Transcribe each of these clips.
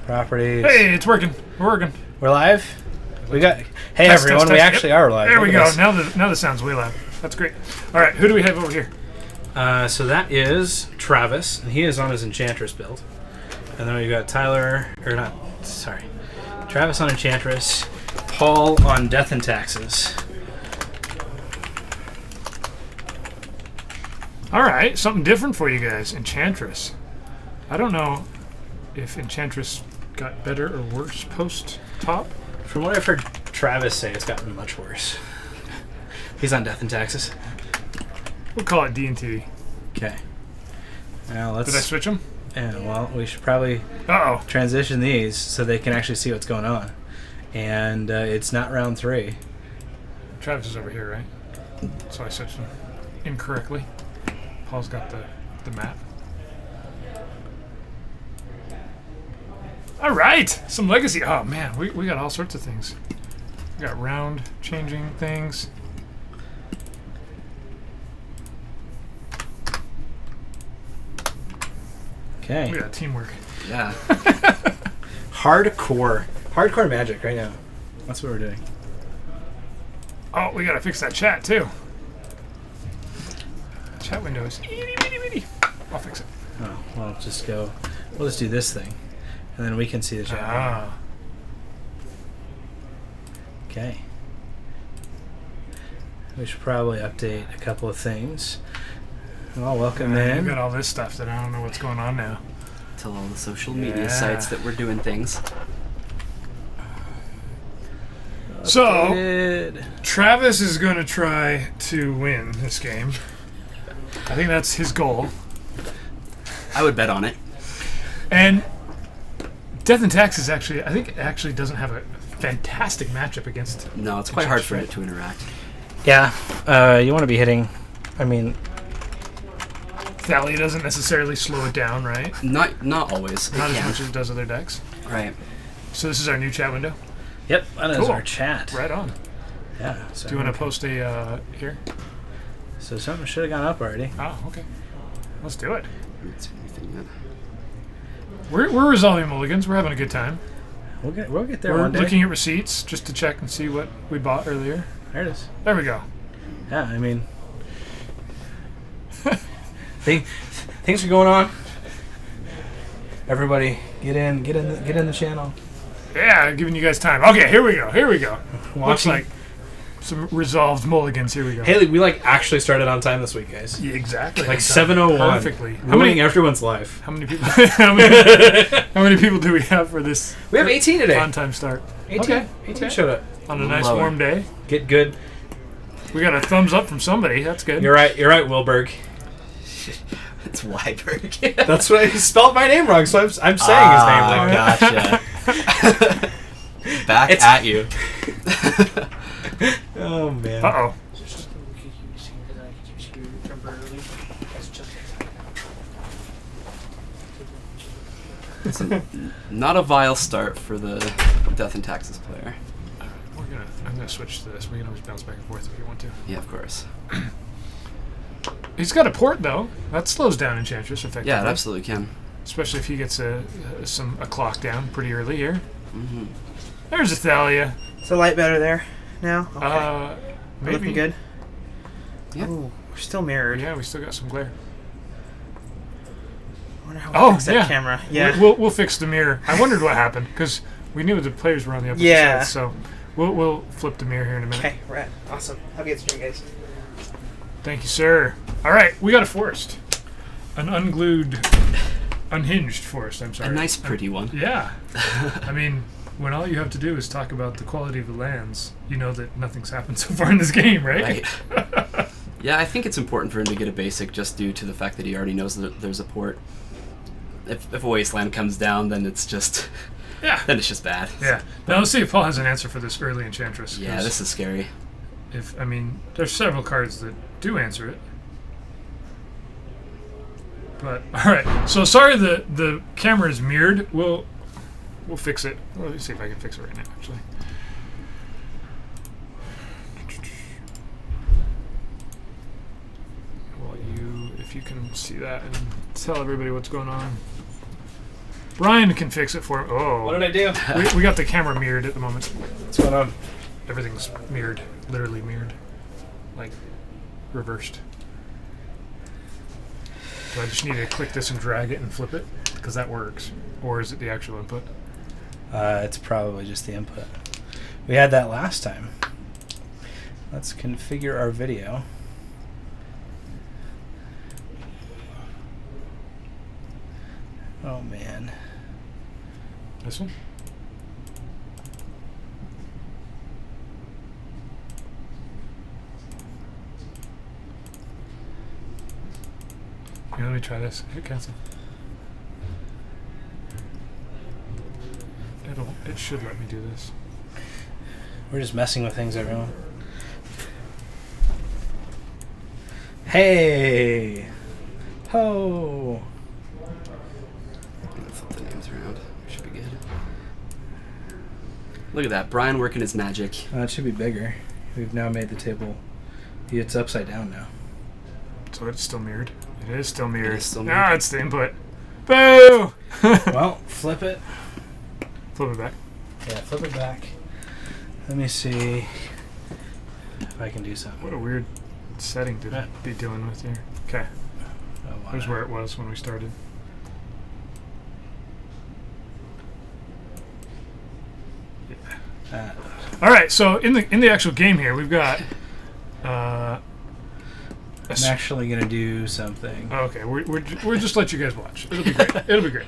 Properties. Hey, it's working. We're working. We're live? We got... Hey, Test, everyone, test, we test. actually are live. There Look we at go. this. Now the sound's way loud. That's great. All right, who do we have over here? So that is Travis, and he is on his Enchantress build. And then we've got Travis on Enchantress, Paul on Death and Taxes. All right, something different for you guys. Enchantress. I don't know if Enchantress got better or worse post-top. From what I've heard Travis say, it's gotten much worse. He's on Death and Taxes. We'll call it D&T. Okay. Now let's... Did I switch them? Yeah, well, we should probably transition these so they can actually see what's going on. And it's not round 3. Travis is over here, right? So I switched them incorrectly. Paul's got the map. All right, some legacy. Oh man, we got all sorts of things. We got round changing things. Okay. We got teamwork. Yeah. Hardcore magic right now. That's what we're doing. Oh, we gotta fix that chat too. Chat window is itty bitty bitty. I'll fix it. Oh, well, we'll just do this thing. And then we can see the chat. Ah. Okay. We should probably update a couple of things. Well, welcome in. We got all this stuff that I don't know what's going on now. Tell all the social media sites that we're doing things. So, Travis is going to try to win this game. I think that's his goal. I would bet on it. And Death and Taxes actually doesn't have a fantastic matchup against. No, it's quite hard for it to interact. Yeah, you want to be hitting. I mean, Thalia doesn't necessarily slow it down, right? Not always. Not as much as it does other decks. Right. So this is our new chat window. Yep, that is our chat. Right on. Yeah. So do you want to post a here? So something should have gone up already. Oh, okay. Let's do it. We're resolving mulligans. We're having a good time. We'll get there We're one day. looking at receipts just to check and see what we bought earlier. There it is. There we go. Yeah, I mean, things are going on. Everybody, get in the channel. Yeah, giving you guys time. Okay, here we go. Looks Watching. like some resolved mulligans. Here we go. Haley, we actually started on time this week, guys. Yeah, exactly. 7:01. Perfectly. How many? Everyone's live. How many people? how many people do we have for this? We have 18 today. On time start. 18. Okay. 18 showed up. On a nice warm day. Get good. We got a thumbs up from somebody. That's good. You're right, Wilberg. It's Weiberg. That's what he spelled my name wrong, so I'm saying his name wrong. Gotcha. Back at you. Oh man. Uh-oh. It's not a vile start for the Death and Taxes player. I'm gonna switch to this. We can always bounce back and forth if you want to. Yeah, of course. He's got a port though. That slows down Enchantress effectively. Yeah, it absolutely can. Especially if he gets a clock down pretty early here. Mm-hmm. There's a Thalia. Is the light better there now? Okay. Maybe. Looking good? Yeah. Ooh, we're still mirrored. Yeah, we still got some glare. I wonder how we fix that camera. Yeah. We'll fix the mirror. I wondered what happened because we knew the players were on the opposite side, so we'll flip the mirror here in a minute. Okay, right. Awesome. Have a good stream, guys. Thank you, sir. All right, we got a forest. An unhinged forest, I'm sorry. A nice, pretty one. Yeah. I mean, when all you have to do is talk about the quality of the lands, you know that nothing's happened so far in this game, right? Right. Yeah, I think it's important for him to get a basic just due to the fact that he already knows that there's a port. If a wasteland comes down, then it's just... Yeah. Then it's just bad. Yeah. Now let's see if Paul has an answer for this early Enchantress. Yeah, this is scary. There's several cards that do answer it. But all right. So sorry the camera is mirrored. We'll fix it. Let me see if I can fix it right now. Actually. Well, if you can see that and tell everybody what's going on. Brian can fix it for. Oh. What did I do? We got the camera mirrored at the moment. What's going on? Everything's mirrored, literally mirrored, like reversed. So I just need to click this and drag it and flip it, because that works. Or is it the actual input? It's probably just the input. We had that last time. Let's configure our video. Oh man. This one? Here, let me try this. Hit cancel. It should let me do this. We're just messing with things, everyone. Hey! Ho! Flip the names around. Should be good. Look at that. Brian working his magic. It should be bigger. We've now made the table. It's upside down now. So it's still mirrored. It is still mirrored. It is still mirrored. Ah, it's the input. Boo! Well, flip it. Flip it back. Yeah, flip it back. Let me see if I can do something. What a weird setting to be dealing with here. Okay. Here's where it was when we started. Yeah. All right. So in the actual game here, we've got. I'm actually gonna do something. Oh, okay, we'll just let you guys watch. It'll be great. It'll be great.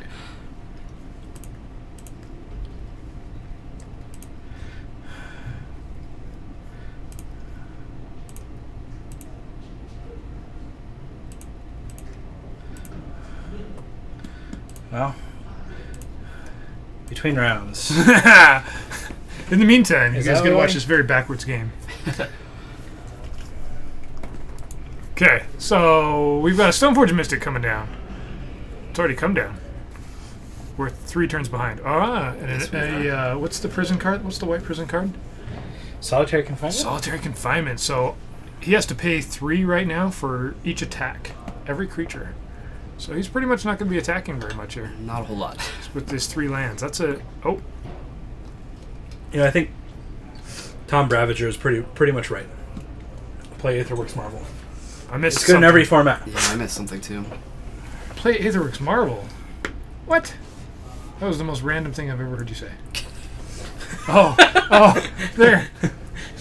Well, between rounds. In the meantime, you Is guys that get to what watch this very backwards game. Okay, so we've got a Stoneforge Mystic coming down. It's already come down. We're 3 turns behind. And what's the prison card? What's the white prison card? Solitary confinement? Solitary confinement. So he has to pay 3 right now for each attack. Every creature. So he's pretty much not going to be attacking very much here. Not a whole lot. With these 3 lands. That's a... Oh. You know, I think Tom Bravager is pretty much right. Play Aetherworks Marvel. I missed It's good in every format. Yeah, I missed something too. Play Aetherworks Marvel. What? That was the most random thing I've ever heard you say. Oh, there.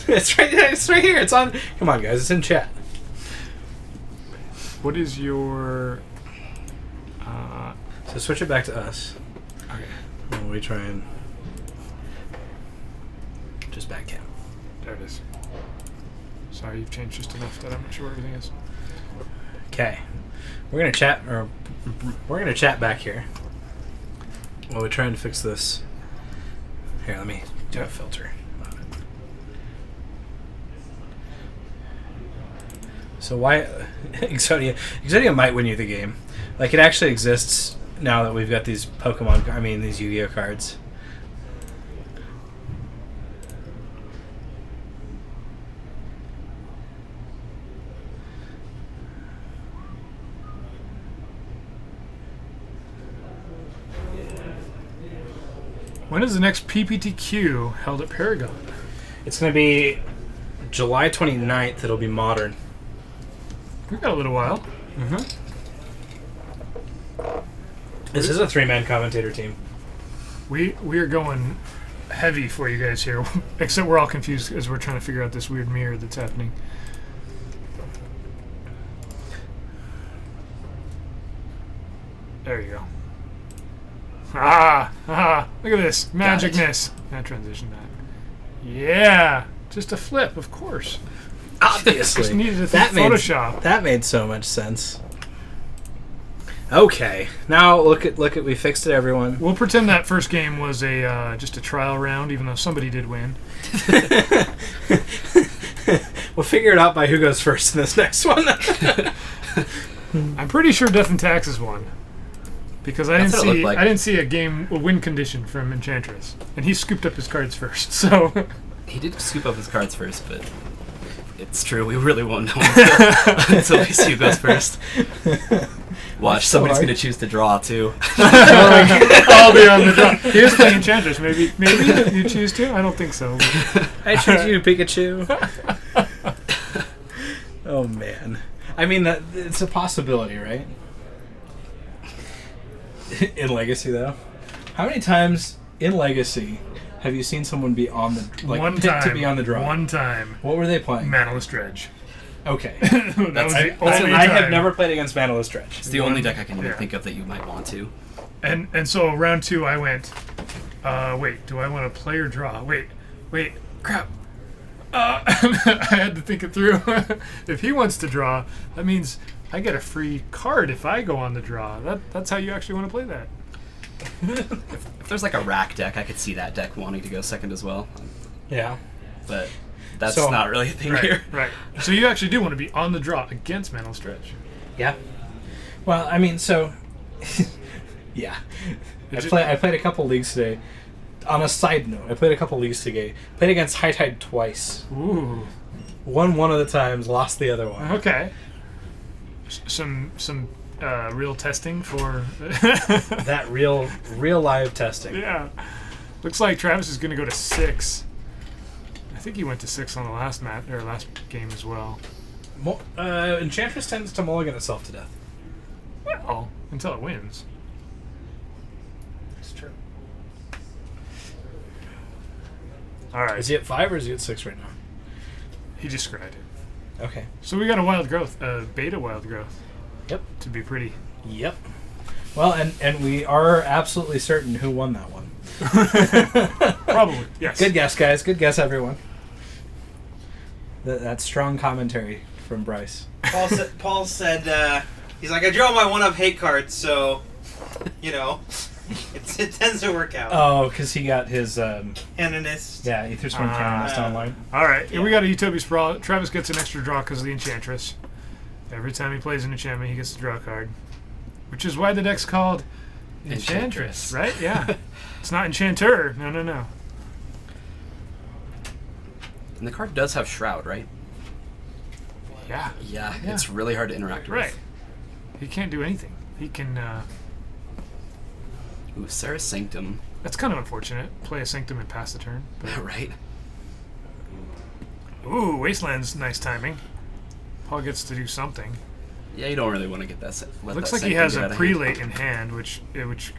It's right here. It's on. Come on, guys. It's in chat. What is your... So switch it back to us. Okay. While we try and just back him. There it is. Sorry, you've changed just enough that I'm not sure where everything is. Okay, we're gonna chat back here while we're trying to fix this. Here, let me do a filter. So why Exodia might win you the game. Like, it actually exists now that we've got these these Yu-Gi-Oh cards. When is the next PPTQ held at Paragon? It's going to be July 29th. It'll be modern. We've got a little while. Mm-hmm. This is a 3-man commentator team. We are going heavy for you guys here, except we're all confused as we're trying to figure out this weird mirror that's happening. There you go. Look at this. Magicness. Now transition that. Yeah. Just a flip, of course. Obviously. Just needed to think Photoshop. That made so much sense. Okay. Now look at we fixed it, everyone. We'll pretend that first game was a just a trial round, even though somebody did win. We'll figure it out by who goes first in this next one. I'm pretty sure Death and Taxes won. Because I didn't see a win condition from Enchantress, and he scooped up his cards first. So he did scoop up his cards first, but it's true we really won't know until we see who goes first. Watch, somebody's going to choose to draw, too. I'll be on the draw. Here's the Enchantress. Maybe you choose to? I don't think so. I choose you, Pikachu. Oh, man. I mean, it's a possibility, right? In Legacy, though. How many times in Legacy have you seen someone be on the to be on the draw? One time. What were they playing? Manaless Dredge. Okay. I have never played against Manaless Dredge. It's the only deck I can even think of that you might want to. And so round 2 I went, wait, do I want to play or draw? Wait, crap. I had to think it through. If he wants to draw, that means I get a free card if I go on the draw. That's how you actually want to play that. If there's like a rack deck, I could see that deck wanting to go second as well. Yeah. But that's not really a thing here. Right. So you actually do want to be on the draw against Manaless Dredge. Yeah. Well, I mean, so... yeah. I played a couple leagues today. On a side note, I played a couple leagues today. Played against High Tide twice. Ooh. Won one of the times, lost the other one. Okay. Some real testing for... that real live testing. Yeah. Looks like Travis is going to go to 6. I think he went to 6 on the last game as well. Enchantress tends to mulligan itself to death. Well, until it wins. It's true. All right. Is he at 5 or is he at 6 right now? He just scryed it. Okay. So we got a wild growth, beta wild growth. Yep. To be pretty. Yep. Well, and we are absolutely certain who won that one. Probably, yes. Good guess, guys. Good guess, everyone. That strong commentary from Bryce. Paul said, he's like, I draw my one-up hate cards, so, you know, it tends to work out. Oh, because he got his... Canonist. Yeah, he threw some Canonist online. All right, and we got a Utopia Sprawl. Travis gets an extra draw because of the Enchantress. Every time he plays an enchantment, he gets to draw a card. Which is why the deck's called Enchantress, right? Yeah. It's not Enchanter. No. And the card does have Shroud, right? Yeah. Yeah, it's really hard to interact with. Right. He can't do anything. He can... Ooh, Sarah's Sanctum. That's kind of unfortunate. Play a Sanctum and pass the turn. But... right. Ooh, Wasteland's nice timing. Paul gets to do something. Yeah, you don't really want to get that. Looks like he has a prelate in hand, which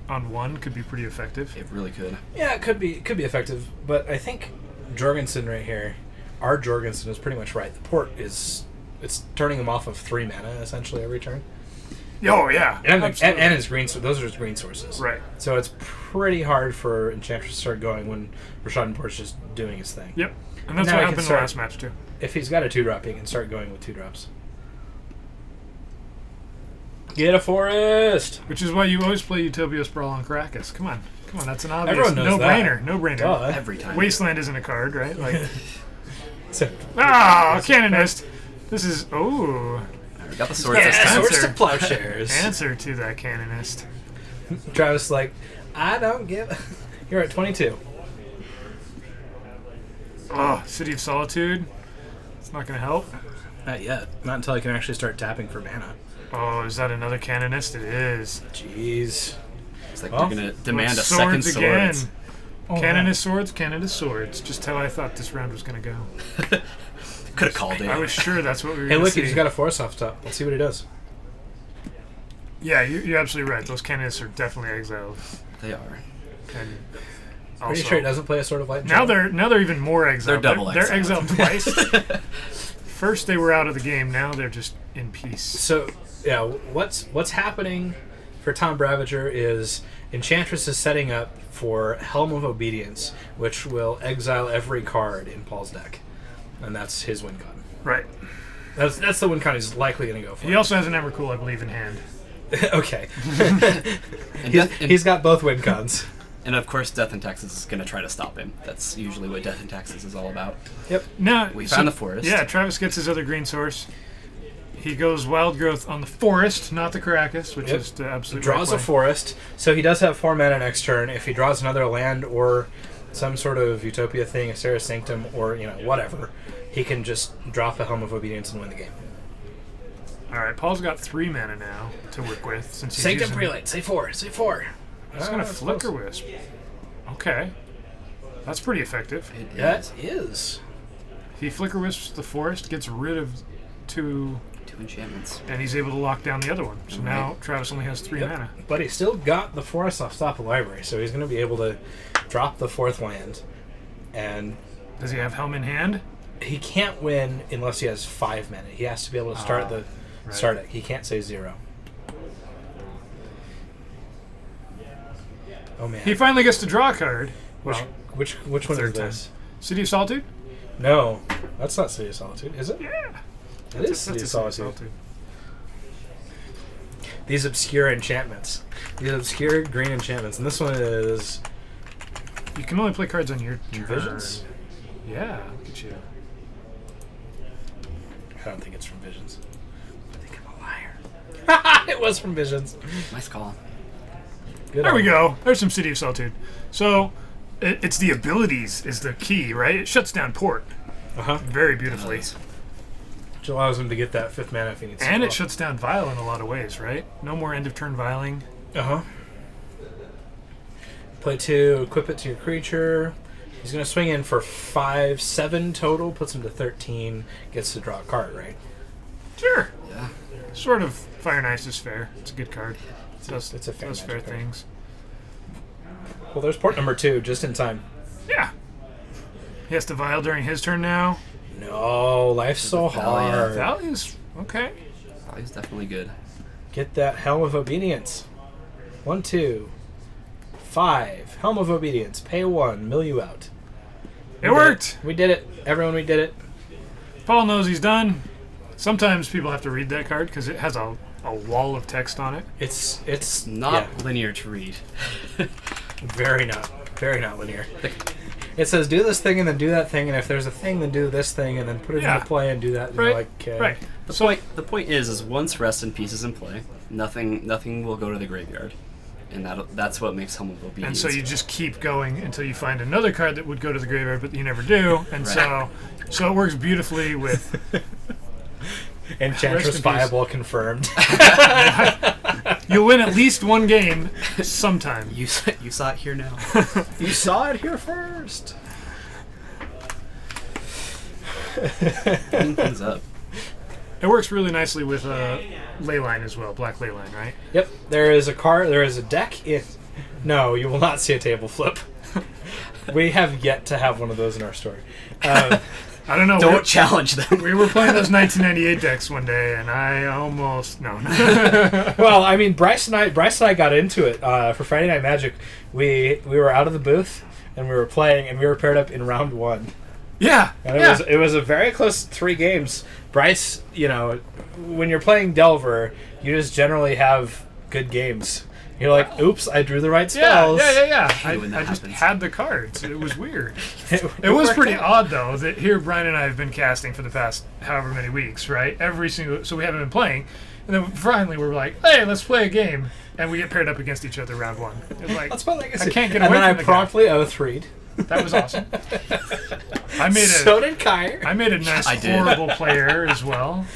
on 1 could be pretty effective. It really could. Yeah, it could be effective, but I think Jorgensen right here, our Jorgensen is pretty much right. The port it's turning him off of 3 mana essentially every turn. Oh yeah, and his green. Those are his green sources. Right. So it's pretty hard for Enchantress to start going when Rashad Port's just doing his thing. Yep, and that's what happened in the last match too. If he's got a 2-drop, he can start going with 2-drops. Get a forest! Which is why you always play Utopia Sprawl on Caracas. Come on, that's an obvious Everyone knows that. No brainer. Every time. Wasteland isn't a card, right? Like, so, Canonist. This is We got the swords this time. Swords to plowshares. Answer to that Canonist. Travis I don't give. You're at 22. Oh, City of Solitude. It's not going to help. Not yet. Not until I can actually start tapping for mana. Oh, is that another Canonist? It is. Jeez. It's like they're going to demand a swords second again. swords. Canonist swords. Just how I thought this round was going to go. Could have called it. I was sure that's what we were Hey, going to look, see. he's got a forest off top. Let's see what he does. Yeah, you're absolutely right. Those Canonists are definitely exiled. They are. And Pretty sure he doesn't play a Sword of Light. Now they're even more exiled. They're double They're exiled twice. First they were out of the game. Now they're just in peace. So yeah, what's happening for Tom Bravager is Enchantress is setting up for Helm of Obedience, which will exile every card in Paul's deck, and that's his win con. Right. That's the win con he's likely going to go for. He also has an Emrakul, I believe, in hand. Okay. He's got both win cons. And of course, Death and Taxes is going to try to stop him. That's usually what Death and Taxes is all about. Yep. Now We found the forest. Yeah, Travis gets his other green source. He goes Wild Growth on the forest, not the Caracas, which is the absolute draws right a play. forest, so he does have 4 mana next turn. If he draws another land or some sort of Utopia thing, a Sarah's Sanctum, or whatever, he can just drop a Helm of Obedience and win the game. All right, Paul's got 3 mana now to work with since he's Sanctum using... Prelate. Say 4. Say 4. He's going to Flicker Wisp. Okay. That's pretty effective. That is. He Flicker Wisps the forest, gets rid of 2 enchantments. and he's able to lock down the other one. So now Travis only has 3 mana. But he's still got the forest off top of the library, so he's going to be able to drop the 4th land. And Does he have Helm in hand? he can't win unless he has 5 mana. He has to be able to start start it. He can't say 0. Oh man. He finally gets to draw a card. Which one is third time. this? City of Solitude? No, that's not City of Solitude, is it? Yeah. It is City of Solitude. These obscure enchantments. These obscure green enchantments. And this one is You can only play cards on your turn. Visions? Yeah, look at you. I don't think it's from Visions. I think I'm a liar. It was from Visions. Nice call. Good There we on go. There's some City of Solitude. So, it's the abilities is the key, right? It shuts down port Uh-huh. very beautifully. Which allows him to get that 5th mana if he needs to. And it shuts down Vial in a lot of ways, right? No more end-of-turn vialing. Uh-huh. Play 2, equip it to your creature. He's going to swing in for 5, 7 total, puts him to 13, gets to draw a card, right? Sure. Yeah. Sort of Fire and Ice is fair. It's a good card. It's a fair does fair magic card. things. Well, there's port number 2, just in time. Yeah. He has to Vial during his turn now. No, life's so Valiant. hard. Value's okay. Oh, he's definitely good. Get that Helm of Obedience. 1, 2, 5. Helm of Obedience. Pay 1, mill you out. It worked. We did it. Everyone, we did it. Paul knows he's done. Sometimes people have to read that card because it has a wall of text on it. It's Not linear to read. very not linear. It says do this thing and then do that thing, and if there's a thing, then do this thing and then put it into play and do that. And Right. you're like, okay. Right. The point is once Rest in Peace is in play, nothing will go to the graveyard, and that's what makes Helm of Obedience. And so you just keep going until you find another card that would go to the graveyard, but you never do. And Right. so it works beautifully with Enchantress Rest in Viable confirmed. you'll win at least one game sometime. you saw it here now. You saw it here first. Clean things up. It works really nicely with Leyline as well, Black Leyline, right? Yep, there is a deck. No, you will not see a table flip. We have yet to have one of those in our store. I don't know. Don't challenge them. We were playing those 1998 decks one day, and I almost no. Well, I mean, Bryce and I got into it for Friday Night Magic. We were out of the booth and we were playing, and we were paired up in round 1. Yeah, And it was a very close 3 games. Bryce, when you're playing Delver, you just generally have good games. You're like, oops, I drew the right spells. Yeah. hate when that I just happens. had the cards. It was weird. It It was worked pretty out. odd though that here Brian and I have been casting for the past however many weeks, right? So we haven't been playing, and then finally we're like, hey, let's play a game, and we get paired up against each other round 1. It's like That's my legacy. I can't get and away then from I the promptly O3'd. That was awesome. So did Kyer. I made a nice I did. horrible player as well.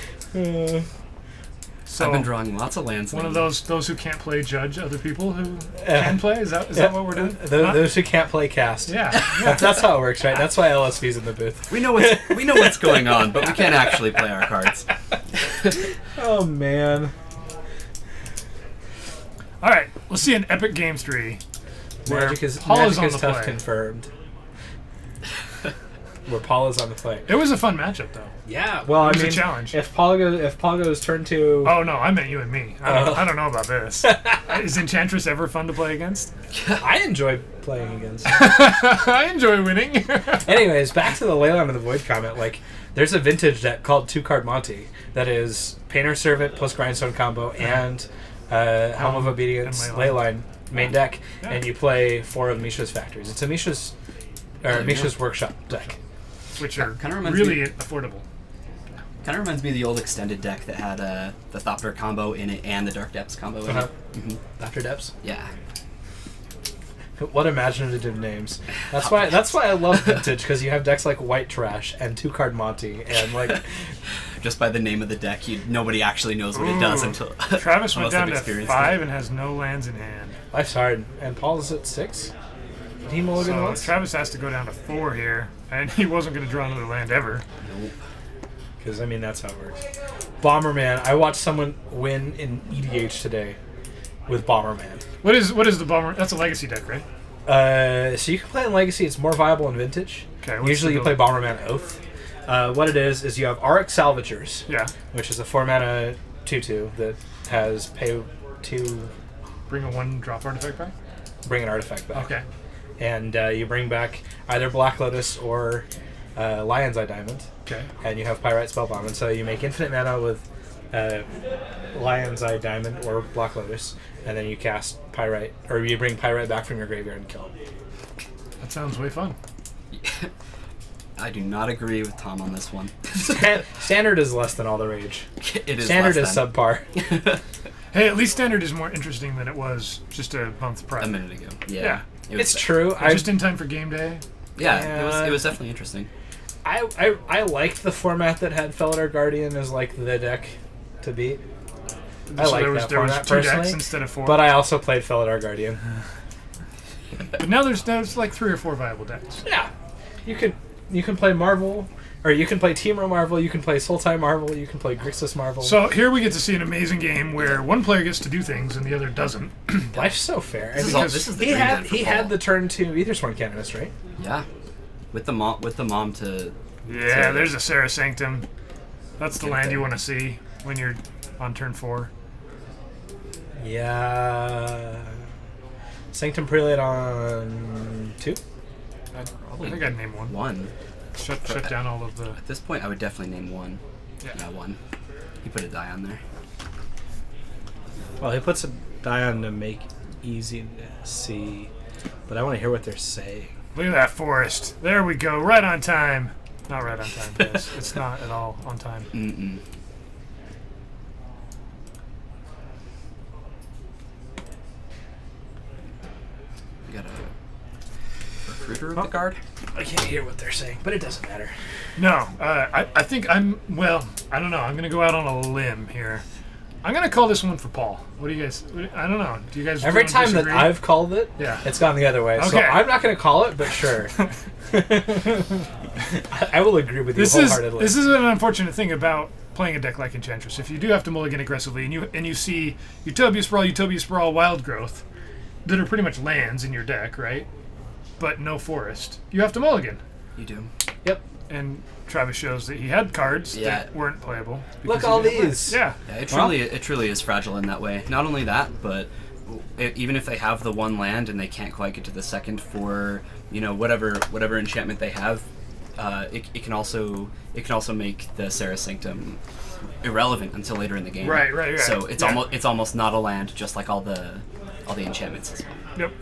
So I've been drawing lots of lands. one of lately. those who can't play judge other people who can play. Is that what we're doing? Those who can't play cast. Yeah. That's how it works, right? That's why LSV's in the booth. We know what's going on, but we can't actually play our cards. Oh man. All right, let's see an epic game 3. Where Magic is Paul is on the tough play. confirmed. Where Paul is on the play. It was a fun matchup though. Yeah. Well, It was I a mean, challenge. If Paul goes turn 2. Oh no, I meant you and me. I don't know about this. Is Enchantress ever fun to play against? I enjoy playing against. I enjoy winning. Anyways, back to the Leyline of the Void comment. Like, there's a vintage deck called 2-Card Monty that is Painter Servant plus Grindstone combo and Helm of Obedience and Leyline main deck, Yeah. and you play 4 of Misha's Factories. It's a Misha's Workshop deck. Which are Kinda reminds really me- affordable. Kind of reminds me of the old extended deck that had the Thopter combo in it and the Dark Depths combo in Uh-huh. it. After Depths. Yeah. What imaginative names. That's why I love vintage, because you have decks like White Trash and 2-Card Monty and like just by the name of the deck, nobody actually knows what it does until Travis went unless down they've to experienced 5 it. and has no lands in hand. Life's hard. And Paul's at 6? Did he mulligan So once? Travis has to go down to 4 here, and he wasn't going to draw another land ever. Nope. Because, I mean, that's how it works. Bomberman. I watched someone win in EDH today with Bomberman. What is the bomber? That's a legacy deck, right? So you can play in Legacy. It's more viable in Vintage. Okay. what's Usually the you play build? Bomberman Oath. What it is you have Auric Salvagers, Yeah. which is a 4-mana 2/2 that has pay 2, Bring a 1-drop artifact back. bring an artifact back. Okay. And you bring back either Black Lotus or Lion's Eye Diamond. Okay. And you have Pyrite Spellbomb. And so you make infinite mana with Lion's Eye Diamond or Black Lotus, and then you cast Pyrite, or you bring Pyrite back from your graveyard and kill it. That sounds way fun. I do not agree with Tom on this one. Standard is less than all the rage. It is Standard less is than subpar. Hey, at least Standard is more interesting than it was just a month prior. a minute ago. Yeah. Yeah. It was, It's true. Just in time for game day. Yeah, it was definitely interesting. I liked the format that had Felidar Guardian as like the deck to beat. I So like there was that 2 format decks personally, instead of 4. but I also played Felidar Guardian. But now there's like 3 or 4 viable decks. Yeah, you can play Marvel, or you can play Teemo Marvel, you can play Sultai Marvel, you can play Grixis Marvel. So here we get to see an amazing game where one player gets to do things and the other doesn't. Life's so fair. This And is the he dream had land for he had Paul. the turn to Aethersworn Canonist, right? Yeah, with the mom to Yeah, So- there's a Sarah Sanctum. That's the Get land you there. want to see when you're on turn 4. Yeah. Sanctum Prelate on 2. I think I'd name 1. one. Shut down all of the. At this point, I would definitely name 1. Yeah. Yeah, 1. He put a die on there. Well, he puts a die on to make easy to see, but I want to hear what they're saying. Look at that forest. There we go. Right on time. Not right on time. Yes, it's not at all on time. Mm-mm. We got a recruiter of the guard. I can't hear what they're saying, but it doesn't matter. No, I think well, I don't know. I'm going to go out on a limb here. I'm going to call this one for Paul. What do you guys, I don't know. Do you guys Every wanna time disagree? that I've called it, Yeah. it's gone the other way. So Okay. I'm not going to call it, but sure. I will agree with you wholeheartedly. This is an unfortunate thing about playing a deck like Enchantress. If you do have to mulligan aggressively and you see Utopia Sprawl, Wild Growth that are pretty much lands in your deck, right? But no forest, you have to mulligan. You do. Yep. And Travis shows that he had cards Yeah. that weren't playable. Look, because all he didn't these. play. Yeah. Yeah, it truly is fragile in that way. Not only that, but even if they have the one land and they can't quite get to the second for whatever enchantment they have, it can also make the Sarah Sanctum irrelevant until later in the game. Right. So it's Yeah. almost not a land, just like all the enchantments as well. Yep.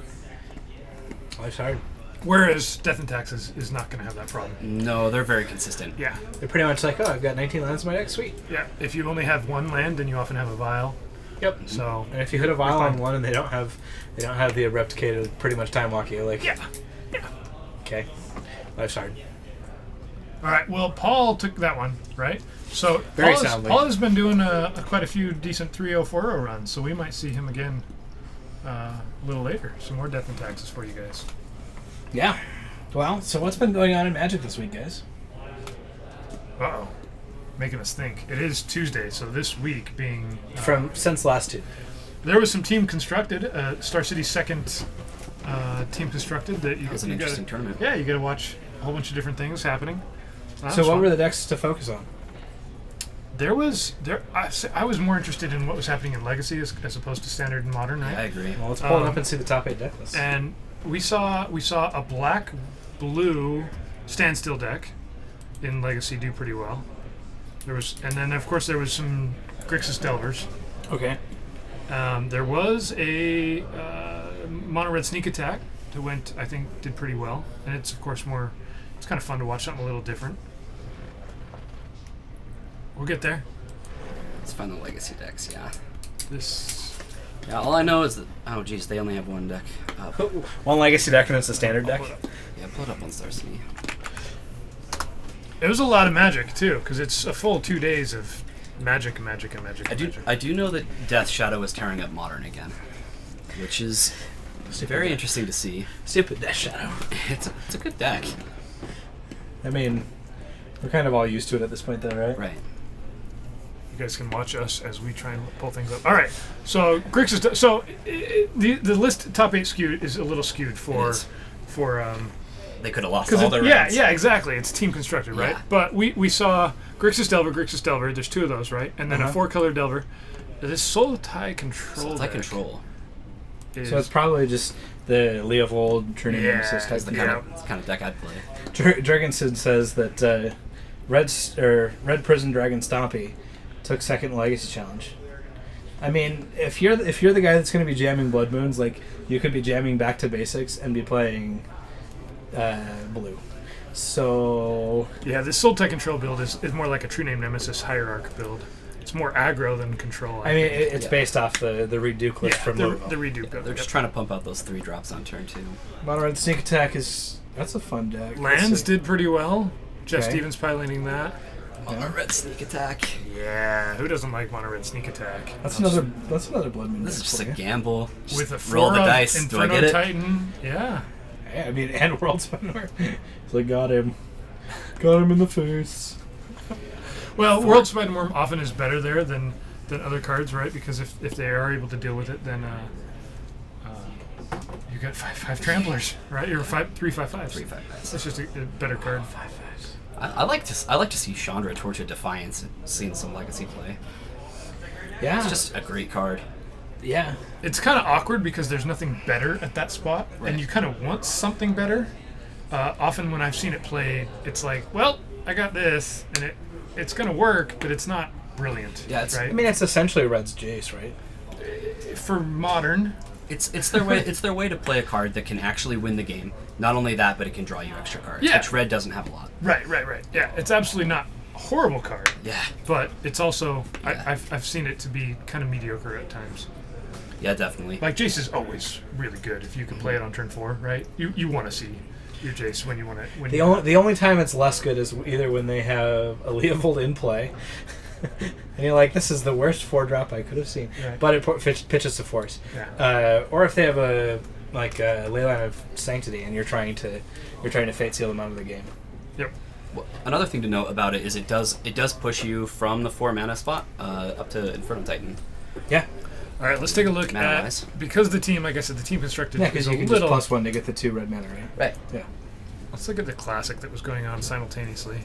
Life's hard. Whereas Death and Taxes is not going to have that problem. No, they're very consistent. Yeah. They're pretty much like, oh, I've got 19 lands in my deck. Sweet. Yeah. If you only have one land, then you often have a vial. Yep. So And if you hit a vial You're on fine. one and they don't have the replicated pretty much time walk, you're like, yeah. okay, life's hard. All right. Well, Paul took that one, right? So Very Paul, soundly. Paul has been doing quite a few decent 3-0, 4-0 runs, so we might see him again a little later. Some more Death and Taxes for you guys. Yeah. Well, so what's been going on in Magic this week, guys? Uh-oh. Making us think. It is Tuesday, so this week being... Since last two. There was some team constructed. Star City's second team constructed. That you, It was an you gotta- interesting tournament. Yeah, you got to watch a whole bunch of different things happening. So what were the decks to focus on? I was more interested in what was happening in Legacy as opposed to Standard and Modern, right? I agree. Well, let's pull it Um, up and see the top 8 deck lists. And we saw a black-blue standstill deck in Legacy do pretty well. And then of course there was some Grixis Delvers. Okay. There was a mono red sneak attack that I think did pretty well, and it's of course it's kind of fun to watch something a little different. We'll get there. Let's find the legacy decks. Yeah. Yeah, All I know is that they only have one deck up. One legacy deck and it's a standard deck. Yeah, pull it up on Star City. It was a lot of magic too, because it's a full 2 days of magic. I do know that Death Shadow is tearing up Modern again, which is very interesting to see. Stupid Death Shadow. It's a good deck. I mean, we're kind of all used to it at this point, though, right? Right. You guys can watch us as we try and pull things up. All right, so Grixis. So the list top 8 skewed is a little skewed for. They could have lost all their rounds. Yeah, exactly. It's team constructed, right? Yeah. But we saw Grixis Delver. There's 2 of those, right? And then a 4-color Delver. This Sultai Control. Sultai Control. Is, So it's probably just the Leovold True Name Nemesis type It's the thing. kind of deck I'd play. Dragonson says that Red Prison Dragon Stompy took second Legacy Challenge. I mean, if you're the guy that's going to be jamming Blood Moons, like, you could be jamming Back to Basics and be playing blue. So yeah, this Sultai Control build is more like a True Name Nemesis Hierarch build. It's more aggro than control. I mean, think. it's based off the Reduke list from the Louisville. reduke build. They're just trying to pump out those 3 drops on turn 2. Mono Red Sneak Attack that's a fun deck. Lands did pretty well. Jeff Okay. Stevens piloting that. Mono Red Sneak Attack. Yeah, who doesn't like Mono Red Sneak Attack? That's another Blood Moon. This is deck just for a you. gamble. With Just a roll the 4 of dice. Do I Inferno get it? Titan. Yeah. Yeah, I mean, and World Spinner. So I got him in the face. Well, World Spider Worm often is better there than other cards, right? Because if they are able to deal with it, then you got 5/5 Tramplers, right? You're 3/5/5s. 3/5/5s. That's just a better card. I like to see Chandra Torch of Defiance seeing some legacy play. Yeah. It's just a great card. Yeah. It's kind of awkward because there's nothing better at that spot, Right. and you kind of want something better. Often when I've seen it played, it's like, well, I got this, and it's going to work, but it's not brilliant. Yeah, it's- right? I mean, it's essentially Red's Jace, right? For Modern, It's their way. It's their way to play a card that can actually win the game. Not only that, but it can draw you extra cards, Yeah. which Red doesn't have a lot. right. Yeah, it's absolutely not a horrible card, Yeah, but it's also Yeah. I've seen it to be kind of mediocre at times. yeah, definitely. Like Jace is always really good if you can play it on turn 4, right? You want to see your Jace when you want to. The only time it's less good is either when they have a Leovold in play, and you're like, this is the worst 4-drop I could have seen, Right. but it pitches to force. Yeah. Or if they have a Leyline of Sanctity, and you're trying to Fate Seal them out of the game. Yep. Well, another thing to note about it is it does push you from the 4 mana spot up to Inferno Titan. Yeah. All right, let's take a look Mana-wise. at, because the team, like I said, the team constructed Yeah, is because a you can little. just +1 to get the 2 red mana, right? Right. Yeah. Let's look at the classic that was going on simultaneously.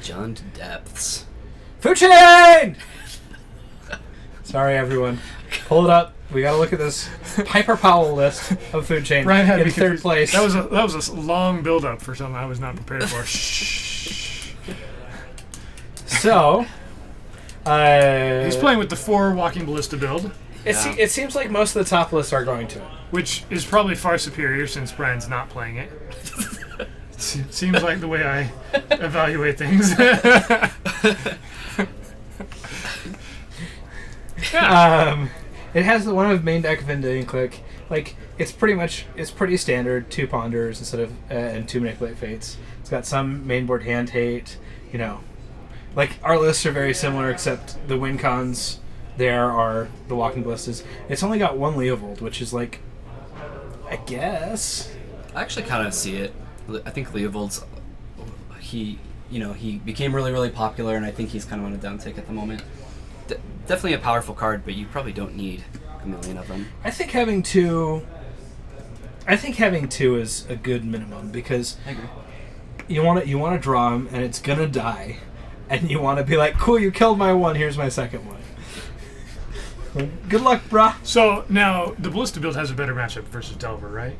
John to Depths. Food chain! Sorry, everyone. Pull it up. We gotta look at this Piper Powell list of Food Chain Brian had in me third confused. place. That was a long build up for something I was not prepared for. So, He's playing with the 4 Walking Ballista build, it seems like most of the top lists are going to it. which is probably far superior since Brian's not playing it. Seems like the way I evaluate things. It has the one of main deck of Invading Click. Like, it's pretty standard. 2 Ponders instead of and 2 Manipulate Fates. It's got some mainboard hand hate. You know, like, our lists are very similar, except the win cons there are the Walking Ballistas. It's only got 1 Leovold, which is like, I guess. I actually kind of see it. I think Leovold's he became really, really popular, and I think he's kind of on a downtick at the moment. Definitely a powerful card, but you probably don't need a million of them. I think having two is a good minimum, because I agree. you want to draw him and it's gonna die, and you want to be like, cool, you killed my 1. Here's my second one. Good luck, brah. So now the Ballista build has a better matchup versus Delver, right?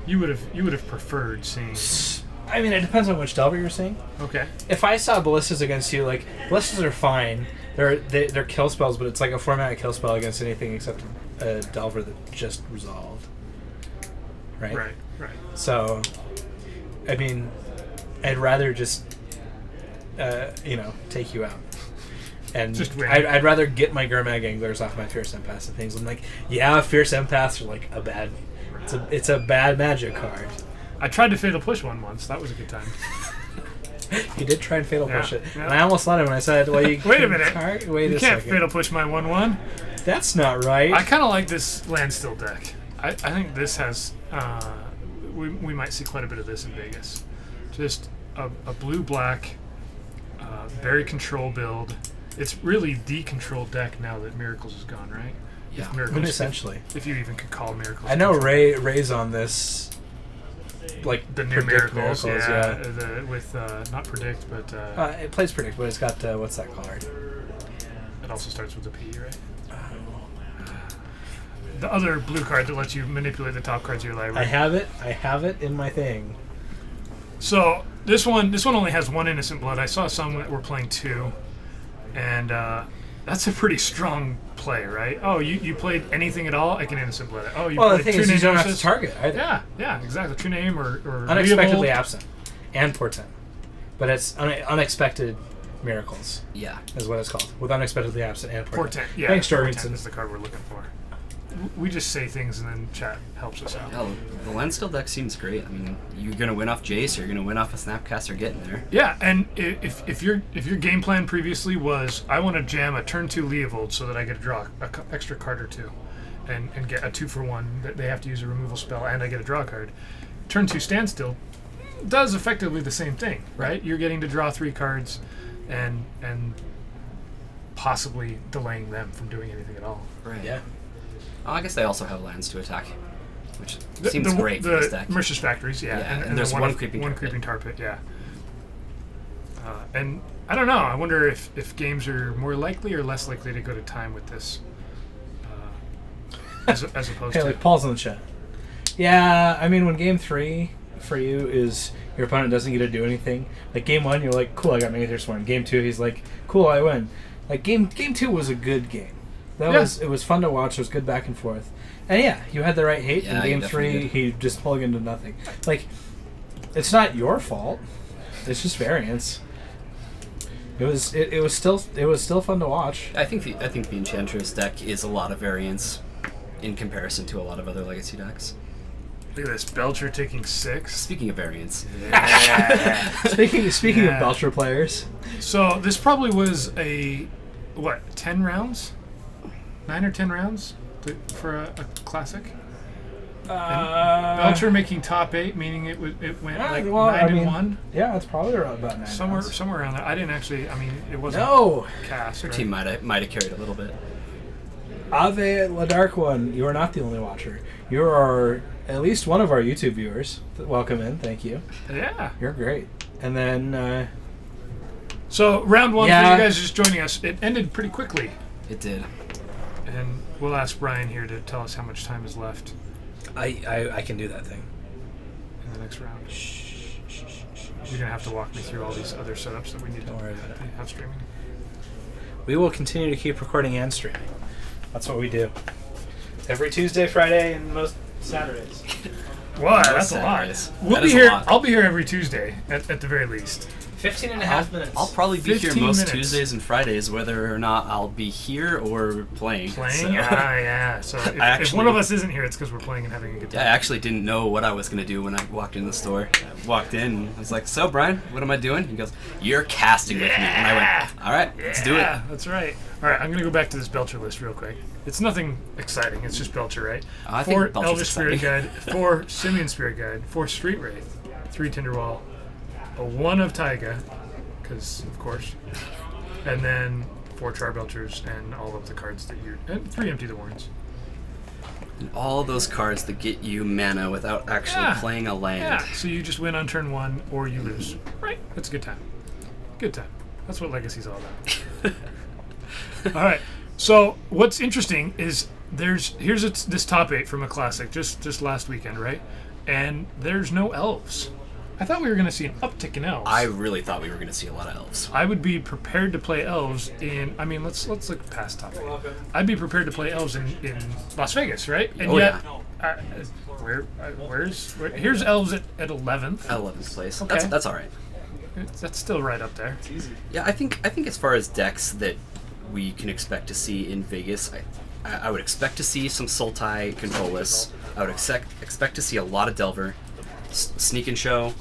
You would have preferred seeing. I mean, it depends on which Delver you're seeing. Okay. If I saw Ballistas against you, like, Ballistas are fine. They're kill spells, but it's like a 4-mana kill spell against anything except a Delver that just resolved. Right. So, I mean, I'd rather just, take you out. And Just win. I'd rather get my Gurmag Anglers off my Fierce Empaths and things. I'm like, yeah, Fierce Empaths are like a bad... It's a bad magic card. I tried to fatal push one once. That was a good time. He did try and fatal push Yeah, it. yeah. And I almost let him when I said, well, you Wait a minute. Wait You a can't second. fatal push my 1/1. That's not right. I kind of like this land still deck. I think this has. We might see quite a bit of this in Vegas. Just a blue-black, very control build. It's really the control deck now that Miracles is gone, right? Yeah. If Miracles, essentially. if you even could call Miracles. I know control. Ray's on this. Like The new predict Miracles, yeah. with not predict, but It plays predict, but it's got what's that card? it also starts with a P, right? The other blue card that lets you manipulate the top cards of your library. I have it in my thing. So this one only has one innocent blood. I saw some that were playing 2, and that's a pretty strong play, right? Oh, you played anything at all? I can innocent blood it. Oh, you Well, the played thing True is, you Name don't have to Versus? target either. Yeah, exactly. True Name or Unexpectedly Leovold. absent and portent, but it's unexpected miracles Yeah. is what it's called, with unexpectedly absent and portent. Portent. Yeah, Thanks, Portent Jorgensen. is the card we're looking for. We just say things and then chat helps us out. Yeah, the Landstill deck seems great. I mean, you're gonna win off Jace, you're gonna win off a Snapcaster getting there. Yeah, and if your game plan previously was I want to jam a turn 2 Leovold so that I get to draw an extra card or 2, and get a 2-for-1 that they have to use a removal spell and I get a draw card. Turn 2 Standstill does effectively the same thing, right? You're getting to draw 3 cards, and possibly delaying them from doing anything at all. Right. Yeah. Oh, I guess they also have lands to attack, which The- seems the, great for the this deck. Mercer's Factories, yeah, Yeah, and then there's one of- creeping one tar pit. creeping tar pit, yeah. And I don't know. I wonder if games are more likely or less likely to go to time with this, as opposed Hey, to. like Paul's in the chat. Yeah, I mean, when game 3 for you is your opponent doesn't get to do anything. Like game 1, you're like, cool, I got Megathir Sworn. Game 2, he's like, cool, I win. Like game 2 was a good game. It was fun to watch. It was good back and forth. And yeah, you had the right hate. Yeah, In you game definitely 3, did. he just plugged into nothing. Like, it's not your fault. It's just variance. It was still fun to watch. I think the Enchantress deck is a lot of variance in comparison to a lot of other Legacy decks. Look at this, Belcher taking 6. Speaking of variance, Speaking Yeah. of Belcher players, So this probably was a 10 rounds, 9 or 10 rounds for a classic. Belcher making top 8, meaning it went Yeah, like well, 9 I and mean, 1. yeah, it's probably around about 9 Somewhere rounds. around there. I didn't actually. I mean, it wasn't No, cast. your Right? team might have carried a little bit. Ave La Dark One, you are not the only watcher. You are at least one of our YouTube viewers. Welcome in, thank you. Yeah. You're great. And then, So round 1 for Yeah. you guys just joining us. It ended pretty quickly, It did. and we'll ask Brian here to tell us how much time is left I can do that thing. in the next round. You're gonna have to walk me through all these other setups that we need Don't to worry about it. have streaming. We will continue to keep recording and streaming. That's what we do. Every Tuesday, Friday, and most Saturdays. Wow, Most that's a lot. Saturdays. We'll That be is a here. lot. I'll be here every Tuesday at the very least. 15 and a half minutes. I'll probably be here 15 most minutes. Tuesdays and Fridays, whether or not I'll be here or playing. Playing? So- Yeah. So if one of us isn't here, it's because we're playing and having a good Yeah, I time. actually didn't know what I was going to do when I walked in the store. I walked in and I was like, so, Brian, what am I doing? He goes, you're casting with me. And I went, all right, let's do it. Yeah, that's right. All right, I'm going to go back to this Belcher list real quick. It's nothing exciting. It's just Belcher, right? I think 4 Belcher's Elvish Spirit exciting. Guide, 4 Simeon Spirit Guide, 4 Street Wraith, 3 Tinderwall, a 1 of Taiga, because of course, and then 4 Charbelchers and all of the cards that you and 3 Empty the Warrens. And all those cards that get you mana without actually Yeah. playing a land. Yeah, so you just win on turn 1 or you lose. Right, that's a good time. Good time. That's what Legacy's all about. All right. So what's interesting is here's this top 8 from a classic just last weekend, right? And there's no elves. I thought we were going to see an uptick in elves. I really thought we were going to see a lot of elves. I would be prepared to play elves in. I mean, let's look past top 8. I'd be prepared to play elves in Las Vegas, right? And Oh, yet, yeah. here's elves at 11th. 11th place. Okay. That's all right. That's still right up there. Yeah, I think as far as decks that we can expect to see in Vegas, I would expect to see some Sultai control lists. I would expect to see a lot of Delver, Sneak and Show,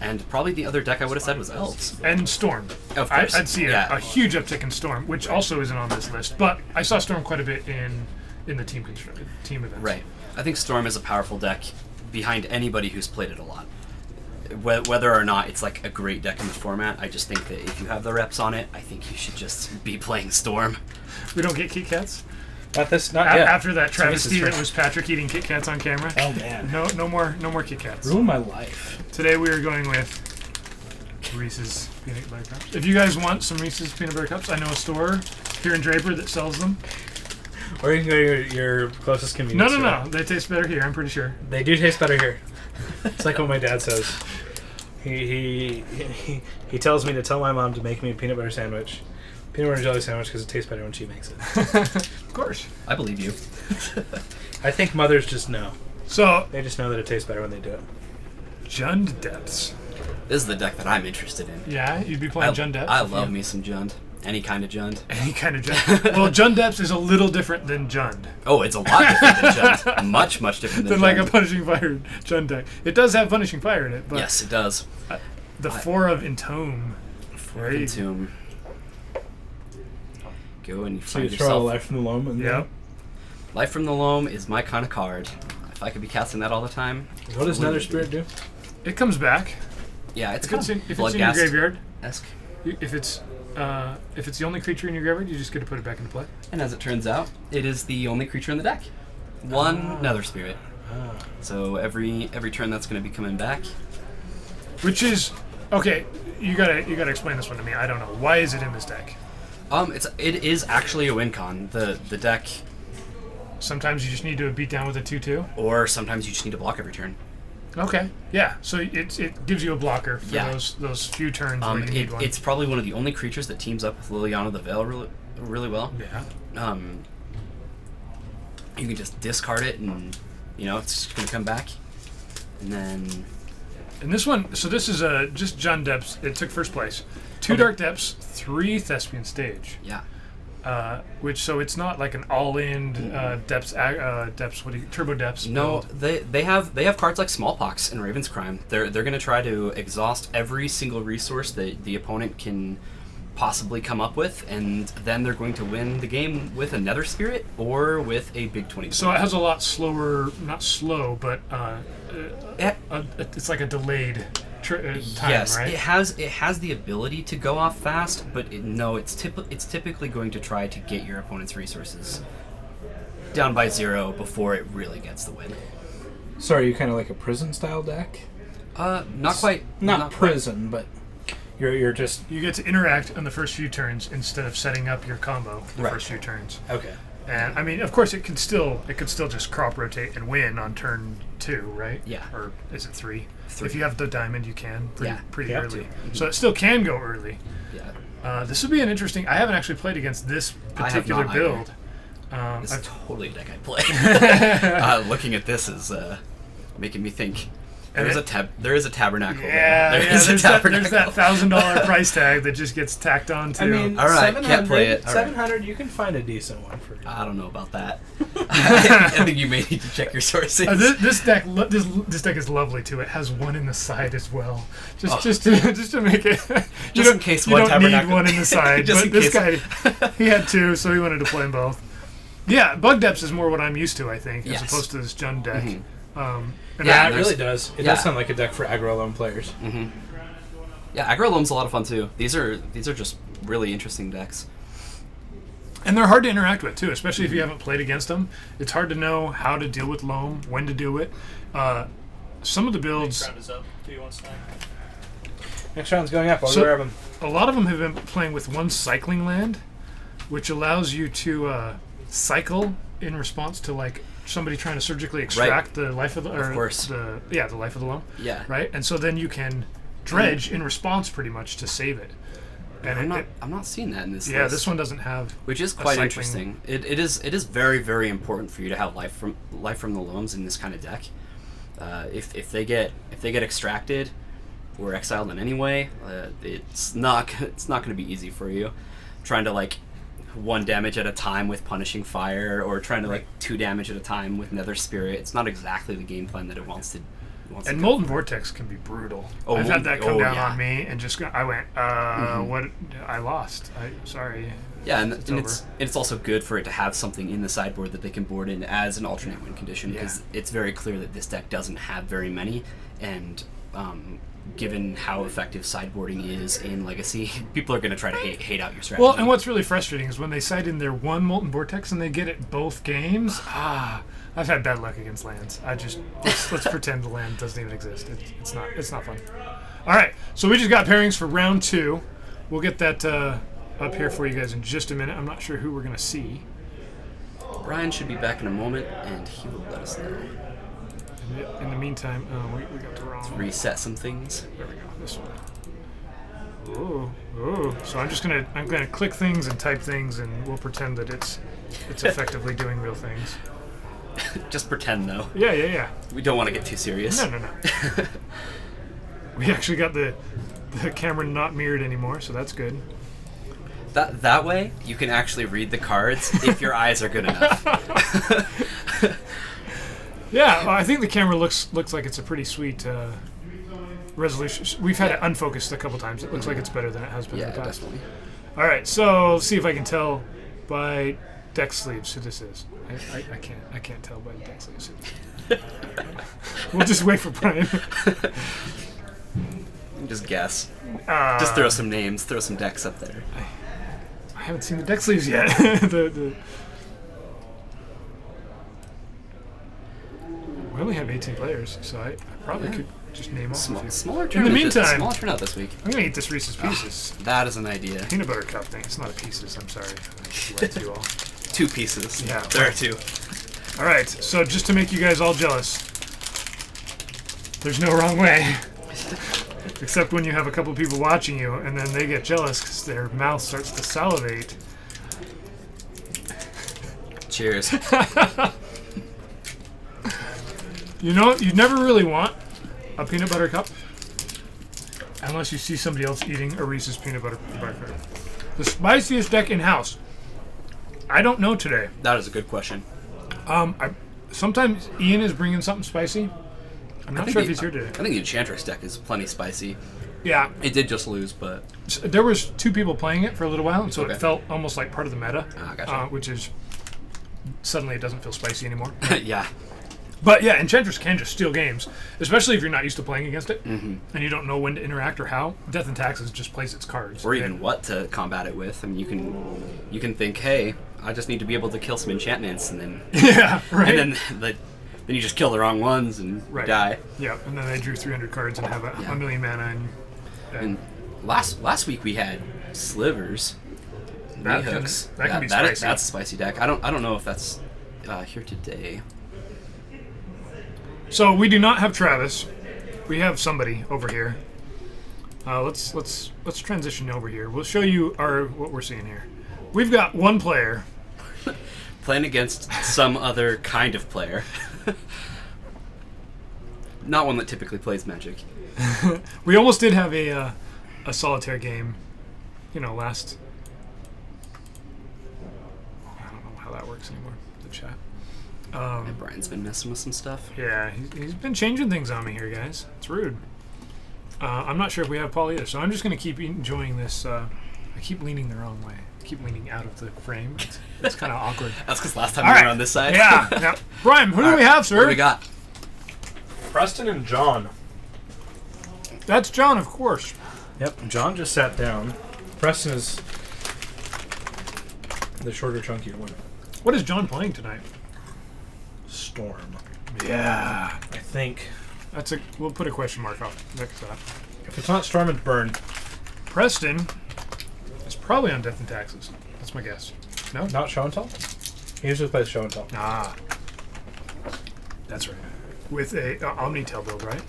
and probably the other deck I would have said was Elves. And Storm. Of course. I'd see a huge uptick in Storm, which also isn't on this list. But I saw Storm quite a bit in the team events. Right. I think Storm is a powerful deck behind anybody who's played it a lot. Whether or not it's like a great deck in the format, I just think that if you have the reps on it, I think you should just be playing Storm. We don't get Kit Kats? Not yet. After that travesty that was Patrick eating Kit Kats on camera. Oh man. No more Kit Kats. Ruined my life. Today we are going with Reese's Peanut Butter Cups. If you guys want some Reese's Peanut Butter Cups, I know a store here in Draper that sells them. Or you can go to your closest convenience store. No. They taste better here, I'm pretty sure. They do taste better here. It's like what my dad says. He tells me to tell my mom to make me a peanut butter sandwich. Peanut butter and jelly sandwich because it tastes better when she makes it. Of course. I believe you. I think mothers just know. So, They just know that it tastes better when they do it. Jund Depths. This is the deck that I'm interested in. Yeah, you'd be playing Jund Depths. I love me some Jund. Any kind of Jund. Any kind of Jund. Well, Jund Depths is a little different than Jund. Oh, it's a lot different than Jund. Much different than Than like Jund. a Punishing Fire Jund deck. It does have Punishing Fire in it, but Yes, it does. the 4 of Entome. There you go. Entomb. Go and you So find you throw a yourself. life from the loam and Yep. Life from the Loam is my kind of card. If I could be casting that all the time. What does What Nether do you Spirit do? It comes back. Yeah, it's If it's kind in, of if it's in your graveyard, esque. if it's the only creature in your graveyard, you just get to put it back into play. And as it turns out, it is the only creature in the deck. One Nether Spirit. Ah. So every turn that's going to be coming back. Which is okay. You gotta explain this one to me. I don't know. Why is it in this deck? It is actually a win con. The deck, Sometimes you just need to beat down with a 2/2. or sometimes you just need to block every turn. Okay. Yeah. So it gives you a blocker for Yeah. those few turns where you need one. It's probably one of the only creatures that teams up with Liliana the Veil really well. Yeah. You can just discard it, and it's going to come back. And then And this one, so this is just Jund Depths. It took first place. 2 Okay. Dark Depths, 3 Thespian Stage. yeah, So it's not like an all-in depths. Turbo Depths? no, build. they have cards like Smallpox and Raven's Crime. They're going to try to exhaust every single resource that the opponent can possibly come up with, and then they're going to win the game with a Nether Spirit or with a big 20. So it has a lot slower, not slow, but it's like a delayed time, Yes, right? it has the ability to go off fast, but it's typically going to try to get your opponent's resources down by 0 before it really gets the win. So are you kind of like a prison style deck? Not quite. Not prison, but you're just You get to interact on the first few turns instead of setting up your combo the Right. first few turns. okay. And I mean, of course, it could still just crop rotate and win on turn 2, right? Yeah. Or is it 3? 3. If you have the diamond, you can pretty You have early. to. So it still can go early. Yeah. This would be an interesting. I haven't actually played against this I have particular not build. This is totally a deck I'd play. Looking at this is making me think. And There is a tabernacle. Yeah, there. there's Is a tabernacle. that $1,000 price tag that just gets tacked on to. I mean, All right, 700, can't play it. All right. 700, you can find a decent one for. I don't know about that. I think you may need to check your sources. This deck is lovely too. It has one in the side as well, just to make it. Just in case you one don't tabernacle- need one in the side. Just but in this case. guy, he had 2, so he wanted to play them both. Yeah, Bug Depths is more what I'm used to, I think, Yes. as opposed to this Jund deck. Mhm. And Yeah, I- it really does. It Yeah. does sound like a deck for aggro loan players. Mm-hmm. Yeah, Aggro Loam's a lot of fun too. These are just really interesting decks. And they're hard to interact with too, especially if you haven't played against them. It's hard to know how to deal with Loam, when to do it. Some of the builds, Next round is up. Do you want to Next round's going up. I'll So- grab them. a lot of them have been playing with one cycling land, which allows you to cycle in response to like somebody trying to surgically extract the life of the course. the life of the loam, Yeah. right? And so then you can dredge in response pretty much to save it. And I'm not seeing that in this yeah, list. this one doesn't have. Which is a quite cycling- interesting. It is very, very important for you to have life from the loams in this kind of deck. If they get extracted or exiled in any way, it's not going to be easy for you. Trying to like 1 damage at a time with Punishing Fire, or trying to like 2 damage at a time with Nether Spirit. It's not exactly the game plan that it wants And Molten Vortex can be brutal. Oh, I've had that come down yeah. on me, and I went, what? I lost. Sorry. Yeah, and over. it's also good for it to have something in the sideboard that they can board in as an alternate win condition, because it's very clear that this deck doesn't have very many, and given how effective sideboarding is in Legacy, people are going to try to hate out your strategy. Well, and what's really frustrating is when they side in their one Molten Vortex and they get it both games. I've had bad luck against lands. Let's pretend the land doesn't even exist. It's not fun. All right, so we just got pairings for round 2. We'll get that up here for you guys in just a minute. I'm not sure who we're going to see. Brian should be back in a moment, and he will let us know. In the meantime, we got the wrong. Let's reset some things. There we go. This one. Ooh. So I'm gonna click things and type things, and we'll pretend that it's effectively doing real things. Just pretend, though. Yeah. We don't want to get too serious. No. We actually got the camera not mirrored anymore, so that's good. That way, you can actually read the cards if your eyes are good enough. Yeah, I think the camera looks like it's a pretty sweet resolution. We've had it unfocused a couple times. It looks like it's better than it has been in the past. Definitely. All right, so let's see if I can tell by deck sleeves who this is. I can't tell by the deck sleeves. We'll just wait for Brian. Just guess. Just throw some names. Throw some decks up there. I haven't seen the deck sleeves yet. We only have 18 players, so I probably could just name off a few. Smaller In turnout. the meantime, Smaller turnout this week. I'm gonna eat this Reese's Pieces. That is an idea. Peanut butter cup thing. It's not a Pieces. I'm sorry. I lied to you all. 2 pieces. Yeah. There are 2. All right. So just to make you guys all jealous, there's no wrong way. Except when you have a couple people watching you, and then they get jealous because their mouth starts to salivate. Cheers. You know, you never really want a peanut butter cup unless you see somebody else eating a Reese's peanut butter cup. The spiciest deck in house. I don't know today. That is a good question. Sometimes Ian is bringing something spicy. I'm not sure if he's here today. I think the Enchantress deck is plenty spicy. Yeah. It did just lose, but There was 2 people playing it for a little while, and so Okay. it felt almost like part of the meta. Gotcha. Which is, suddenly it doesn't feel spicy anymore. yeah. But yeah, Enchantress can just steal games, especially if you're not used to playing against it, and you don't know when to interact or how. Death and Taxes just plays its cards. Or even what to combat it with. I mean, you can think, hey, I just need to be able to kill some enchantments, and then Yeah, right. and then you just kill the wrong ones and Right. die. Yeah, and then they drew 300 cards and have a million mana. And last week we had Slivers, That can- hooks. that can be spicy. That's a spicy deck. I don't know if that's here today. So we do not have Travis. We have somebody over here. Let's transition over here. We'll show you what we're seeing here. We've got one player Playing against some other kind of player. Not one that typically plays Magic. We almost did have a solitaire game, last. I don't know how that works anymore. The chat. And Brian's been messing with some stuff. Yeah, he's been changing things on me here, guys. It's rude. I'm not sure if we have Paul either, so I'm just going to keep enjoying this. I keep leaning the wrong way. I keep leaning out of the frame. It's kind of awkward. That's because last time All we right. were on this side. Yeah. Now, Brian, who do we have, sir? What do we got? Preston and John. That's John, of course. Yep, John just sat down. Preston is the shorter, chunkier one. What is John playing tonight? Storm. Yeah. I think. We'll put a question mark off next to that. If it's not Storm, it's Burn. Preston is probably on Death and Taxes. That's my guess. No? Not Show and Tell? He usually plays Show and Tell. Ah. That's right. With a Omnitel build, right?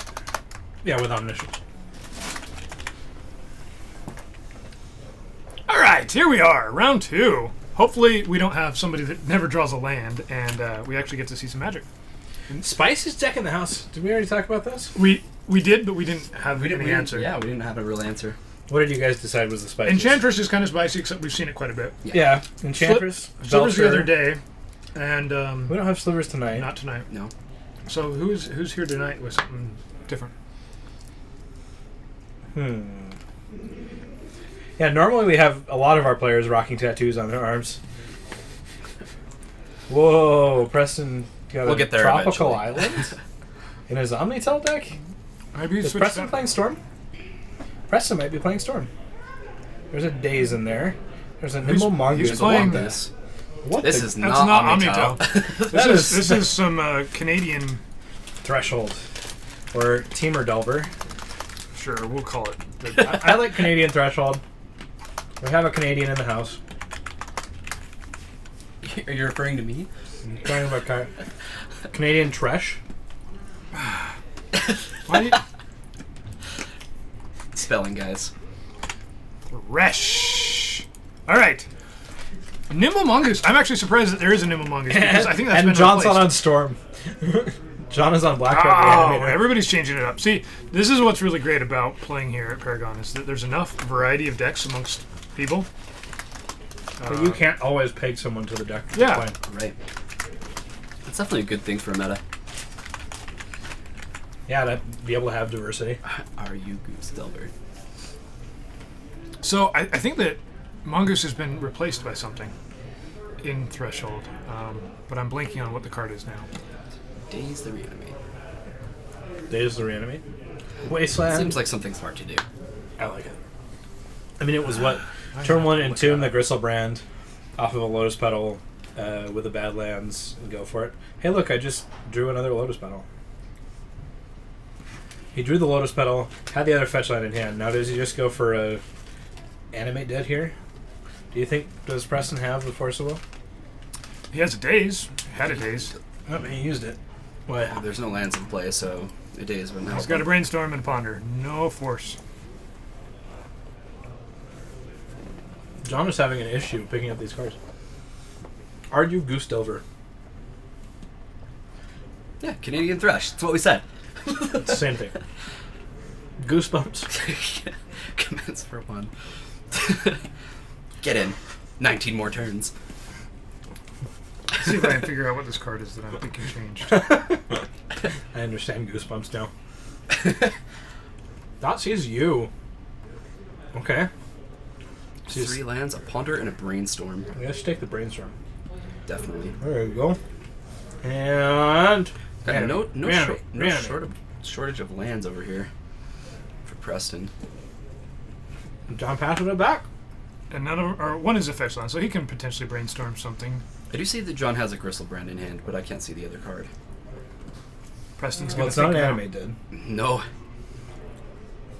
Yeah, with Omniscience. All right, here we are, round 2. Hopefully we don't have somebody that never draws a land, and we actually get to see some magic. Spiciest deck in the house. Did we already talk about this? We did, but we didn't have any answer. Yeah, we didn't have a real answer. What did you guys decide was the spiciest? Enchantress is kind of spicy, except we've seen it quite a bit. Yeah, Enchantress. Slivers the Belcher. other day, and We don't have Slivers tonight. not tonight. No. So who's here tonight with something different? Yeah, normally we have a lot of our players rocking tattoos on their arms. Whoa, Preston got We'll a get there tropical eventually. island in his Omnitel deck? Maybe Is Preston playing Storm? Preston might be playing Storm. There's a Daze in there. There's a Nimble Mongoose. he's playing this. What This the is That's not not Omnitel. Omnitel. This is some Canadian. Threshold. Or Teamer Delver. Sure, we'll call it. I like Canadian Threshold. We have a Canadian in the house. Are you referring to me? I'm talking about Canadian Tresh. Why do you, Spelling, guys. Resh. All right. Nimble Mongoose. I'm actually surprised that there is a Nimble Mongoose because I think that's and been John's replaced. on Storm. John is on Black Red Oh, Reanimator. everybody's changing it up. See, this is what's really great about playing here at Paragon is that there's enough variety of decks amongst people. But you can't always peg someone to the deck. that Yeah. you're playing. Right. That's definitely a good thing for a meta. Yeah, to be able to have diversity. Are you Goose Delbert? So I think that Mongoose has been replaced by something in Threshold, but I'm blanking on what the card is now. Daze the Reanimate. Days to Reanimate. Wasteland. Seems like something smart to do. I like it. I mean, it was what? Turn 1, Entomb the Gristlebrand off of a Lotus Petal with a Badlands and go for it. Hey, look, I just drew another Lotus Petal. He drew the Lotus Petal, had the other fetch line in hand. Now, does he just go for a Animate Dead here? Do you think, does Preston have the Force of Will? He has a Daze. Had a Daze. Oh, he used it. What? There's no lands in play, so a Daze wouldn't help. He's got a Brainstorm and a Ponder. No force. John is having an issue picking up these cards. Are you Goose Delver? Yeah, Canadian Thresh. That's what we said. It's the same thing. Goosebumps. Commence for 1. Get in. 19 more turns. Let's see if I can figure out what this card is that I'm thinking changed. I understand Goosebumps now. That sees you. Okay. Sees 3 lands, a Ponder, and a Brainstorm. Let's take the Brainstorm. Definitely. There you go. And No shortage of lands over here for Preston. John passing it back. And one is a fetch land, so he can potentially Brainstorm something. I do see that John has a Gristlebrand in hand, but I can't see the other card. Preston's Well, going it's to not think an now. Animate Dead. No.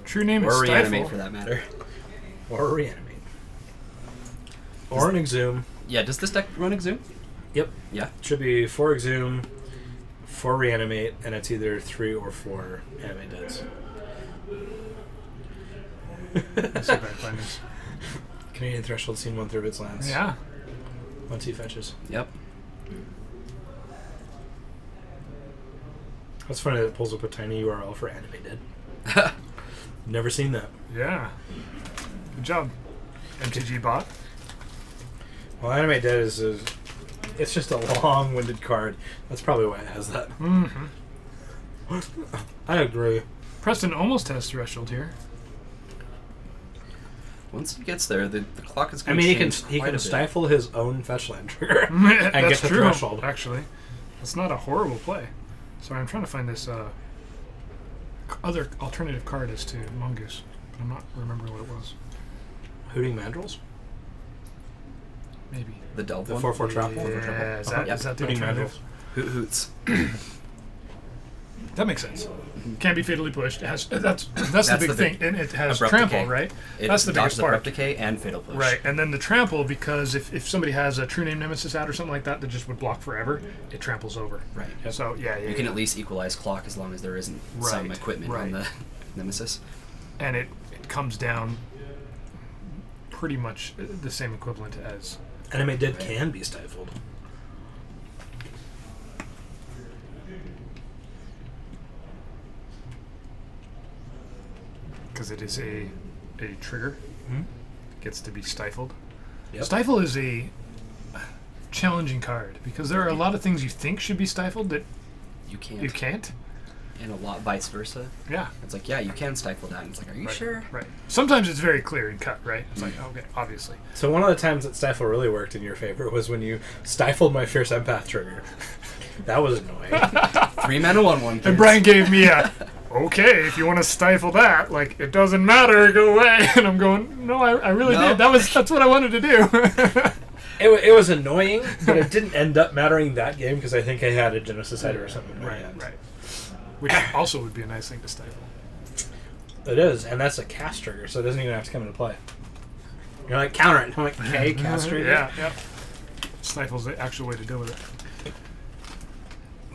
True name is Or Reanimate Stifle. for that matter. Or a Reanimate. Or an Exhume. Yeah, does this deck run Exhume? Yep. Yeah. Should be 4 Exhume, 4 Reanimate, and it's either 3 or 4 Animate Deads. Let's see if I can find this. Canadian Threshold seen 1/3 of its lands. Yeah. 1-2 fetches. Yep. That's funny that it pulls up a tiny URL for Animate Dead. Never seen that. Yeah. Good job. MTG bot. Well, Animate Dead is it's just a long-winded card. That's probably why it has that. Mm-hmm. I agree. Preston almost has Threshold here. Once he gets there, the clock is I going mean, to he can change he quite can a bit. stifle his own fetch land trigger and That's get the true, threshold. actually. That's not a horrible play. Sorry, I'm trying to find this other alternative card as to Mongoose, but I'm not remembering what it was. Hooting Mandrills? Maybe. The Delve The one? 4/4 trap? Yeah, is Uh-huh. that the Hooting alternative? Mandrills. Hoots. That makes sense. Can't be fatally pushed. It has that's the big thing, and it has Abrupt trample, decay. right? It That's the biggest dodges part. Abrupt Decay and Fatal Push. Right, and then the trample, because if somebody has a True Name Nemesis out or something like that that just would block forever, it tramples over. Right. So yeah, You can at least equalize clock as long as there isn't some Right, equipment right. on the Nemesis. and it comes down pretty much the same equivalent as Animate Dead can be stifled. because it is a trigger. Hmm? Gets to be stifled. Yep. Stifle is a challenging card because there are a lot of things you think should be stifled that you can't. You can't? And a lot vice versa. Yeah. It's like, yeah, you can stifle that. And it's like, are you sure? Right. Sometimes it's very clear and cut, right? It's like, okay, obviously. So one of the times that Stifle really worked in your favor was when you stifled my Fierce Empath trigger. That was annoying. 3 mana 1/1. And Brian gave me a, okay, if you want to stifle that, like, it doesn't matter, go away. And I'm going, no, I really did. That's what I wanted to do. It was annoying, but it didn't end up mattering that game because I think I had a Genesis or something. Right. Which also would be a nice thing to stifle. It is, and that's a cast trigger, so it doesn't even have to come into play. You're like, counter it. I'm like, okay, cast trigger. Yeah. Stifle's the actual way to deal with it.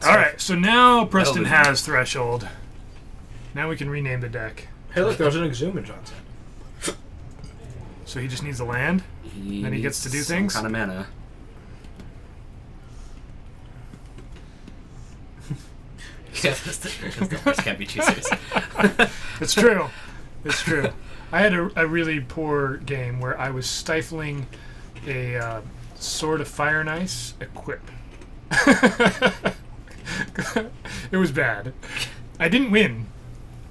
All right, so now Preston has Threshold. Now we can rename the deck. Hey, look, there's an Exhume in Johnson. So he just needs a land, then he gets to do things? Kind of mana. Yeah, this can't be choosers. It's true. I had a really poor game where I was stifling a Sword of Fire and Ice equip. It was bad. I didn't win,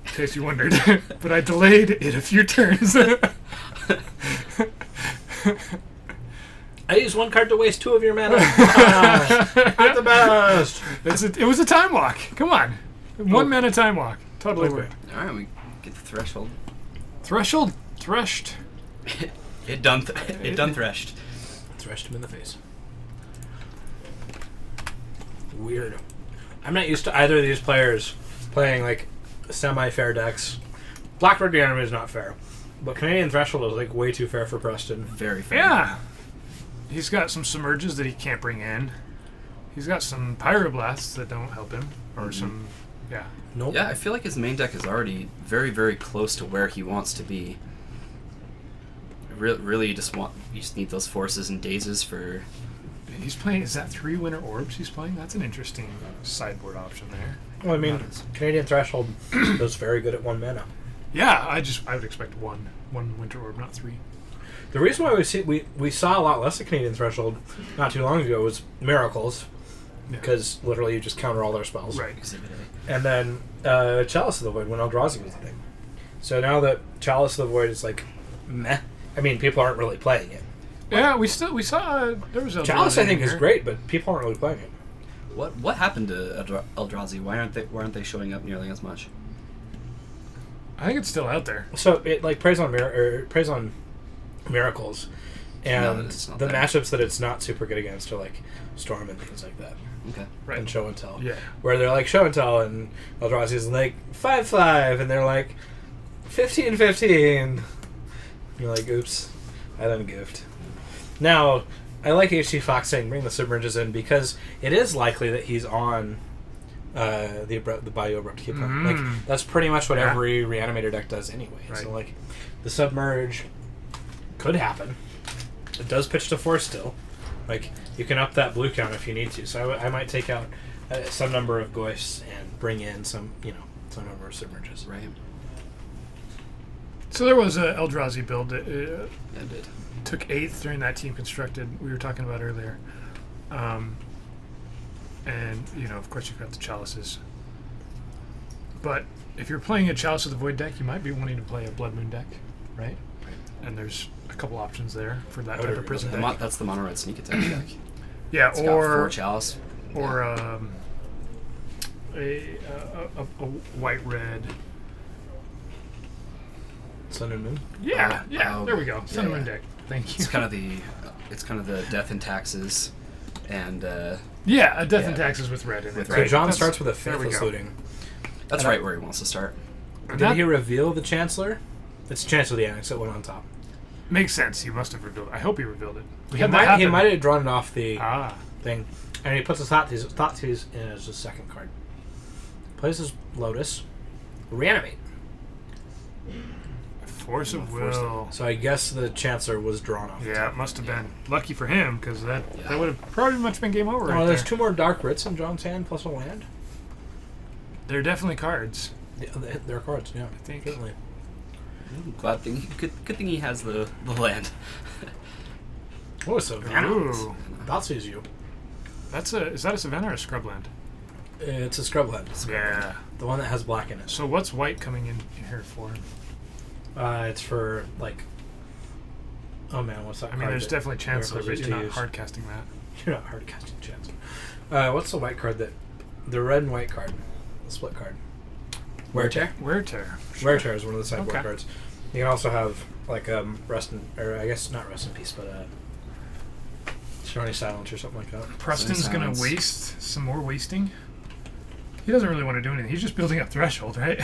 in case you wondered, but I delayed it a few turns. I used 1 card to waste 2 of your mana. I'm the best. It was a time walk. Come on. 1 mana time walk. Totally worked. Alright, we get the Threshold. Threshold threshed. It done threshed. Threshed him in the face. Weird. I'm not used to either of these players playing like semi-fair decks. Blackbird Enemy is not fair, but Canadian Threshold is like way too fair for Preston. Very fair. Yeah. He's got some Submerges that he can't bring in. He's got some Pyroblasts that don't help him. Or some... Yeah. Nope. Yeah, I feel like his main deck is already very, very close to where he wants to be. Really, you just need those Forces and Dazes for... He's playing... Is that 3 Winter Orbs he's playing? That's an interesting sideboard option there. Well, I mean, Canadian Threshold is very good at 1 mana. Yeah, I would expect one Winter Orb, not 3. The reason why we saw a lot less of Canadian Threshold not too long ago was Miracles, because literally you just counter all their spells. Right. And then Chalice of the Void when Eldrazi was the thing. So now that Chalice of the Void is like meh, I mean people aren't really playing it. Yeah, we saw there was Eldrazi. Chalice I think is great, but people aren't really playing it. What happened to Eldrazi? Why aren't they showing up nearly as much? I think it's still out there. So it like preys on Miracles, and the matchups that it's not super good against are like Storm and things like that. Okay. Right. And Show and Tell. Yeah. Where they're like Show and Tell, and Eldrazi's like 5/5, and they're like 15/15. You're like, oops, I done goofed. Now, I like HC Fox saying bring the Submerges in because it is likely that he's on the Bayou Abrupt Keep. Like that's pretty much what every Reanimator deck does anyway. Right. So like, the Submerge could happen. It does pitch to 4 still. Like, you can up that blue count if you need to. So I might take out some number of Goyfs and bring in some number of Submerges. Right. So there was a Eldrazi build that It did. took 8th during that team constructed we were talking about earlier. And, of course you've got the Chalices. But if you're playing a Chalice of the Void deck, you might be wanting to play a Blood Moon deck, right? And there's a couple options there for that type of prison deck. That's the mono red sneak attack deck. Yeah, It's got 4 Chalice. Or a white red. Sun and Moon. Yeah, there we go. Sun and Moon yeah. deck. Thank you. It's kind of the Death and Taxes, and a Death and Taxes with red in it. So Right? John That's- starts with a there we Faithless go. Looting. that's right where he wants to start. Did he reveal the Chancellor? It's Chancellor of the Annex that went on top. Makes sense. He must have revealed it. I hope he revealed it. He might have drawn it off the Ah. thing. And he puts his Thought Tease in as his second card. Plays his Lotus. Reanimate. Force of Will. So I guess the Chancellor was drawn off. Yeah, it must have been. Lucky for him, because that would have probably much been game over right There's there. 2 more Dark Writs in John's hand plus a land. They're definitely cards. Yeah, they're cards, yeah. I think. Certainly. Good thing he has the land. Oh, so Ooh. that sees you. Is that a Savannah or a Scrubland? It's a Scrubland. Yeah. The one that has black in it. So what's white coming in here for? It's for, like... Oh, man, what's that I mean, card there's that definitely Chancellor, Miracles but used you're to not use? hard casting that. You're not hard casting Chancellor. What's the white card that... The red and white card. The split card. Wear Tear? Wear Tear. Wear Tear is one of the sideboard Okay. cards. You can also have, like, Rest in... Or, I guess not Rest in Peace, but, Stony Silence or something like that. Preston's going Silence. to waste some more wasting. He doesn't really want to do anything. He's just building up Threshold, right?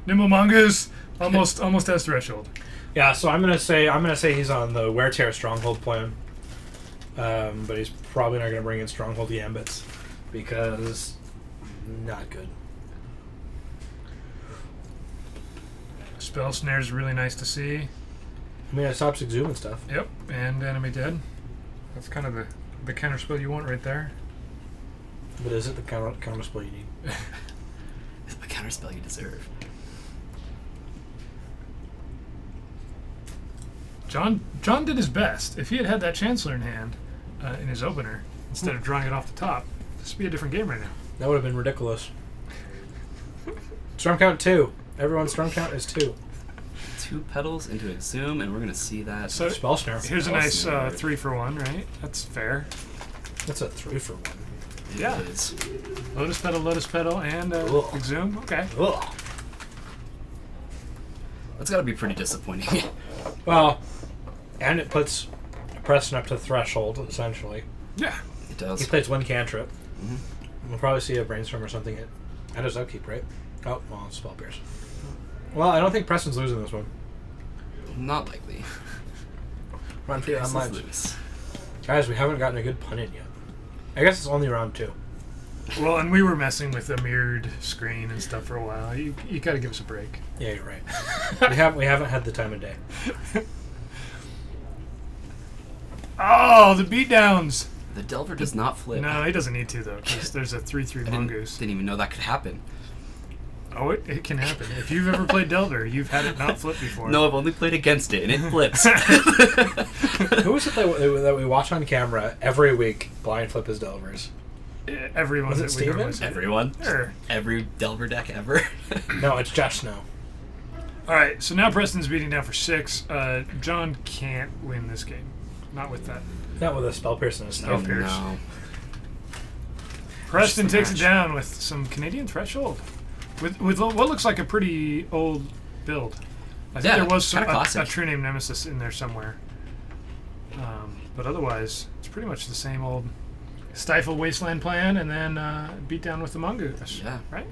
Nimble Mongoose almost has Threshold. Yeah, so I'm gonna say he's on the Wear Tear Stronghold plan, but he's probably not gonna bring in Stronghold Gambits because not good. Spell Snare is really nice to see. I mean, it stops Exhume and stuff. Yep, and Enemy Dead. That's kind of the counter spell you want right there. But is it the counter spell you need? It's the counterspell you deserve. John did his best. If he had that Chancellor in hand in his opener, instead of drawing it off the top, this would be a different game right now. That would have been ridiculous. Storm count 2. Everyone's storm count is 2. 2 petals into Exhume, and we're going to see that. So Spell Snare. here's a Spell nice Snare. 3-for-1, right? That's fair. That's a 3-for-1. It yeah. is. Lotus Petal, and Ugh. Exhume. Okay. Ugh. That's got to be pretty disappointing. Well, and it puts Preston up to Threshold, essentially. Yeah. It does. He plays one cantrip. Mhm. We'll probably see a Brainstorm or something at his upkeep, right? Oh, well, it's Spell Pierce. Well, I don't think Preston's losing this one. Not likely. Run for your This is online. loose. Guys, we haven't gotten a good pun in yet. I guess it's only round 2. Well, and we were messing with the mirrored screen and stuff for a while. You got to give us a break. Yeah, you're right. we haven't had the time of day. Oh, the beatdowns! The Delver does not flip. No, he doesn't need to, though, because there's a 3-3 I didn't Mongoose. even know that could happen. Oh, it can happen. If you've ever played Delver, you've had it not flip before. No, I've only played against it, and it flips. Who is it that we watch on camera every week blind flip his Delvers? Everyone Was it that we Steven? normally see. Everyone. Sure. Every Delver deck ever. No, it's Josh Snow. All right, so now Preston's beating down for 6. John can't win this game. Not with that. Not with a Spell Pierce and a Spell Snow. Pierce. No. Preston Just the takes it match. down with some Canadian Threshold. With what looks like a pretty old build. I think Yeah, there was kinda a classic. True Name Nemesis in there somewhere. But otherwise, it's pretty much the same old Stifle Wasteland plan and then beat down with the Mongoose. Yeah. Right?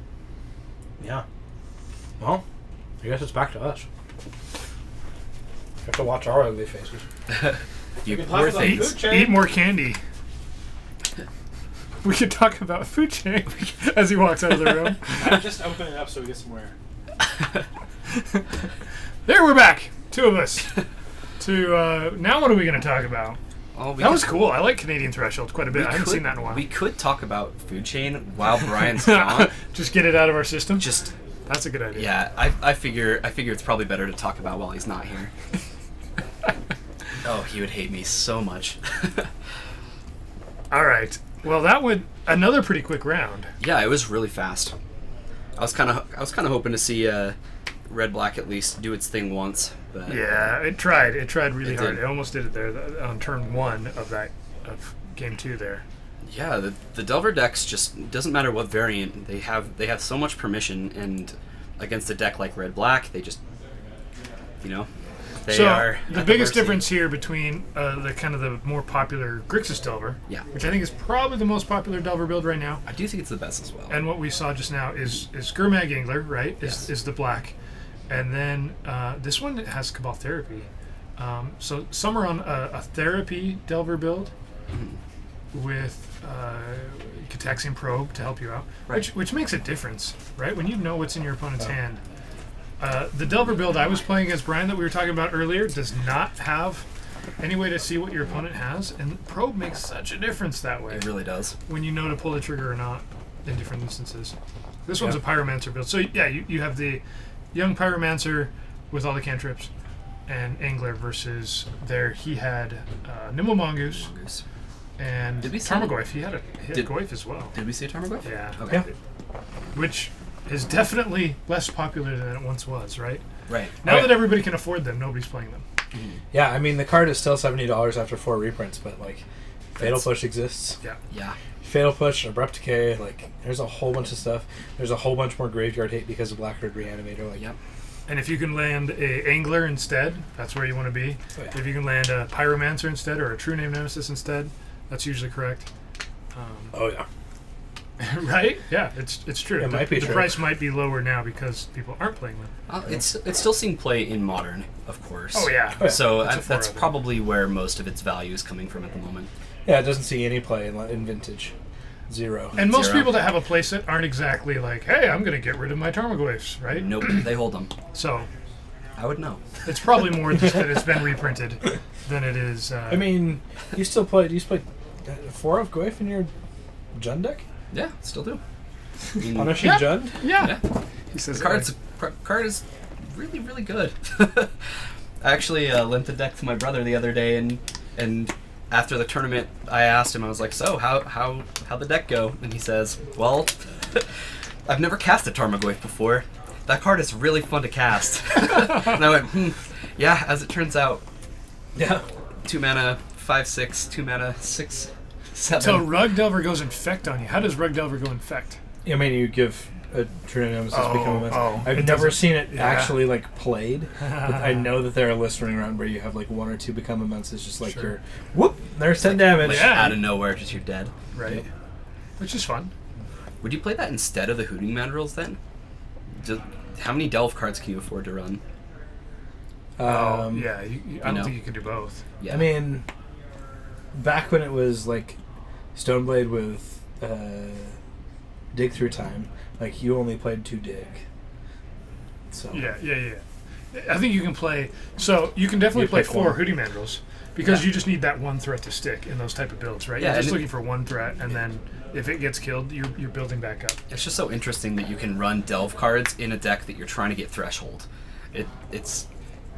Yeah. Well, I guess it's back to us. Have to watch our ugly faces. You can poor talk about thing. food chain. Eat more candy. We could talk about food chain as he walks out of the room. I'm just opening it up so we get some air. There, we're back. 2 of us. Now what are we going to talk about? Oh, we That could- was cool. I like Canadian Threshold quite a bit. we I haven't could- seen that in a while. We could talk about food chain while Brian's gone. Just get it out of our system. Just That's a good idea. yeah, I figure it's probably better to talk about while he's not here. Oh, he would hate me so much. All right. Well, that would another pretty quick round. Yeah, it was really fast. I was kind of hoping to see Red Black at least do its thing once, but Yeah, it tried. It tried really It hard. did. It almost did it there on turn 1 of game 2 there. yeah, the Delver decks just doesn't matter what variant they have so much permission, and against a deck like Red Black, they just they so are the at biggest mercy. difference here between the kind of the more popular Grixis Delver, Yeah. which I think is probably the most popular Delver build right now, I do think it's the best as well. and what we saw just now is Gurmag Angler, right? Yes. Is the black, and then this one has Cabal Therapy. So some are on a therapy Delver build with Cataxian Probe to help you out, Right. which makes a difference, right? When you know what's in your opponent's hand. The Delver build I was playing against Brian that we were talking about earlier does not have any way to see what your opponent has, and Probe makes such a difference that way It really does. when you know to pull the trigger or not in different instances. This one's a Yeah. Pyromancer build. So yeah, you have the young Pyromancer with all the cantrips and Angler versus there he had Nimble Mongoose, Mongoose. and Did we see- Tarmogoyf. He had a Did- Goyf as well. Did we see a Tarmogoyf? Yeah. Okay. Yeah. Which is definitely less popular than it once was, right? Right. Now Okay. that everybody can afford them, nobody's playing them. Yeah, I mean the card is still $70 after 4 reprints, but like Fatal That's- Push exists. Yeah. Fatal Push, Abrupt Decay, like there's a whole bunch of stuff. There's a whole bunch more graveyard hate because of Blackbird Reanimator. Like, Yep. And if you can land a Angler instead, that's where you want to be. Oh, yeah. If you can land a Pyromancer instead or a True Name Nemesis instead, that's usually correct. oh yeah. Right? Yeah, it's true. It might be the true. price might be lower now because people aren't playing them. It's still seeing play in Modern, of course. Oh yeah. Oh, yeah. So That's a that's four-other. probably where most of its value is coming from at the moment. Yeah, it doesn't see any play in Vintage. 0. And most Zero. people that have a playset aren't exactly like, hey, I'm going to get rid of my Tarmogoyfs, right? Nope, they hold them. So I would know. it's probably more just that it's been reprinted than it is. I mean, you still play 4 of Goyf in your Jund deck? Yeah, still do. I mean, Punishing Yeah. Jund? yeah. yeah. He says Card is really, really good. I actually lent the deck to my brother the other day, and after the tournament, I asked him, I was like, so, how'd the deck go? And he says, well, I've never cast a Tarmogoyf before. That card is really fun to cast. And I went, yeah, as it turns out, Yeah. 2 mana, 5/6, 2 mana, 6/7. So Rug Delver goes infect on you. How does Rug Delver go infect? I mean, you give a True Nemesis become a mess. I've it never doesn't- seen it yeah. actually like played, but I know that there are lists running around where you have like 1 or 2 become immense. It's just like Sure. you're whoop, there's 10 damage. Like, Yeah. out of nowhere, just you're dead. Right. Yep. Which is fun. Would you play that instead of the Hooting Mandrills then? How many Delve cards can you afford to run? Yeah, I don't know. think you can do both. Yeah. I mean, back when it was like Stoneblade with Dig Through Time, like you only played 2 Dig. So Yeah. I think you can play. So you can definitely You play pick 4 one. Hootie Mandrills because Yeah. you just need that one threat to stick in those type of builds, right? Yeah, You're just and looking for one threat, and then if it gets killed, you're building back up. It's just so interesting that you can run Delve cards in a deck that you're trying to get Threshold. It's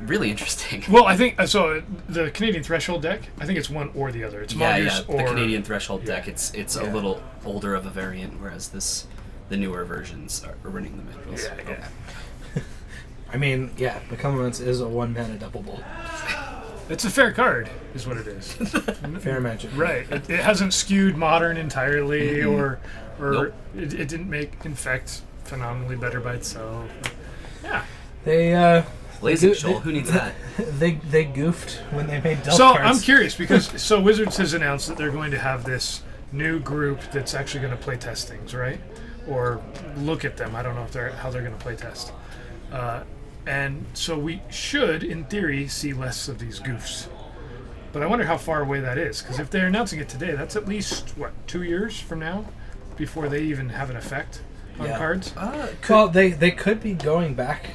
really interesting. Well, I think so. The Canadian Threshold deck, I think it's one or the other. It's yeah, Mongoose the or Canadian Threshold deck. yeah. It's a Yeah. little older of a variant, whereas the newer versions are running the Mandrills. Yeah. I mean, yeah, Become Immense is a 1 mana doubleable. It's a fair card, is what it is. Fair magic. Right. It hasn't skewed modern entirely, or Nope. it didn't make infect phenomenally better by itself. Yeah. They Blazing They- Shoal, who needs that? they goofed when they made Delph So cards. I'm curious because Wizards has announced that they're going to have this new group that's actually going to play test things, right? Or look at them. I don't know how they're going to play test. And so we should, in theory, see less of these goofs. But I wonder how far away that is, because if they're announcing it today, that's at least 2 years from now before they even have an effect on Yeah. cards. Well, they could be going back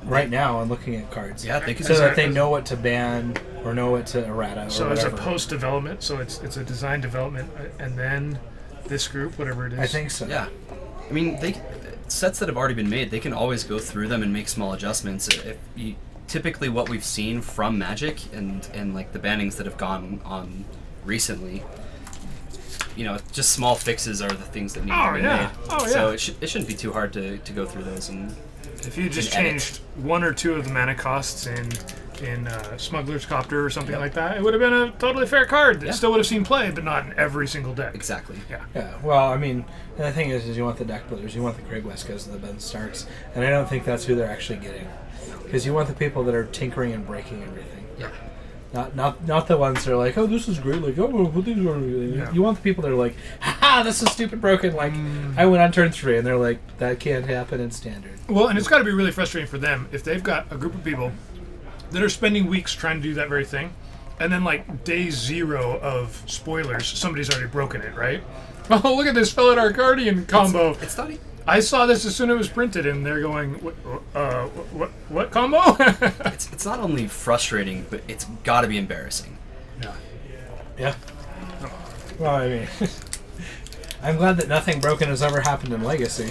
right now and looking at cards. Yeah, they could So Is that that- they know what to ban or know what to errata or So it's a whatever. post-development, so it's a design development, and then this group, whatever it is. I think so. Yeah, I mean, sets that have already been made, they can always go through them and make small adjustments. Typically, what we've seen from Magic and like the bannings that have gone on recently, just small fixes are the things that need to be yeah. made. Oh, yeah. So it shouldn't be too hard to go through those and. If you just and edit. changed 1 or 2 of the mana costs in Smuggler's Copter or something like that, it would have been a totally fair card that Yeah. still would have seen play, but not in every single deck. Exactly. Yeah. Well, I mean, the thing is you want the deck builders, you want the Craig Wescos and the Ben Starks, and I don't think that's who they're actually getting, because you want the people that are tinkering and breaking everything. Yeah. Not the ones that are like, oh, this is great, like, oh, well, these are. Yeah. You want the people that are like, haha, this is stupid broken. Like, I went on turn 3, and they're like, that can't happen in standard. Well, and it's got to be really frustrating for them if they've got a group of people that are spending weeks trying to do that very thing, and then like day 0 of spoilers, somebody's already broken it, right? Oh, look at this Felidar Guardian combo. It's not. I saw this as soon as it was printed, and they're going, what combo? It's not only frustrating, but it's got to be embarrassing. Yeah. Yeah. Well, I mean, I'm glad that nothing broken has ever happened in Legacy.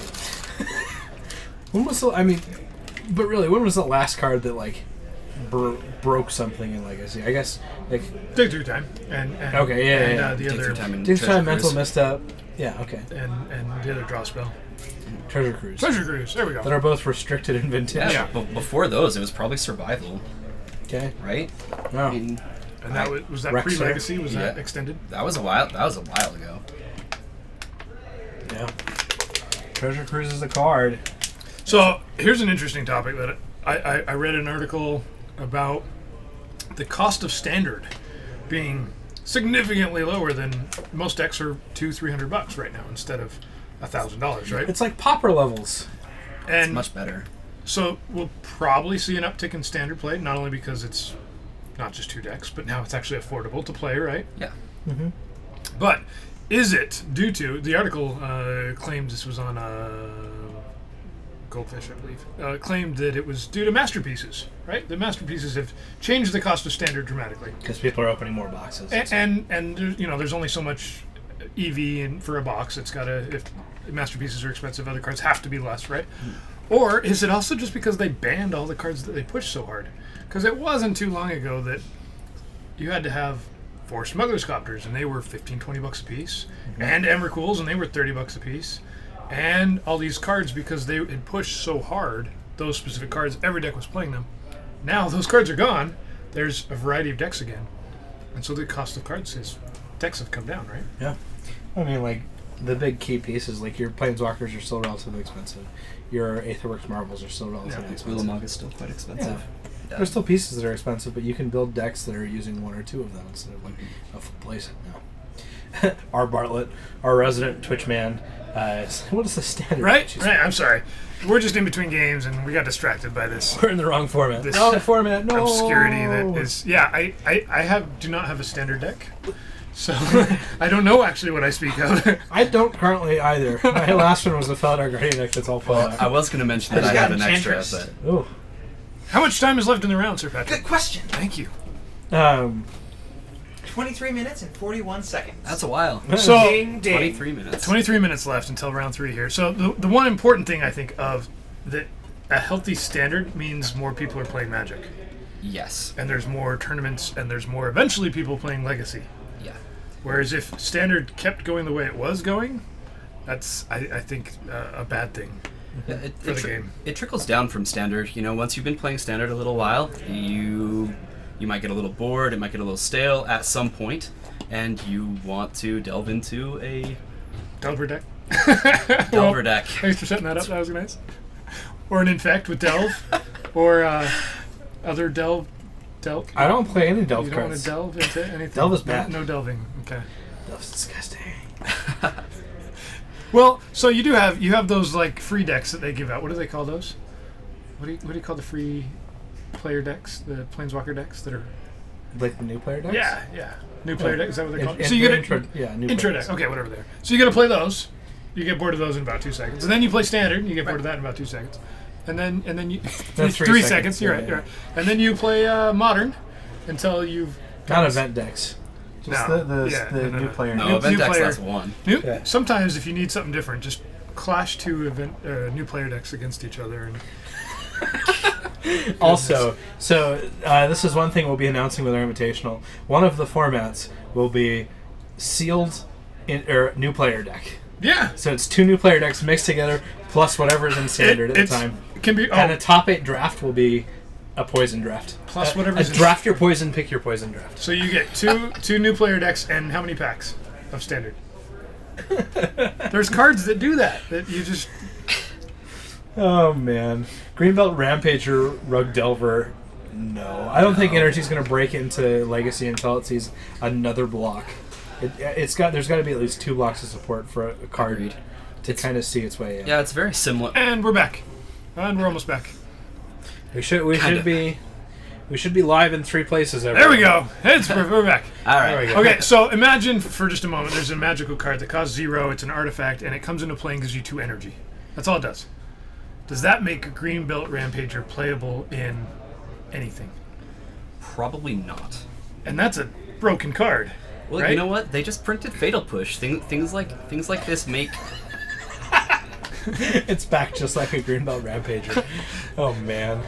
When was the last card that, like, broke something in Legacy. I guess like Dig Through Time and Okay, yeah, and, yeah. the Dig other Through Time and Dig Treasure Time, Mental Cruise. Misstep. Yeah, okay. and the other draw spell. Treasure Cruise. Treasure Cruise. There we That go. are both restricted in Vintage. Yeah, Yeah. but before those, it was probably Survival, Okay. right? No. I mean, And that was that Rexer. pre-Legacy? Was that Yeah. extended? that was a while ago. Yeah. Treasure Cruise is a card. So here's an interesting topic that I read an article about the cost of Standard being significantly lower than most decks are $200-300 right now instead of $1,000, right? It's like Pauper levels. And Much better. so we'll probably see an uptick in Standard play, not only because it's not just 2 decks, but now it's actually affordable to play, right? Yeah. But is it due to the article claimed this was on Goldfish, I believe, claimed that it was due to masterpieces, right? The masterpieces have changed the cost of Standard dramatically, Because people are opening more boxes. and there's only so much EV for a box. It's got to, if masterpieces are expensive, other cards have to be less, right? Or is it also just because they banned all the cards that they pushed so hard? Because it wasn't too long ago that you had to have 4 Smuggler's Copters, and they were $15-20 a piece, and Emrakul's, and they were $30 a piece, and all these cards, because they had pushed so hard, those specific cards, every deck was playing them. Now those cards are gone. There's a variety of decks again, and so the cost of decks have come down, right? Yeah. I mean, like, the big key pieces, like your Planeswalkers are still relatively expensive. Your Aetherworks Marvels are still relatively expensive. Ulamog is still quite expensive. Yeah. There's still pieces that are expensive, but you can build decks that are using 1 or 2 of them instead of like a full playset now. Our Bartlett, our resident Twitch man, what is the standard? Right? Right. I'm sorry. We're just in between games, and we got distracted by this We're in the wrong format. This- Wrong format. No. obscurity that is. Yeah, I do not have a Standard deck, so I don't know actually what I speak of. I don't currently either. My last one was a Felidar Guardian deck that's all full Well, out. I was going to mention that I I just have got an extra, Enchantress. but Ooh. How much time is left in the round, Sir Patrick? Good question. Thank you. 23 minutes and 41 seconds. that's a while. So Ding, ding. 23 minutes. 23 minutes left until round 3 here. So the one important thing I think of that a healthy Standard means more people are playing Magic, Yes. and there's more tournaments, and there's more eventually people playing Legacy. Yeah. Whereas if Standard kept going the way it was going, that's I think a bad thing. Yeah, For the game. It trickles down from Standard. You know, once you've been playing Standard a little while, you might get a little bored, it might get a little stale at some point, and you want to delve into a Delver deck. Delver deck. Thanks for setting that up. That was nice. Or an Infect with Delve, or other Delve. I don't play any Delve You don't want cards. to delve into anything. Delve is bad. No delving. Okay. Delve's disgusting. Well, so you have those like free decks that they give out. What do they call those? What do you call the free player decks? The Planeswalker decks that are. Like the new player decks? Yeah. New player deck. Is that what they're called? In- So you get intro, yeah, new intro player deck. Okay, whatever they are. So you got to play those. You get bored of those in about 2 seconds, and then you play Standard. And you get bored of that in about 2 seconds, and then you Then 3 3 seconds. seconds, You're yeah, right. yeah. You're right. And then you play Modern until you've Not event decks. Just No. the Yeah, the no. new player. No, New- event new decks player. last one. new. Yeah. Sometimes if you need something different, just clash 2 new player decks against each other. And Also, so this is one thing we'll be announcing with our invitational. One of the formats will be sealed new player deck. yeah, So it's 2 new player decks mixed together plus whatever's in standard at the time. It can be. And Oh, a top 8 draft will be a poison draft. Plus A whatever's in- draft your poison, pick your poison draft. so you get two new player decks and how many packs of Standard? There's cards that do that. That you just. Oh man, Greenbelt Rampager, Rug Delver. No, I don't think Energy's going to break into Legacy until it sees another block. There's got to be at least 2 blocks of support for a card Agreed. to kind of see its way in. Yeah, it's very similar. And we're back. And we're almost back. We Kinda. should be live in 3 places. There we go. We're back. All There we right. go. Okay, so imagine for just a moment there's a magical card that costs 0, it's an artifact, and it comes into play and gives you 2 energy. That's all it does. Does that make a Greenbelt Rampager playable in anything? Probably not. And that's a broken card. Well, right? you know what? They just printed Fatal Push. Things like this make. It's back just like a Greenbelt Rampager. Oh man.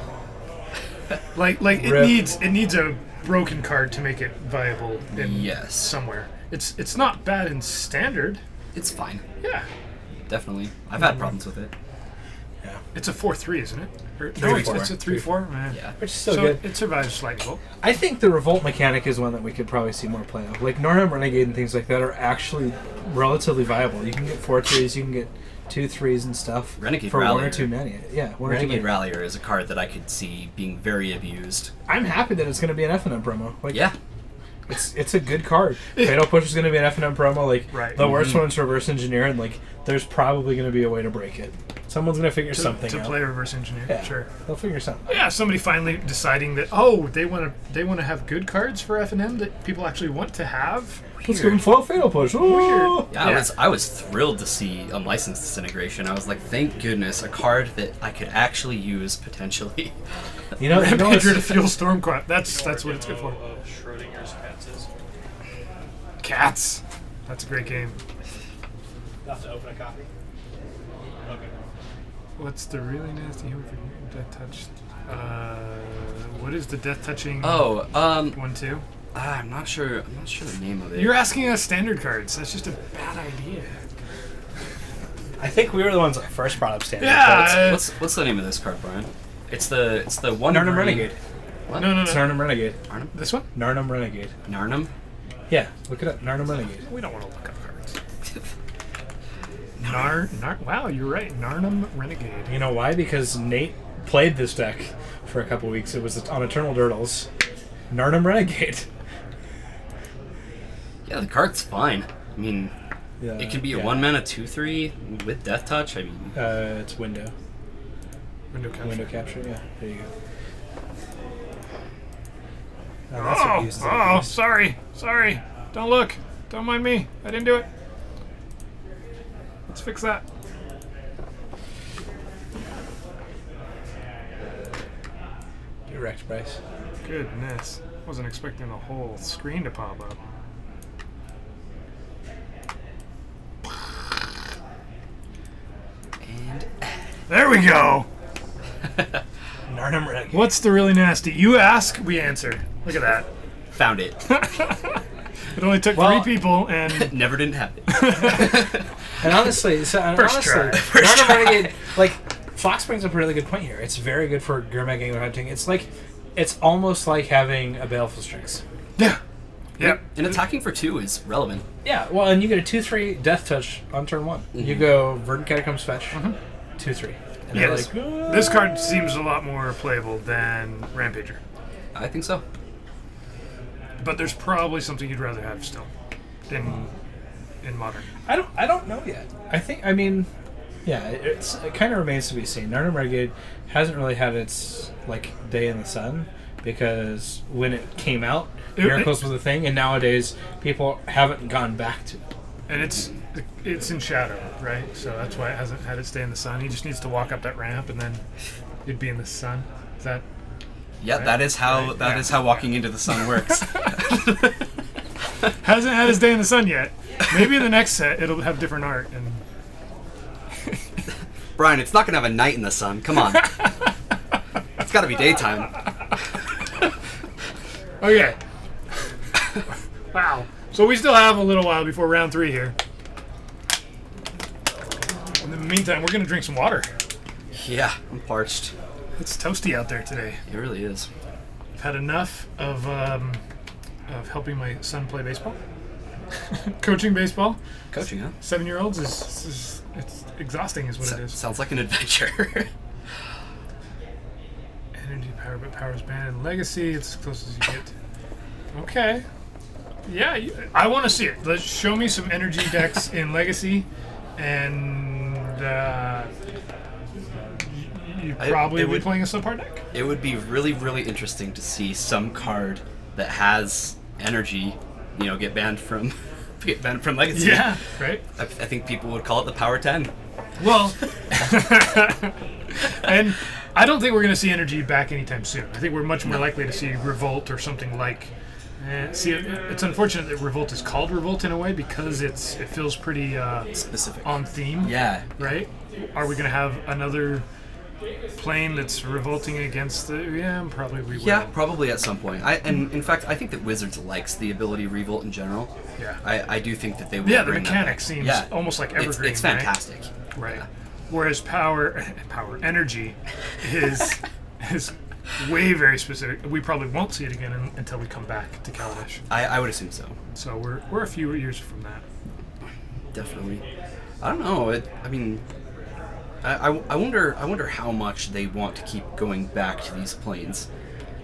Like it Rip. needs a broken card to make it viable in Yes. somewhere. It's not bad in standard. It's fine. Yeah. Definitely. I've had problems with it. It's a 4/3, isn't it? Or, Three, no, it's four. a 3/4. Yeah. Which is still So good. it survives slight revolt. I think the revolt mechanic is one that we could probably see more play of. Like Norham Renegade and things like that are actually relatively viable. You can get 4/3s, you can get 2/3s and stuff Renegade for one or Rallier. two many. Yeah, one or two Renegade many. Rallier is a card that I could see being very abused. I'm happy that it's going to be an F&M promo. Like, Yeah. it's a good card. Fatal Push is going to be an F&M promo. Like Right. the worst one's Reverse Engineer, and like there's probably going to be a way to break it. Someone's going to figure something to out. play reverse engineer. Yeah, Sure. they'll figure something. Yeah, somebody finally deciding that they want to have good cards for F&M that people actually want to have. Let's give him foil Fatal Push. Oh! Yeah, Yeah. I was thrilled to see Unlicensed Disintegration. I was like, thank goodness, a card that I could actually use potentially. You know, Rampager to fuel Stormcrow. That's what it's good for. Of Schrodinger's cats is. Cats. That's a great game. You have to open a copy. Okay. What's the really nasty death touch? What is the death touching? Oh, 1/2. I'm not sure the name of it. You're asking us standard cards. That's just a bad idea. I think we were the ones that first brought up standard Yeah. cards. What's the name of this card, Brian? It's the one Narnum green- Renegade. What? No. It's Narnum Renegade. Narnum? This one? Narnum Renegade. Narnum? Yeah, look it up. Narnum Renegade. We don't want to look up cards. Wow, you're right. Narnum Renegade. You know why? Because Nate played this deck for a couple weeks. It was on Eternal Durdles. Narnum Renegade. Yeah, the card's fine. I mean, Yeah, it can be a yeah. 1-mana 2/3 with Death Touch. I mean, It's window. Window capture. Window capture, yeah. There you go. Oh, that's what he uses it Oh, against. sorry. Don't look. Don't mind me. I didn't do it. Let's fix that. You're wrecked, Bryce. Goodness. Wasn't expecting the whole screen to pop up. and There we go. Narnum Renegade. What's the really nasty? You ask, we answer. Look at that. found it. It only took Well- 3 people, and Never didn't have it. And honestly, First try. Narnum Renegade, like, Fox brings up a really good point here. It's very good for Gurmag Angler hunting. It's almost like having a Baleful Strix. yeah. Yep. And attacking for 2 is relevant. Yeah, well, and you get a 2/3 Death Touch on turn 1. You go Verdant Catacombs Fetch, 2/3. And Yeah, they're this, like, "Ah." this card seems a lot more playable than Rampager. I think so. But there's probably something you'd rather have still in Modern. I don't know yet. I mean, yeah, it kind of remains to be seen. Narnum Renegade hasn't really had its like day in the sun because when it came out, Miracles was a thing, and nowadays people haven't gone back to it. And it's in shadow, right? So that's why it hasn't had its day in the sun. He just needs to walk up that ramp, and then it'd be in the sun. Is that Yeah, Right. that is how Right, yeah. walking into the sun works. hasn't had his day in the sun yet? Maybe in the next set it'll have different art. And Brian, it's not gonna have a night in the sun. Come on. It's gotta be daytime. okay. Wow. So we still have a little while before round 3 here. In the meantime, we're gonna drink some water. Yeah, I'm parched. It's toasty out there today. It really is. I've had enough of helping my son play baseball, coaching baseball. Coaching, huh? 7-year-olds is it's exhausting, is what it is. Sounds like an adventure. Energy, power, but power's banned. And legacy, it's as close as you get. Okay. Yeah, I want to see it. Let's show me some energy decks in legacy, and you probably it will be would- playing a subpar deck. It would be really, really interesting to see some card that has energy, get banned from Legacy. Yeah, right. I think people would call it the Power 10. Well, and I don't think we're going to see energy back anytime soon. I think we're much more likely to see Revolt or something like. See, it's unfortunate that Revolt is called Revolt in a way because it feels pretty Specific. on theme. Yeah. Right? Are we going to have another plane that's revolting against the... Yeah, probably we will. Yeah, probably at some point. And in fact, I think that Wizards likes the ability Revolt in general. Yeah. I do think that they will. Yeah, the bring that mechanic back. seems Yeah. almost like evergreen. It's fantastic. Right. Yeah. Whereas energy is way very specific. We probably won't see it again until we come back to Kaladesh. I would assume so. So we're a few years from that. Definitely. I don't know. I wonder how much they want to keep going back to these planes.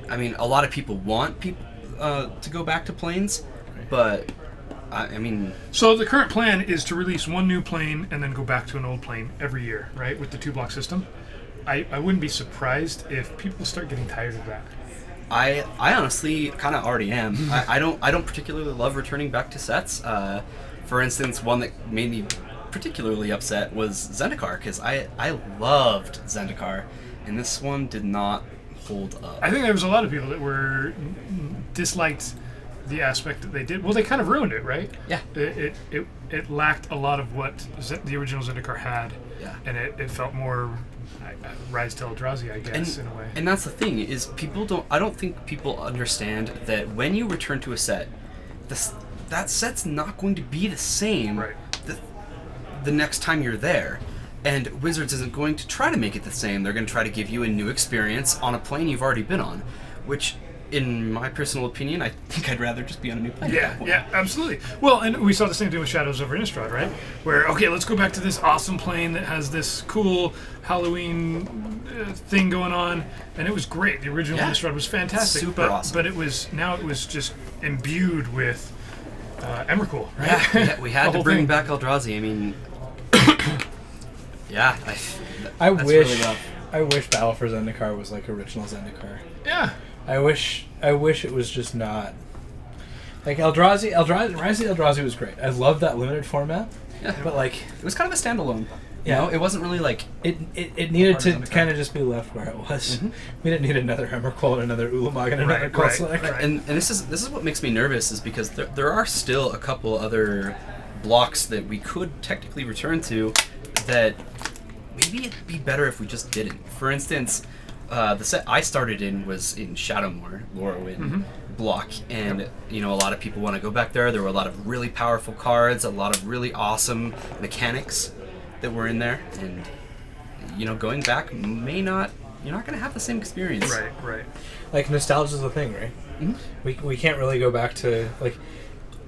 I mean, a lot of people want to go back to planes, but I mean. So the current plan is to release one new plane and then go back to an old plane every year, right? With the 2-block system. I wouldn't be surprised if people start getting tired of that. I honestly kind of already am. I don't particularly love returning back to sets. For instance, one that made me particularly upset was Zendikar, because I loved Zendikar, and this one did not hold up. I think there was a lot of people that were disliked the aspect that they did. Well, they kind of ruined it, right? Yeah. It lacked a lot of what the original Zendikar had. Yeah. And it felt more Rise to Eldrazi, I guess, in a way. And that's the thing, is I don't think people understand that when you return to a set, that set's not going to be the same Right. the next time you're there. And Wizards isn't going to try to make it the same. They're going to try to give you a new experience on a plane you've already been on, which, in my personal opinion, I think I'd rather just be on a new plane at that point. Yeah, absolutely. Well, and we saw the same thing with Shadows over Innistrad, right? Where, okay, let's go back to this awesome plane that has this cool Halloween thing going on, and it was great. The original Innistrad was fantastic, Super awesome. But it was just imbued with Emrakul, right? Yeah, we had The to whole bring thing. back Eldrazi. I mean, yeah, I that's wish really rough. I wish Battle for Zendikar was like original Zendikar. Yeah. I wish it was just not like Rise of Eldrazi was great. I loved that limited format. Yeah. But like It was kind of a standalone. Yeah. You know, it wasn't really like it needed Part of to Zendikar. kind of just be left where it was. Mhm. We didn't need another Emrakul and another Ulamog and another Kozilek. right. and this is what makes me nervous, is because there are still a couple other blocks that we could technically return to that maybe it'd be better if we just didn't. For instance, the set I started in was in Shadowmoor, Lorwyn block, and you know, a lot of people want to go back there. There were a lot of really powerful cards, a lot of really awesome mechanics that were in there, and you know, going back you're not going to have the same experience. Right. Like nostalgia is the thing, right? Mhm. We can't really go back to like.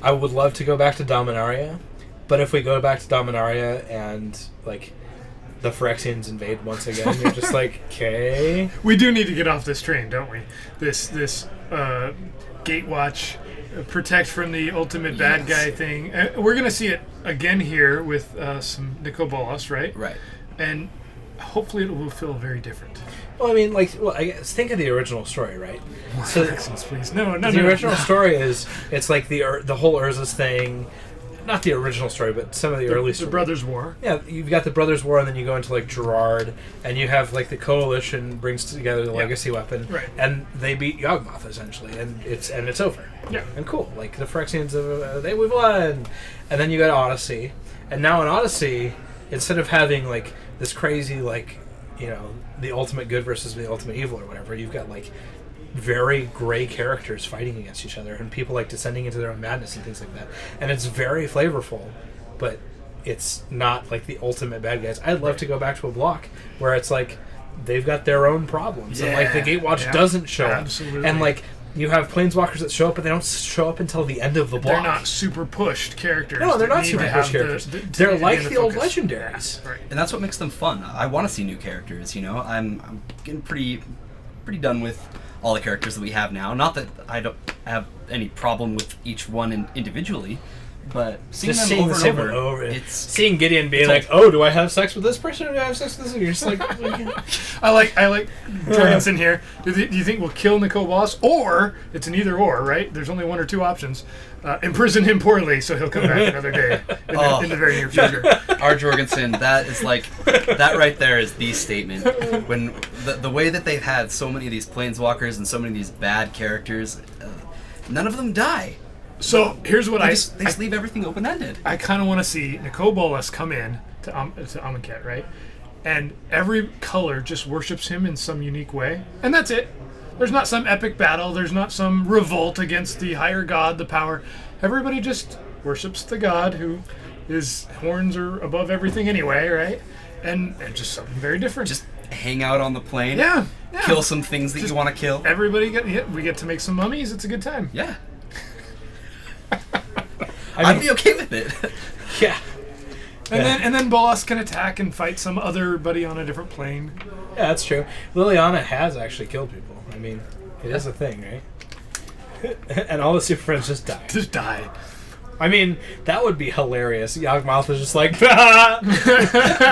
I would love to go back to Dominaria, but if we go back to Dominaria and like the Phyrexians invade once again, you're just like, okay. We do need to get off this train, don't we? This Gatewatch, protect from the ultimate bad guy thing. We're going to see it again here with some Nicol Bolas, right? Right. And hopefully it will feel very different. Well, I mean, I guess think of the original story, right? So Phyrexians, please. No. the original story is it's like the whole Urza's thing. Not the original story, but some of the early The stories. Brothers' War. Yeah, you've got the Brothers' War, and then you go into like Gerard, and you have like the Coalition brings together the Legacy weapon, Right. and they beat Yawgmoth essentially, and it's over. Yeah. And cool, like the Phyrexians, we've won, and then you got Odyssey, and now in Odyssey, instead of having like this crazy like, you know, the ultimate good versus the ultimate evil or whatever, you've got like very gray characters fighting against each other and people like descending into their own madness and things like that, and it's very flavorful, but it's not like the ultimate bad guys. I'd love to go back to a block where it's like they've got their own problems and like the Gatewatch doesn't show up, Absolutely. and like you have planeswalkers that show up, but they don't show up until the end of the block. They're not super pushed characters. No, they're that not need super to pushed have characters. the They're need to like be in the old focus. legendaries. Right. And that's what makes them fun. I want to see new characters. You know, I'm getting pretty done with all the characters that we have now. Not that I don't have any problem with each one individually, but seeing Just them seeing over the same and one over, over. it's Seeing Gideon being it's like, "Oh, do I have sex with this person or do I have sex with this?" And you're just like, I like Jorgensen here. Do you think we'll kill Nicol Bolas, or it's an either or, right? There's only one or two options. Imprison him poorly, so he'll come back another day in the very near future. R. Jorgensen. That is like that right there is the statement. When the way that they've had so many of these planeswalkers and so many of these bad characters, none of them die. So here's what They just leave everything open ended. I kind of want to see Nicol Bolas come in to Amonkhet, right? and every color just worships him in some unique way, and that's it. There's not some epic battle. There's not some revolt against the higher god, the power. Everybody just worships the god who his horns are above everything anyway, right? And just something very different. Just hang out on the plane. Yeah. Kill some things that you want to kill. Everybody we get to make some mummies. It's a good time. Yeah. I I'd be okay with it. Yeah. And then Bolas can attack and fight some other buddy on a different plane. Yeah, that's true. Liliana has actually killed people. I mean, it is a thing, right? And all the Super Friends just die. Just die. I mean, that would be hilarious. Yawgmoth was just like,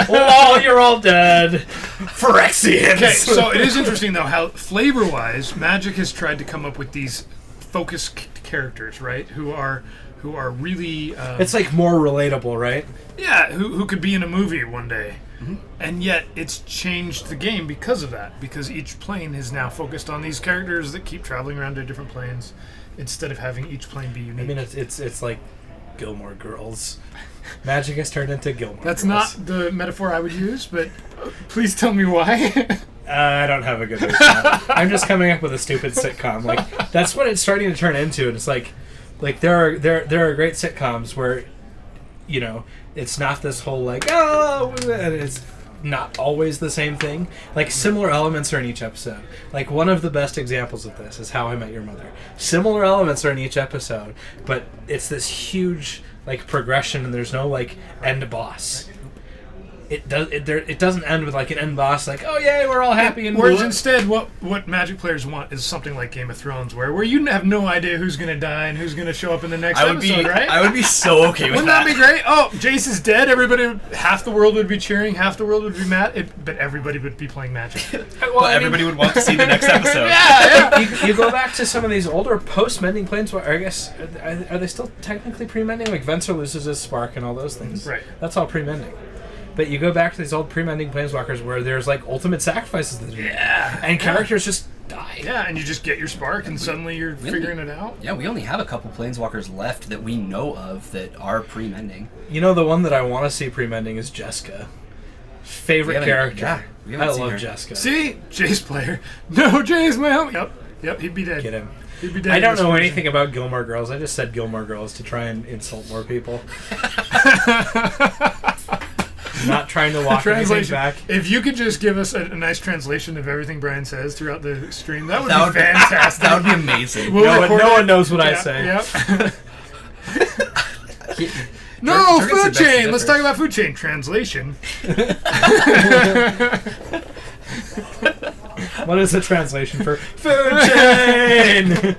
lol, you're all dead. Phyrexians. Okay, so it is interesting, though, how flavor-wise, Magic has tried to come up with these focus characters, right? Who are really... it's like more relatable, right? Yeah, who could be in a movie one day. Mm-hmm. And yet, it's changed the game because of that. Because each plane is now focused on these characters that keep traveling around to different planes, instead of having each plane be unique. I mean, it's like Gilmore Girls. Magic has turned into Gilmore That's Girls. not the metaphor I would use, but please tell me why. I don't have a good reason. I'm just coming up with a stupid sitcom. Like, that's what it's starting to turn into, and it's like there are great sitcoms where, you know, it's not this whole like, oh, and it's not always the same thing. Like, similar elements are in each episode. Like, one of the best examples of this is How I Met Your Mother. Similar elements are in each episode, but it's this huge like progression, and there's no like end boss. It doesn't end with like an end boss like, oh yay, we're all happy and whereas instead what Magic players want is something like Game of Thrones where you have no idea who's going to die and who's going to show up in the next episode, right? I would be so okay with Wouldn't that be great? Oh, Jace is dead. Everybody, half the world would be cheering, half the world would be mad, but everybody would be playing Magic. Well, everybody would want to see the next episode. Yeah. You go back to some of these older post-mending planes, I guess, are they still technically pre-mending? Like Venser loses his spark and all those things. Right. That's all pre-mending. But you go back to these old pre-mending planeswalkers where there's like ultimate sacrifices that and characters just die. Yeah, and you just get your spark and suddenly you're figuring it out. Yeah, we only have a couple planeswalkers left that we know of that are pre-mending. You know, the one that I want to see pre-mending is Jessica. Favorite character. We I haven't seen love her. Jessica. See? Jay's player. No, Jay's my homie. Yep, he'd be dead. Get him. He'd be dead. I in don't this know version. anything about Gilmore Girls. I just said Gilmore Girls to try and insult more people. Not trying to walk anything Translation. back. If you could just give us a nice translation of everything Brian says throughout the stream, that would be fantastic. That would be amazing. We'll No record one it. knows what I Yeah, say. Yep. No, Jorgensen food begs to chain. differ. Let's talk about food chain. Translation. What is the translation for food chain?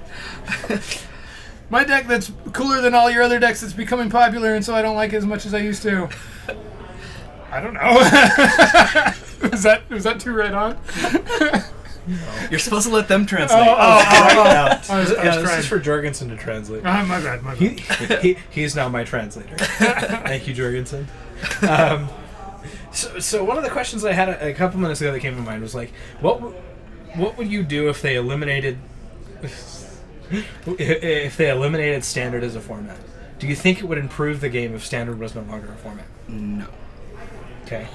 My deck that's cooler than all your other decks that's becoming popular, and so I don't like it as much as I used to. I don't know. was that too right on? You're supposed to let them translate. I was This trying. is for Jorgensen to translate. My bad. He's now my translator. Thank you, Jorgensen. So one of the questions I had a couple minutes ago that came to mind was like, what would you do if they eliminated Standard as a format? Do you think it would improve the game if Standard was no longer a format? No. Okay.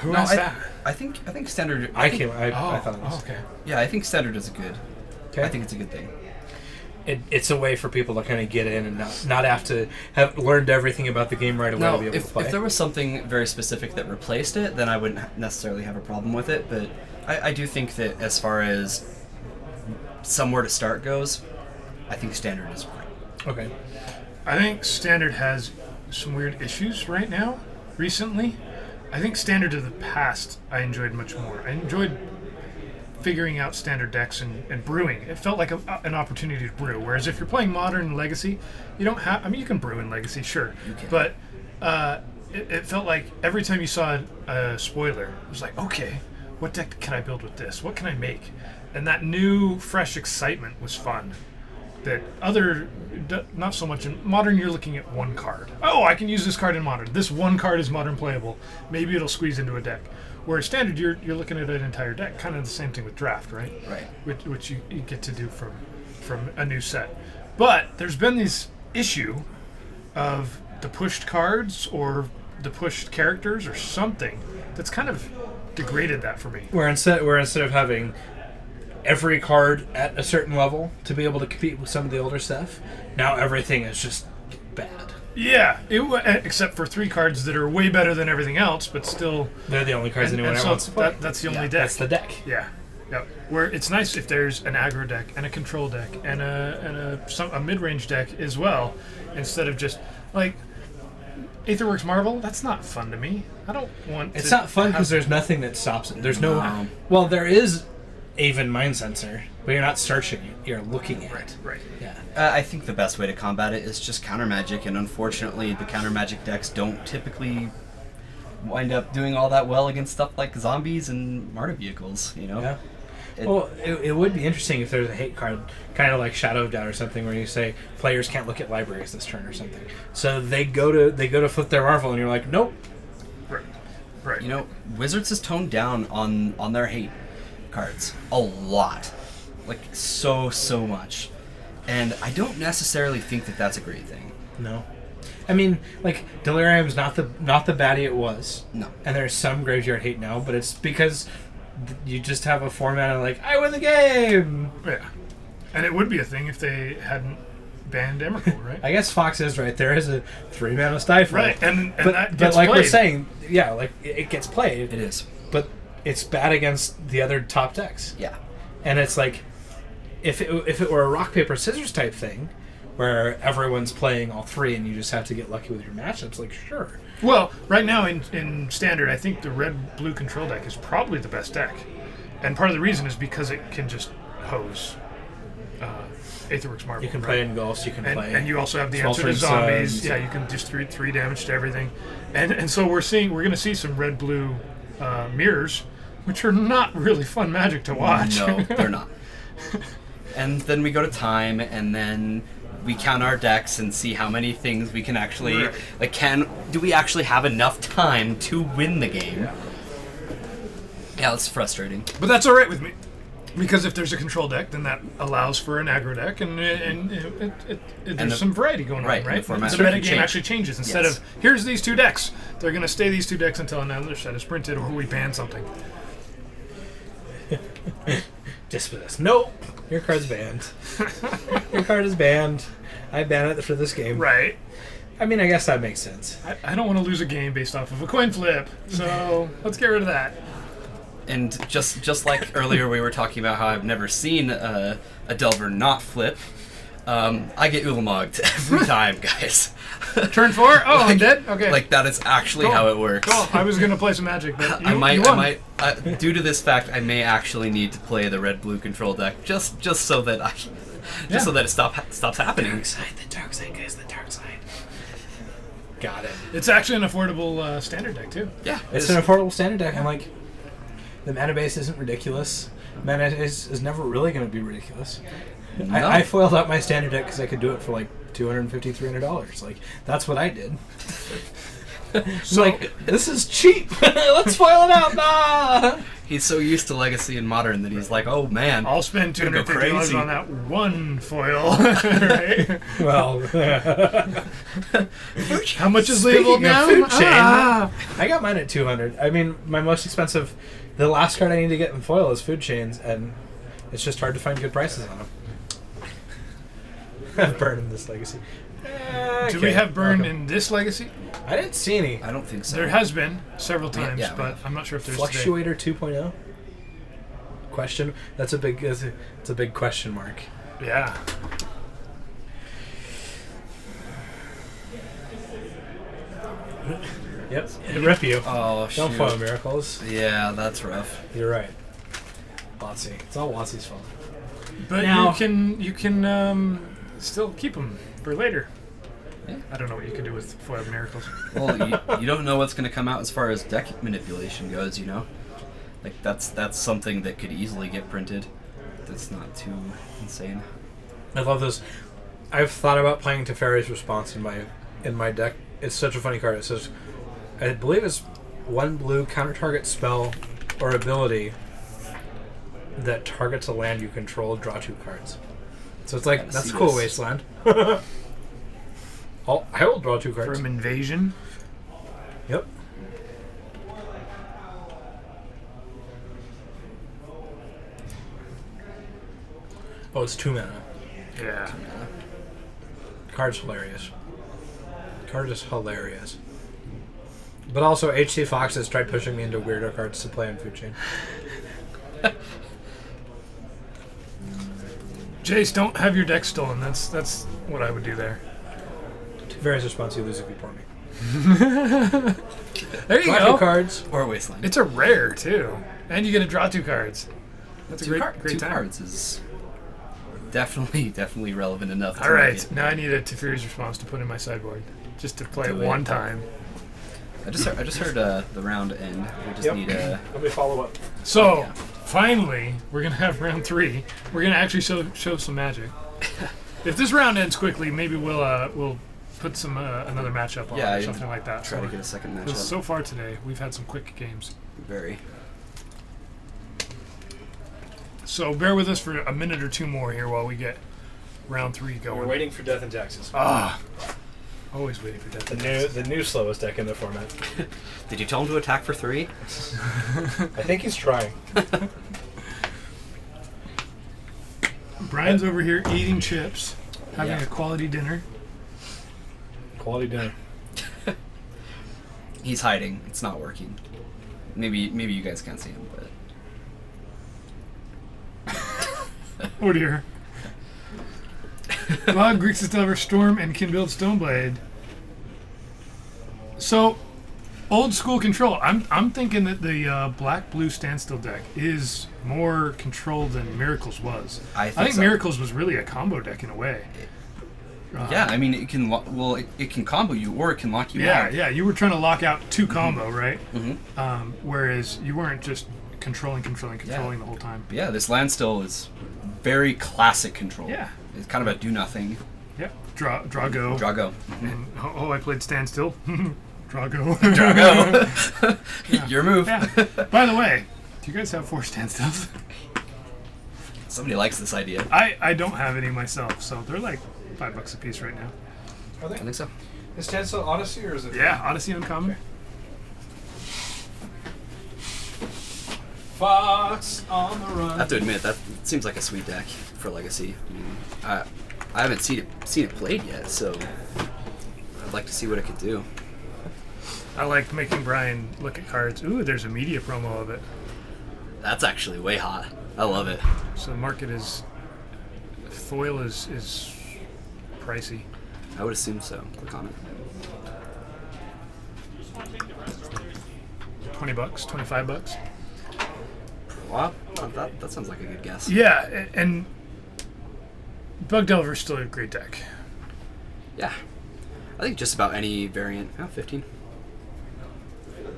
Who No, asked that? I think Standard. I thought it was. Okay. Yeah, I think Standard is good. Okay. I think it's a good thing. It's a way for people to kind of get in and not have to have learned everything about the game right away No, to be able to play. if there was something very specific that replaced it, then I wouldn't necessarily have a problem with it. But I do think that as far as somewhere to start goes, I think Standard is great. Okay. I think Standard has some weird issues right now, recently. I think Standard of the past I enjoyed much more. I enjoyed figuring out Standard decks and brewing. It felt like an opportunity to brew, whereas if you're playing Modern and Legacy, you don't have... I mean, you can brew in Legacy, sure. You can. But it felt like every time you saw a spoiler, it was like, okay, what deck can I build with this? What can I make? And that new, fresh excitement was fun. That not so much in Modern, you're looking at one card. Oh, I can use this card in Modern. This one card is Modern playable. Maybe it'll squeeze into a deck. Whereas Standard, you're looking at an entire deck. Kind of the same thing with Draft, right? Right. Which you get to do from a new set. But there's been this issue of the pushed cards or the pushed characters or something that's kind of degraded that for me. Where instead of having every card at a certain level to be able to compete with some of the older stuff, now everything is just bad. Yeah, except for 3 cards that are way better than everything else, but still... They're the only cards anyone so wants to play. That's the only deck. That's the deck. Yeah. Yep. Where it's nice if there's an aggro deck and a control deck and a mid-range deck as well, instead of just like Aetherworks Marvel. That's not fun to me. I don't want. It's not fun because there's nothing that stops it. There's no. Well, there is Aven Mind Sensor, but you're not searching it. You're looking at it. Right. Yeah. I think the best way to combat it is just counter magic, and unfortunately, the counter magic decks don't typically wind up doing all that well against stuff like zombies and Marta vehicles. You know. Yeah. It would be interesting if there's a hate card, kind of like Shadow of Doubt or something, where you say players can't look at libraries this turn or something. So they go to flip their Marvel, and you're like, nope. Right. You know, Wizards has toned down on their hate cards a lot, like so much, and I don't necessarily think that that's a great thing. No. I mean, like, Delirium's not the baddie it was. No. And there's some graveyard hate now, but it's because you just have a format of like, I win the game. Yeah. And it would be a thing if they hadn't banned Emrakul, right? I guess Fox is right. There is a 3-mana Stifle. Right, and but that gets like played. We're saying, yeah, like it gets played. It is. But it's bad against the other top decks. Yeah. And it's like, if it were a rock paper scissors type thing, where everyone's playing all 3 and you just have to get lucky with your matchups, like sure. Well, right now in Standard, I think the red-blue control deck is probably the best deck. And part of the reason is because it can just hose Aetherworks Marvel. You can play Engulfs, you can play... And you also have the answer Sweltering to zombies. Suns. Yeah, you can just 3 damage to everything. And so we're going to see some red-blue mirrors, which are not really fun Magic to watch. No, they're not. And then we go to time, and then we count our decks and see how many things we can actually do we actually have enough time to win the game? Yeah, it's frustrating. But that's all right with me, because if there's a control deck, then that allows for an aggro deck, and there's some variety going on, right? The metagame actually changes. Instead of here's these 2 decks, they're going to stay these 2 decks until another set is printed, or we ban something. Dispossess. Nope. Your card's banned. Your card is banned. I ban it for this game. Right. I mean, I guess that makes sense. I don't want to lose a game based off of a coin flip, so let's get rid of that. And just like earlier we were talking about how I've never seen a Delver not flip, I get Ulamogged every time, guys. Turn 4? Oh, I'm dead? Okay. Like, that is actually Cool. how it works. Cool. I was going to play some Magic, but I you might, won. due to this fact, I may actually need to play the red-blue control deck just so that so that it stops happening. The dark side, guys. The dark side. Got it. It's actually an affordable standard deck, too. Yeah, It's an affordable standard deck. I'm like, the mana base isn't ridiculous. Mana is never really going to be ridiculous. No. I foiled out my standard deck because I could do it for like $250, $300. Like, that's what I did. So, like, this is cheap. Let's foil it out. Nah. He's so used to Legacy and Modern that he's like, oh man, I'll spend Gonna go $250 crazy. on that one foil, right? Well, How much is Speaking labeled of now? food chain, Ah! I got mine at 200. I mean, my most expensive, the last card I need to get in foil is Food Chains, and it's just hard to find good prices on them. I've burned in this legacy. Do we have burn in this legacy? I didn't see any. I don't think so. There has been several times, yeah, but I'm not sure if there's today. Fluctuator 2.0? Question. That's a big. It's a big question mark. Yeah. Yep. It rip you. Oh, shoot. Don't foil miracles. Yeah, that's rough. You're right. Watsy. It's all Watsy's fault. But Now- you can still keep them for later. Yeah. I don't know what you can do with foiled miracles. Well, you don't know what's going to come out as far as deck manipulation goes, you know? Like, that's something that could easily get printed. That's not too insane. I love this. I've thought about playing Teferi's Response in my deck. It's such a funny card. It says, I believe it's 1 blue counter target spell or ability that targets a land you control. Draw 2 cards. So it's like, Gotta that's see cool, this. Wasteland. I will draw 2 cards. From invasion. Yep. Oh, it's 2 mana. Yeah. Card's hilarious. Card is hilarious. But also, HC Fox has tried pushing me into weirdo cards to play on Food Chain. Jace, don't have your deck stolen. That's what I would do there. Various response, you lose if you pour me. There you Draw go. 2 cards. Or Wasteland. It's a rare too, and you get to draw 2 cards. That's a great Two time. cards is definitely relevant enough. To All right, make it. now I need a Teferi's Response to put in my sideboard, just to play it Do it. one time. I just heard the round end. We just Yep. need a. Let me follow up. So Yeah. finally, we're gonna have round 3. We're gonna actually show some magic. If this round ends quickly, maybe we'll put some another matchup on Yeah, or something like that. Try to get a second matchup. So far today, we've had some quick games. Very. So bear with us for a minute or 2 more here while we get round 3 We're going. waiting for Death and Taxes. Always waiting for The that. new slowest deck in the format. Did you tell him to attack for 3? I think he's trying. Brian's over here eating chips, having Yeah. a quality dinner. Quality dinner. He's hiding. It's not working. Maybe you guys can't see him, but Oh dear. Log Grixis Delver Storm and can build Stoneblade. So, old school control. I'm thinking that the black blue standstill deck is more controlled than Miracles was. I think so. Miracles was really a combo deck in a way. yeah. I mean, it can it can combo you or it can lock you out. Yeah. You were trying to lock out 2 combo, right? Mm-hmm. Whereas you weren't just controlling Yeah. the whole time. But yeah, this land still is very classic control. Yeah. It's kind of a do nothing. Yep. Drago. Drago. And, I played standstill. Drago. Drago. Yeah. Your move. Yeah. By the way, do you guys have 4 standstills? Somebody likes this idea. I don't have any myself, so they're like $5 a piece right now. Are I think so. Is Standstill Odyssey or is it? Yeah, Odyssey Uncommon. Fox on the run. I have to admit that seems like a sweet deck for Legacy. I haven't seen it played yet, so I'd like to see what it could do. I like making Brian look at cards. Ooh, there's a media promo of it. That's actually way hot. I love it. So the market is... Foil is pricey. I would assume so. Click on it. $20, $25. Wow, that sounds like a good guess. Yeah, and Bug Delver's still a great deck. Yeah. I think just about any variant. 15.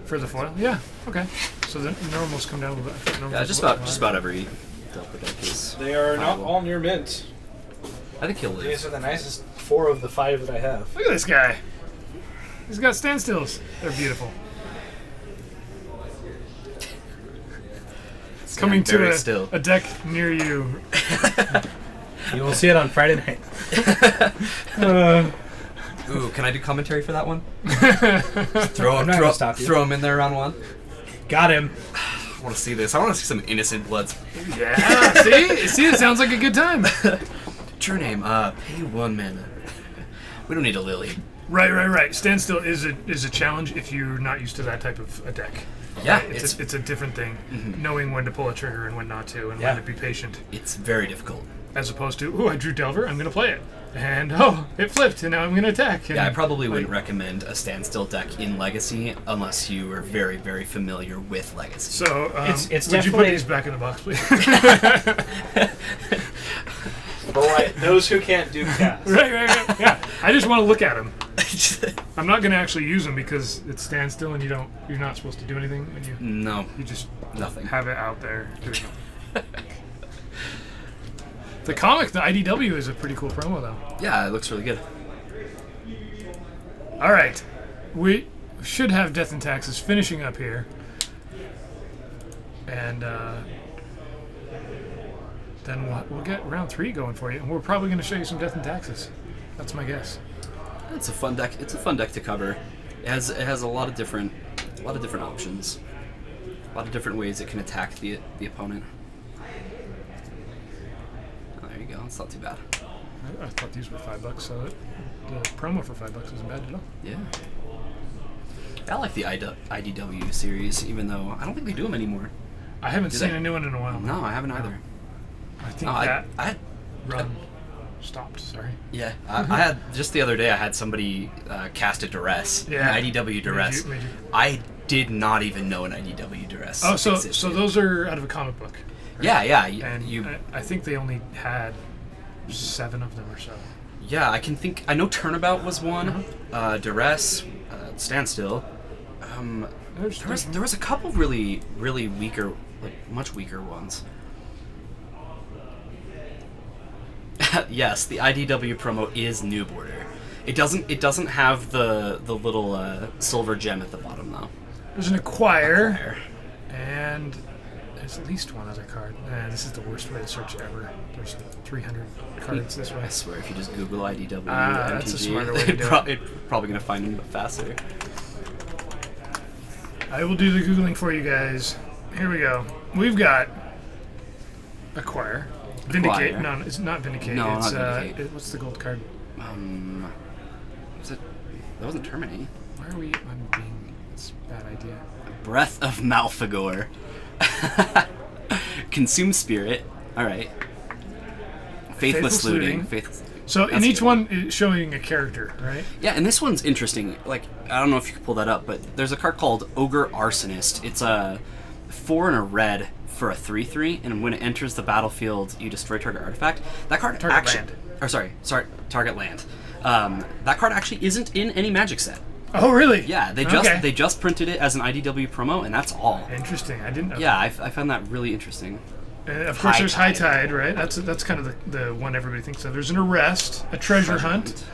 For the foil? Yeah, okay. So the normals come down a little bit. Yeah, just about every Delver deck is. They are not viable. all near mint. I think he'll These lose. are the nicest 4 of the 5 that I have. Look at this guy. He's got standstills. They're beautiful. Coming very to still. a deck near you. You will see it on Friday night. Ooh, can I do commentary for that one? I'm not gonna stop you. Throw him in there round 1. Got him. I want to see this. I want to see some innocent bloods. Yeah, see, it sounds like a good time. True name. Pay 1 mana. We don't need a Lily. Right. Standstill is a challenge if you're not used to that type of a deck. Yeah, It's a different thing, knowing when to pull a trigger and when not to, and Yeah. when to be patient. it's very difficult. As opposed to, ooh, I drew Delver, I'm going to play it. And, it flipped, and now I'm going to attack. And, Yeah, I probably wouldn't recommend a standstill deck in Legacy unless you are very, very familiar with Legacy. So, It's would you put definitely- these back in the box, please? Right, those who can't do cast. right. Yeah, I just want to look at them. I'm not going to actually use them because it's standstill and you're not supposed to do anything when No, you just nothing. have it out there. The comic, the IDW, is a pretty cool promo, though. Yeah, it looks really good. All right, we should have Death and Taxes finishing up here, and then we'll get round 3 going for you, and we're probably going to show you some Death and Taxes. That's my guess. It's a fun deck. It's a fun deck to cover. It has a lot of different options, a lot of different ways it can attack the opponent. Oh, there you it's not too bad. I thought these were $5, so the promo for $5 isn't bad at all. Yeah. I like the IDW series, even though I don't think they do them anymore. I haven't Do seen they? a new one in a while. No, I haven't either. I think No, that I run stopped. Sorry. yeah, I had just the other day. I had somebody cast a duress, Yeah. an IDW duress. Made you- I did not even know an IDW duress. Oh, so existed. those are out of a comic book. right? Yeah. And You I think they only had 7 of them or so. Yeah, I can think. I know Turnabout was one. Duress, Standstill. There was a couple really weaker, like much weaker ones. Yes, the IDW promo is New Border. It doesn't have the little silver gem at the bottom though. There's an Acquire, and there's at least one other card. This is the worst way to search ever. There's 300 cards this way. I swear, if you just Google IDW that's a MTG, smarter way to do it. it's probably gonna find them faster. I will do the Googling for you guys. Here we go. We've got Acquire. Vindicate. Acquire. No, it's not Vindicate. No, it's, not Vindicate. what's the gold card? Was it? That wasn't Terminate. Why are we on being... It's a bad idea. Breath of Malfagor. Consume Spirit. All right. Faithless Looting. So in That's each good. one, it's showing a character, right? Yeah, and this one's interesting. Like, I don't know if you can pull that up, but there's a card called Ogre Arsonist. It's a 4 and a red for a 3/3, and when it enters the battlefield, you destroy target artifact. That card Target actually, land. or sorry, target land. That card actually isn't in any Magic set. Oh, really? Yeah, they just printed it as an IDW promo, and that's all. Interesting. I didn't know. Yeah, I found that really interesting. Of course, there's High Tide. Tide, right? That's kind of the one everybody thinks of. There's an Arrest, a Treasure Hunt.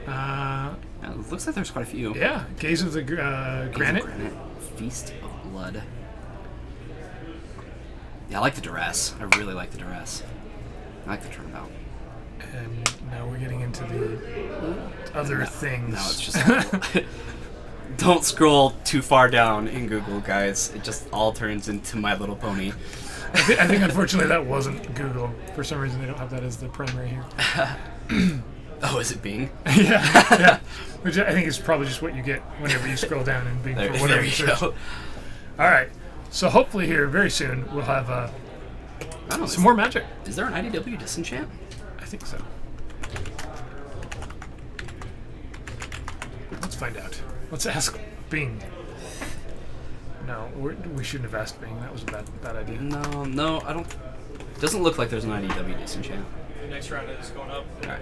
Yeah, it looks like there's quite a few. Yeah, Gaze of the Gaze of Granite. Feast of Blood. Yeah, I like the Duress. I really like the Duress. I like the Turnabout. And now we're getting into the other things. Now it's just... Don't scroll too far down in Google, guys. It just all turns into My Little Pony. I think unfortunately that wasn't Google. For some reason they don't have that as the primary here. Oh, is it Bing? yeah. Which I think is probably just what you get whenever you scroll down and Bing for whatever There you you search. go. All right. So hopefully here very soon we'll have I don't know, some more magic. Is there an IDW Disenchant? I think so. Let's find out. Let's ask Bing. No, we shouldn't have asked Bing. That was a bad idea. No, I don't... Doesn't look like there's an IDW Disenchant. Next round is going up. Alright.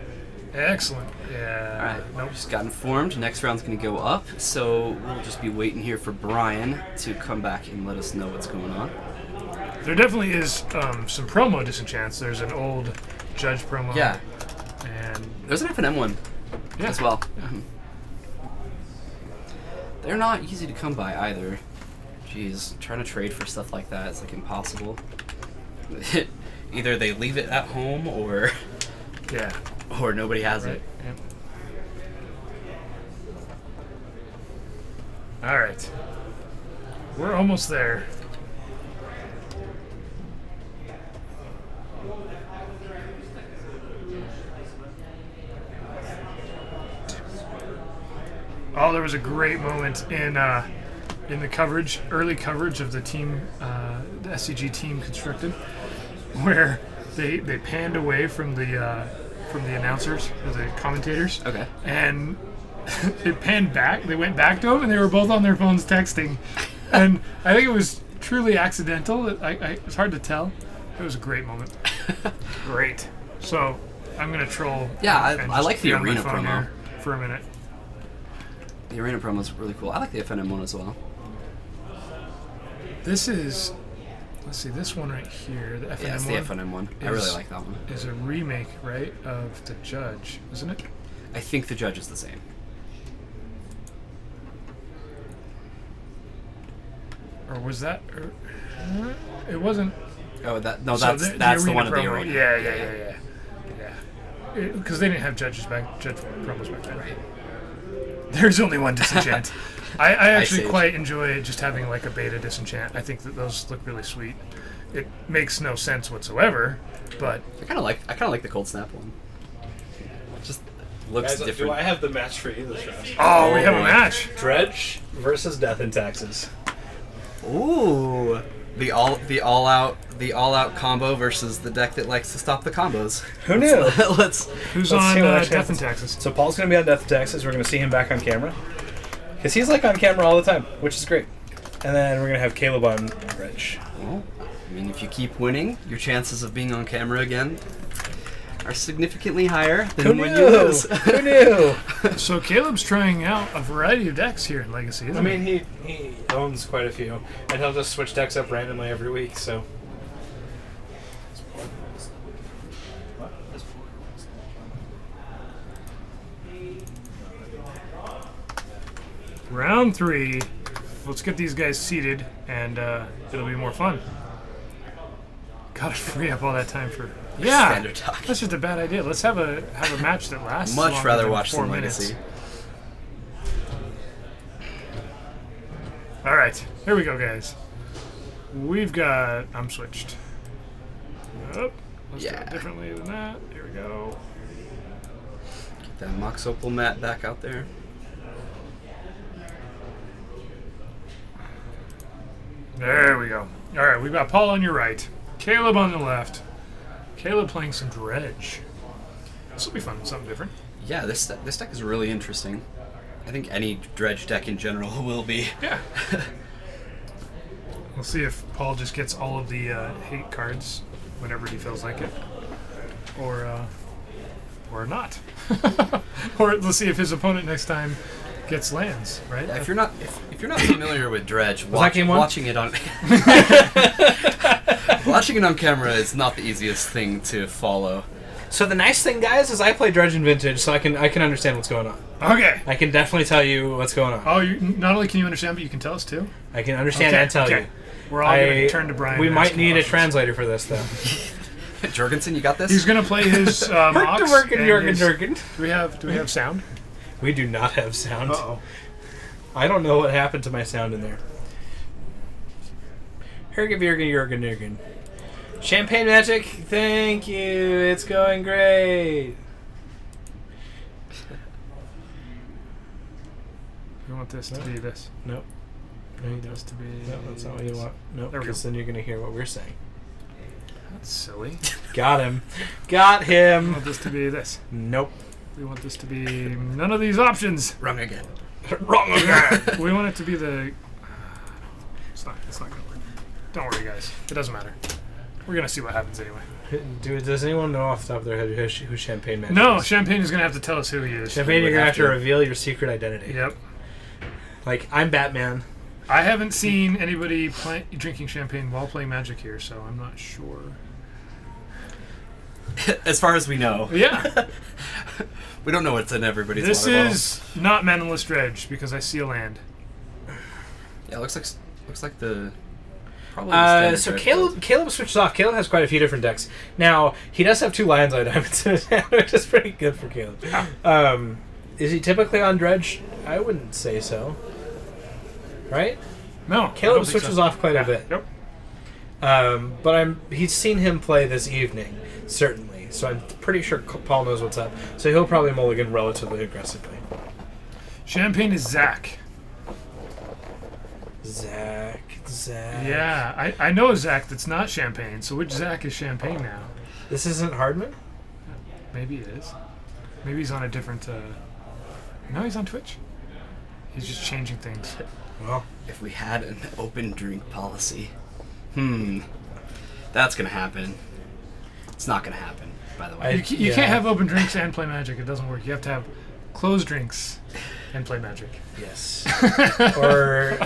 Excellent. Yeah. Alright, Nope. just got informed. Next round's going to go up, so we'll just be waiting here for Brian to come back and let us know what's going on. There definitely is some promo disenchants. There's an old Judge promo. Yeah, And there's an F&M one yeah. as well. Yeah. Mhm. They're not easy to come by either. Jeez, trying to trade for stuff like that is like impossible. Either they leave it at home or Yeah. nobody has Right. it. Yep. All right. We're almost there. Oh, there was a great moment in the coverage, early coverage of the team, the SCG team constructed, where they panned away from the announcers or the commentators. Okay. And they panned back. They went back to them, and they were both on their phones texting. And I think it was truly accidental. It's hard to tell. It was a great moment. Great. So I'm gonna troll. Yeah, and I just like the be on my arena phone promo. here for a minute. The arena promo is really cool. I like the FNM one as well. This is, let's see, this one right here, the FNM Yeah, it's the FNM one. I really is- like that one. is a remake, right, of the Judge, isn't it? I think the Judge is the same. Or was that? It wasn't. Oh, no, so that's the arena one of the promo- arena. Yeah. Because they didn't have judge promos back then. Right. There's only one disenchant. I actually Sage. quite enjoy just having like a beta disenchant. I think that those look really sweet. It makes no sense whatsoever, But I kind of like the cold snap one. It just looks Guys, different. do I have the match for you this round? oh, we have a boy. match. Dredge versus Death and Taxes. Ooh, the all out combo versus the deck that likes to stop the combos. Who knew? Let's Who's Let's on see what actually Death and happens. Taxes? So Paul's going to be on Death and Taxes. We're going to see him back on camera. Because he's like on camera all the time, which is great. And then we're going to have Caleb on Dredge. Well, I mean, if you keep winning, your chances of being on camera again are significantly higher than Who when knew? you lose. Who knew? So Caleb's trying out a variety of decks here in Legacy, isn't I mean, he owns quite a few. And he'll just switch decks up randomly every week, so... Round 3. Let's get these guys seated, and it'll be more fun. Gotta free up all that time for Standard talk. That's just a bad idea. Let's have a match that lasts. Much longer rather than watch 4 some minutes. Legacy. All right, here we go, guys. We've got. I'm switched. Up. Let's do Yeah. it differently than that. Here we go. Get that Mox Opal mat back out there. There we go. All right, we've got Paul on your right, Caleb on the left. Caleb playing some Dredge. This will be fun. Something different. Yeah, this deck is really interesting. I think any Dredge deck in general will be. Yeah. We'll see if Paul just gets all of the hate cards whenever he feels like it, or not. Or let's see if his opponent next time gets lands. Right? If you're not familiar with Dredge, that game one? watching it on watching it on camera is not the easiest thing to follow. So the nice thing, guys, is I play Dredge and Vintage, so I can understand what's going on. Okay. I can definitely tell you what's going on. Oh, not only can you understand, but you can tell us too. I can understand and tell you. We're all going to turn to Brian. We and might ask him need a questions. translator for this, though. Jorgensen, you got this? He's going to play his Mox. Jurgen. Do we have sound? We do not have sound. Uh-oh. I don't know what happened to my sound in there. Jurgen. Champagne Magic, thank you. It's going great. We want this to be this. Nope. No, you This to be. No, that's not what you want. Nope, There we because go. then you're going to hear what we're saying. That's silly. Got him. Got We him. want this to be this. Nope. We want this to be none of these options. Wrong again. Wrong again. We want it to be the. It's not gonna work. Don't worry, guys. It doesn't matter. We're gonna see what happens anyway. Does anyone know off the top of their head who Champagne Magic No, is? Champagne is gonna have to tell us who he is. Champagne, you're would going to have have to to. reveal your secret identity. Yep. Like, I'm Batman. I haven't seen anybody drinking champagne while playing Magic here, so I'm not sure. As far as we know. Yeah. We don't know what's in everybody's This water bottle. is not Manaless Dredge because I see a land. Yeah, it looks like the probably the So standard Dredge Caleb switches off. Caleb has quite a few different decks. Now, he does have 2 Lions Eye Diamonds in his hand, which is pretty good for Caleb. Is he typically on Dredge? I wouldn't say so. Right? No. I Caleb don't think switches so. off quite a bit. Yep. But he's seen him play this evening, certainly. So I'm pretty sure Paul knows what's up. So he'll probably mulligan relatively aggressively. Champagne is Zach. Zach. Yeah, I know a Zach that's not Champagne. So which Zach is Champagne now? This isn't Hardman? Maybe it is. Maybe he's on a different. No, he's on Twitch. He's just changing things. Well, If we had an open drink policy, that's gonna happen. It's not gonna happen, by the way. You Yeah. can't have open drinks and play Magic. It doesn't work. You have to have closed drinks and play Magic. yes. Or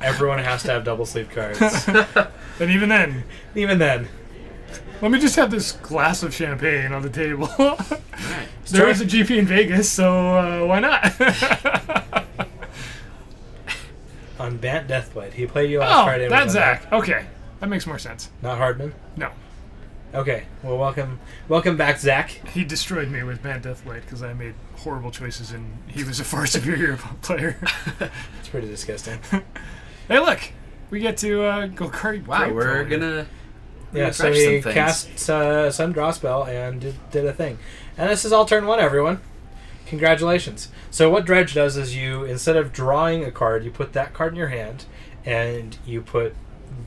everyone has to have double sleeve cards. And even then, Even then. let me just have this glass of champagne on the table. Alright. There is a GP in Vegas, so why not? On Bant Deathblade. He played you last Oh, Friday. that's Zach. Okay, that makes more sense. Not Hardman? No, Okay. Well, welcome back, Zach. he destroyed me with Bad Deathblade because I made horrible choices and he was a far superior player. It's pretty disgusting. Hey, look, we get to go card. Wow, we're gonna Yeah, so Dredge he some things. cast Sun Draw Spell and did a thing. And this is all turn 1, everyone. Congratulations. So what Dredge does is you, instead of drawing a card, you put that card in your hand, and you put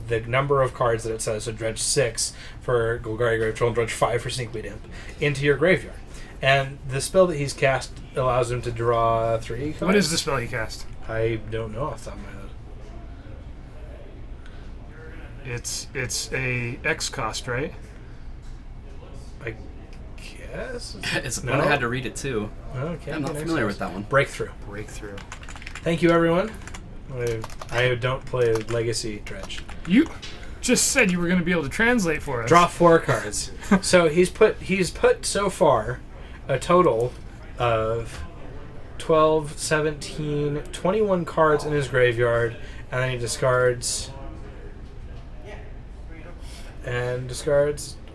the number of cards that it says, so Dredge 6 for Golgari Grave Troll and Dredge 5 for Sneakweed Imp, into your graveyard. And the spell that he's cast allows him to draw 3 cards. What is the spell he cast? I don't know off the top of my head. It's a X cost, right? I guess? It's one I had to read it too. Okay, I'm not familiar with that one. Breakthrough. Breakthrough. Thank you, everyone. I don't play Legacy Dredge. You just said you were going to be able to translate for us. Draw 4 cards. So he's put so far a total of 12, 17, 21 cards in his graveyard, and then he discards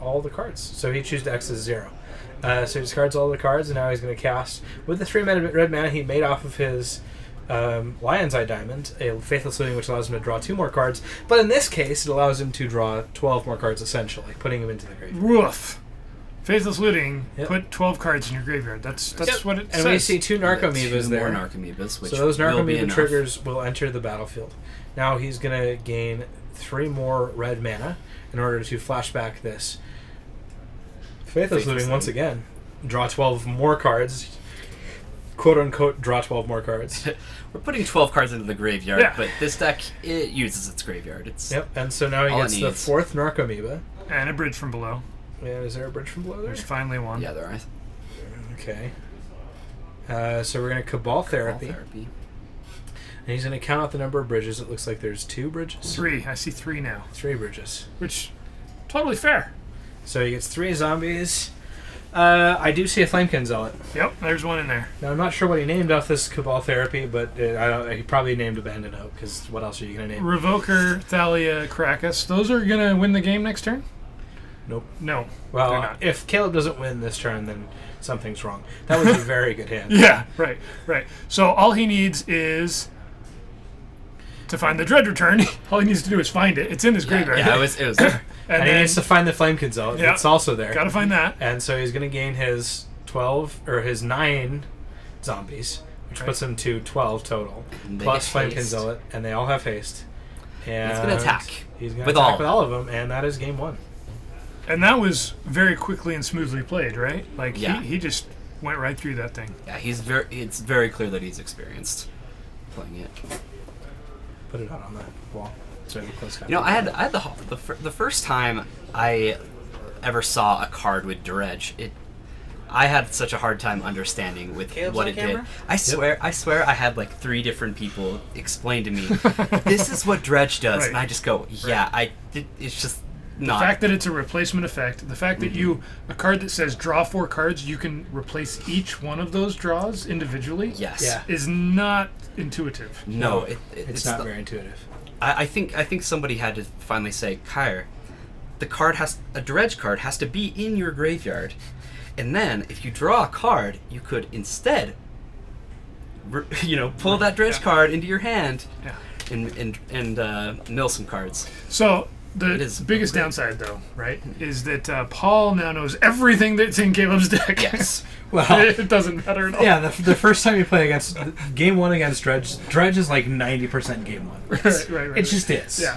all the cards. So he chooses X as 0. So he discards all the cards, and now he's going to cast, with the 3 red mana he made off of his Lion's Eye Diamond, a Faithless Looting, which allows him to draw 2 more cards. But in this case, it allows him to draw 12 more cards, essentially, putting him into the graveyard. Woof. Faithless Looting, Yep. put 12 cards in your graveyard. That's what it And says. we see 2 Narcomoebas 2 there. more Narcomoebas, which So those will be Narcomoeba enough. triggers will enter the battlefield. Now he's going to gain 3 more red mana in order to flashback this Faithless Looting once again. Draw 12 more cards. Quote unquote, draw 12 more cards. We're putting 12 cards into the graveyard, Yeah. but this deck, it uses its graveyard. It's Yep, and so now he All it gets the needs. 4th Narcomoeba. And a bridge from below. And is there a bridge from below there? There's finally one. Yeah, there are. Okay. So we're going to Cabal Therapy. Therapy. And he's going to count out the number of bridges. It looks like there's 2 bridges. 3. I see 3 now. 3 bridges. Which, totally fair. So he gets 3 zombies. I do see a Flamekin Zealot. Yep, there's one in there. Now, I'm not sure what he named off this Cabal Therapy, but he probably named Abandon Hope, because what else are you going to name? Revoker, Thalia, Krakus. Those are going to win the game next turn? Nope. No. Well, they're not. if Caleb doesn't win this turn, then something's wrong. That was a very good hand. Yeah, right. So all he needs is to find the Dread Return. All he needs to do is find it. It's in his graveyard. Yeah, it was there. And he then needs to find the Flamekin Zealot. Yeah. It's also there. gotta find that. And so he's going to gain his 12, or his 9 zombies, which Right. puts him to 12 total, And they plus get Flamekin haste. Zealot, and they all have haste. And He's gonna attack. He's going to with attack all. with all of them, and that is game 1. And that was very quickly and smoothly played, right? Like Yeah. he just went right through that thing. Yeah, it's very clear that he's experienced playing it. Put it out on the wall. So I have a close You know, I had the first time I ever saw a card with Dredge, I had such a hard time understanding with Caleb's what on it camera? did. I swear I had like 3 different people explain to me, this is what Dredge does, Right. and I just go, yeah, it's just The not. fact that it's a replacement effect, the fact that a card that says draw 4 cards, you can replace each one of those draws individually, Yes. Yeah. is not intuitive. No, It's not very intuitive. I think somebody had to finally say, Kyer, a Dredge card has to be in your graveyard, and then if you draw a card, you could instead, pull that Dredge card into your hand, Yeah. and mill some cards. So It the is biggest great. downside, though, right, is that Paul now knows everything that's in Caleb's deck. Yes. Well, It doesn't matter at all. yeah, the first time you play against game 1 against Dredge is like 90% game 1. Right. It just is. Yeah.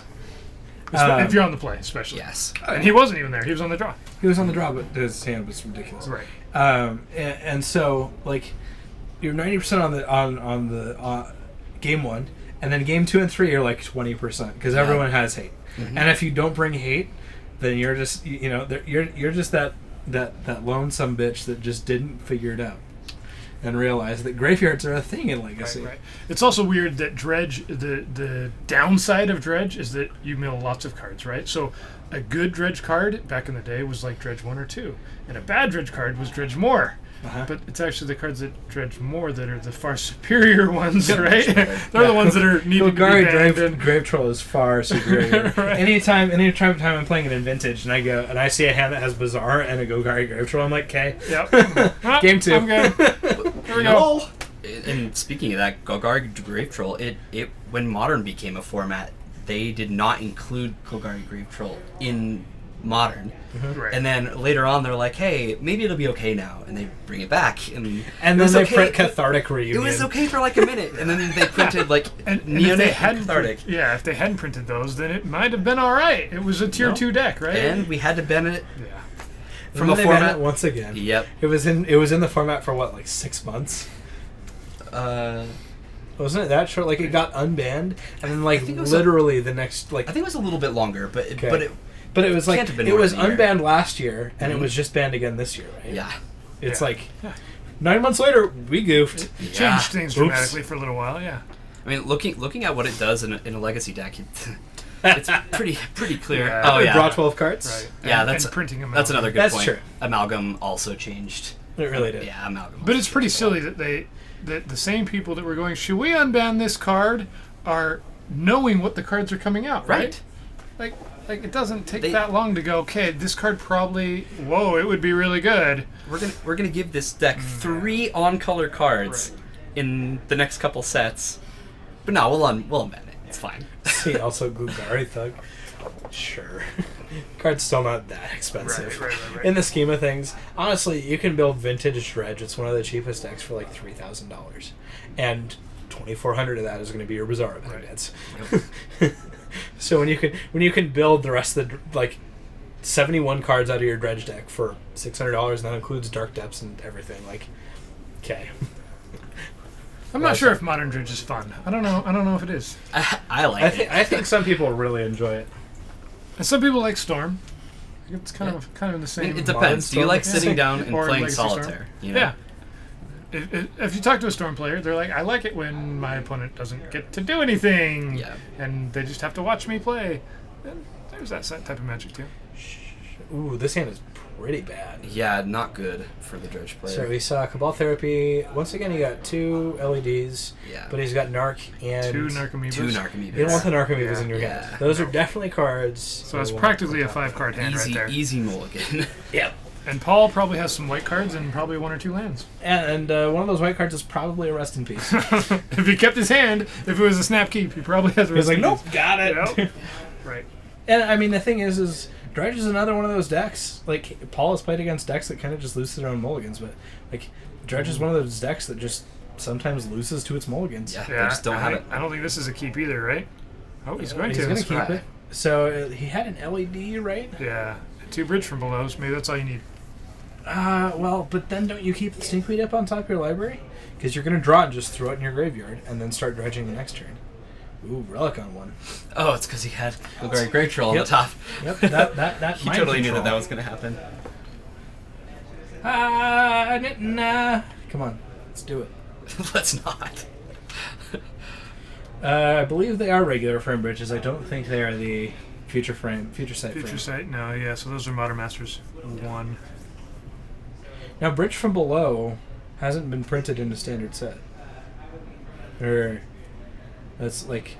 Um, If you're on the play, especially. Yes. And he wasn't even there. He was on the draw. He was on the draw, but his hand was ridiculous. Right. And so like you're 90% on the game 1, and then game 2 and 3 you're like 20% because everyone has hate. Mm-hmm. And if you don't bring hate, then you're just you're just that lonesome bitch that just didn't figure it out and realize that graveyards are a thing in Legacy. Right. It's also weird that Dredge, the downside of Dredge is that you mill lots of cards, right? So a good Dredge card back in the day was like Dredge 1 or 2, and a bad Dredge card was Dredge more. Uh-huh. But it's actually the cards that Dredge more that are the far superior ones, right? right. They're the ones that are needed to be Golgari banned. Grave Troll is far superior. Right. Anytime I'm playing it in Vintage and I see a hand that has Bazaar and a Golgari Grave Troll, I'm like, okay. Yep. Ah, Game 2. I'm good. There we go. And speaking of that, Golgari Grave Troll, it when Modern became a format, they did not include Golgari Grave Troll in Modern. Right. And then later on, they're like, "Hey, maybe it'll be okay now," and they bring it back, and And it then was they okay. print Cathartic Reunion. It was okay for like a minute, and then they printed like and if Neonate they and hadn't, Cathartic, if they hadn't printed those, then it might have been all right. It was a tier No. 2 deck, right? and we had to bend it yeah. from And a then they banned format. it once again. Yep. It was in the format for what, like 6 months? Wasn't it that short? Like it got unbanned, and then like think it was literally the next I think it was a little bit longer, but Okay. but it was like can't have been it more was than a year. unbanned last year, and Mhm. it was just banned again this year, right? yeah. It's Yeah. like 9 months later, we goofed. It Yeah. changed things Oops. dramatically for a little while, yeah. I mean, looking at what it does in a legacy deck, it's pretty clear. Yeah. Oh It yeah. brought 12 cards. Right. Yeah, And- that's and printing them. That's out. another good That's point. true. Amalgam also changed. It really did. Yeah, Amalgam. But also it's pretty changed a lot. silly that the same people that were going, should we unban this card, are knowing what the cards are coming out, right? Like it doesn't take They- that long to go, okay, this card probably, whoa, it would be really good. We're gonna give this deck 3 on-color cards in the next couple sets. But no, we'll unban it. It's fine. See, also Gugari Thug. Sure. Card's still not that expensive. Right. In the scheme of things, honestly, you can build Vintage Dredge. It's one of the cheapest decks for like $3,000. And 2,400 of that is going to be your Bizarro magnets. So when you can build the rest of the like 71 cards out of your Dredge deck for $600, and that includes Dark Depths and everything, like, okay. I'm not sure if Modern Dredge is fun. I don't know if it is. I like it. I think some people really enjoy it. And some people like Storm. It's kind of in the same. It depends. Do you like Storm? sitting down and Or playing Legacy Storm? solitaire? You know? Yeah. If you talk to a Storm player, they're like, I like it when my opponent doesn't get to do anything. Yeah. And they just have to watch me play. And there's that type of magic too. Ooh, this hand is pretty bad. Yeah, not good for the Dredge player. So we saw Cabal Therapy. Once again, he got 2 LEDs, Yeah. but he's got Narc and... 2 Narcomoebas. 2 You don't want Narcomoebas. the Narcomoebas Yeah. in your Yeah. hand. Those are definitely cards. So it's we'll practically a talk about 5-card hand right there. Easy mulligan. Yep. And Paul probably has some white cards and probably 1 or 2 lands. And one of those white cards is probably a Rest in Peace. If he kept his hand, if it was a snap keep, he probably has a He's like, rest nope, of got it. these. Yep. Right. And I mean, the thing is Dredge is another one of those decks. Like, Paul has played against decks that kind of just lose to their own mulligans, but like, Dredge is one of those decks that just sometimes loses to its mulligans. Yeah, they Yeah, just don't have it. I don't think this is a keep either, right? Oh, he's going He's to. going to That's keep right. it. So he had an LED, right? Yeah. 2 bridge from below, so maybe that's all you need. Well, but then don't you keep the Stinkweed up on top of your library? Because you're going to draw it and just throw it in your graveyard, and then start dredging the next turn. Ooh, Relic on 1. Oh, it's because he had Golgari Great Troll on Yep. the top. Yep, that He mind totally knew control. that was going to happen. I didn't. Come on, let's do it. Let's not. I believe they are regular frame bridges. I don't think they are the future sight Future frame. Sight? No, yeah, so those are Modern Masters 1. Now, Bridge from Below hasn't been printed in a standard set. Or that's like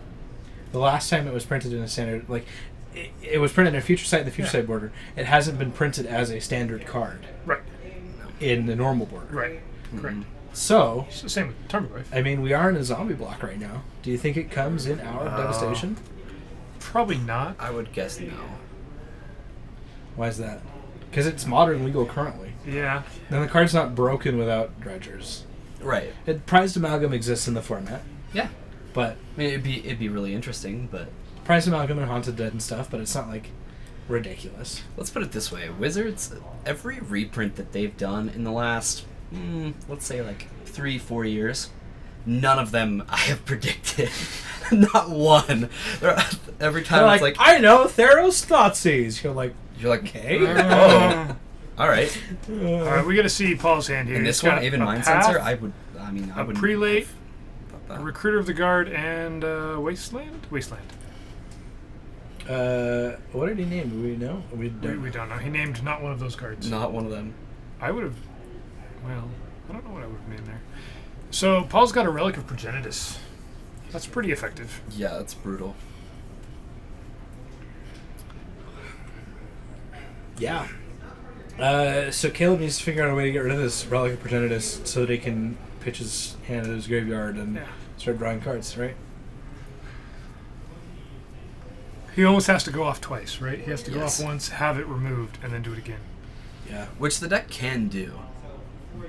the last time it was printed in a standard, like it was printed in a Future Sight, the Future Sight border. It hasn't been printed as a standard card Right. in the normal border. Right. Correct. So, It's the same with Tarmogoyf. I mean, we are in a zombie block right now. Do you think it comes in Hour of Devastation? Probably not. I would guess no. Why is that? Because it's modern legal currently. Yeah. Then the card's not broken without dredgers. Right. Prized Amalgam exists in the format, Yeah. but I mean, it'd be really interesting, but Prized Amalgam and Haunted Dead and stuff, but it's not like ridiculous. let's put it this way: Wizards, every reprint that they've done in the last, let's say like 3-4 years, none of them I have predicted. Not one. Every time They're it's like I know Theros Thoughtseize. You're like, you're like, okay. oh, all right. All right, we got to see Paul's hand here. And He's this one, got even a Mind path, Sensor, I a wouldn't prelate, have thought a that. recruiter of the guard, and Wasteland. What did he name? Do we know? We don't. We don't know. He named not one of those cards. Not one of them. I would have. Well, I don't know what I would have named there. So Paul's got a Relic of Progenitus. That's pretty effective. Yeah, that's brutal. Yeah. So Caleb needs to figure out a way to get rid of this Relic of Progenitus so that he can pitch his hand at his graveyard and Yeah. start drawing cards, right? He almost has to go off twice, right? He has to go Yes. off once, have it removed, and then do it again. Yeah. Which the deck can do.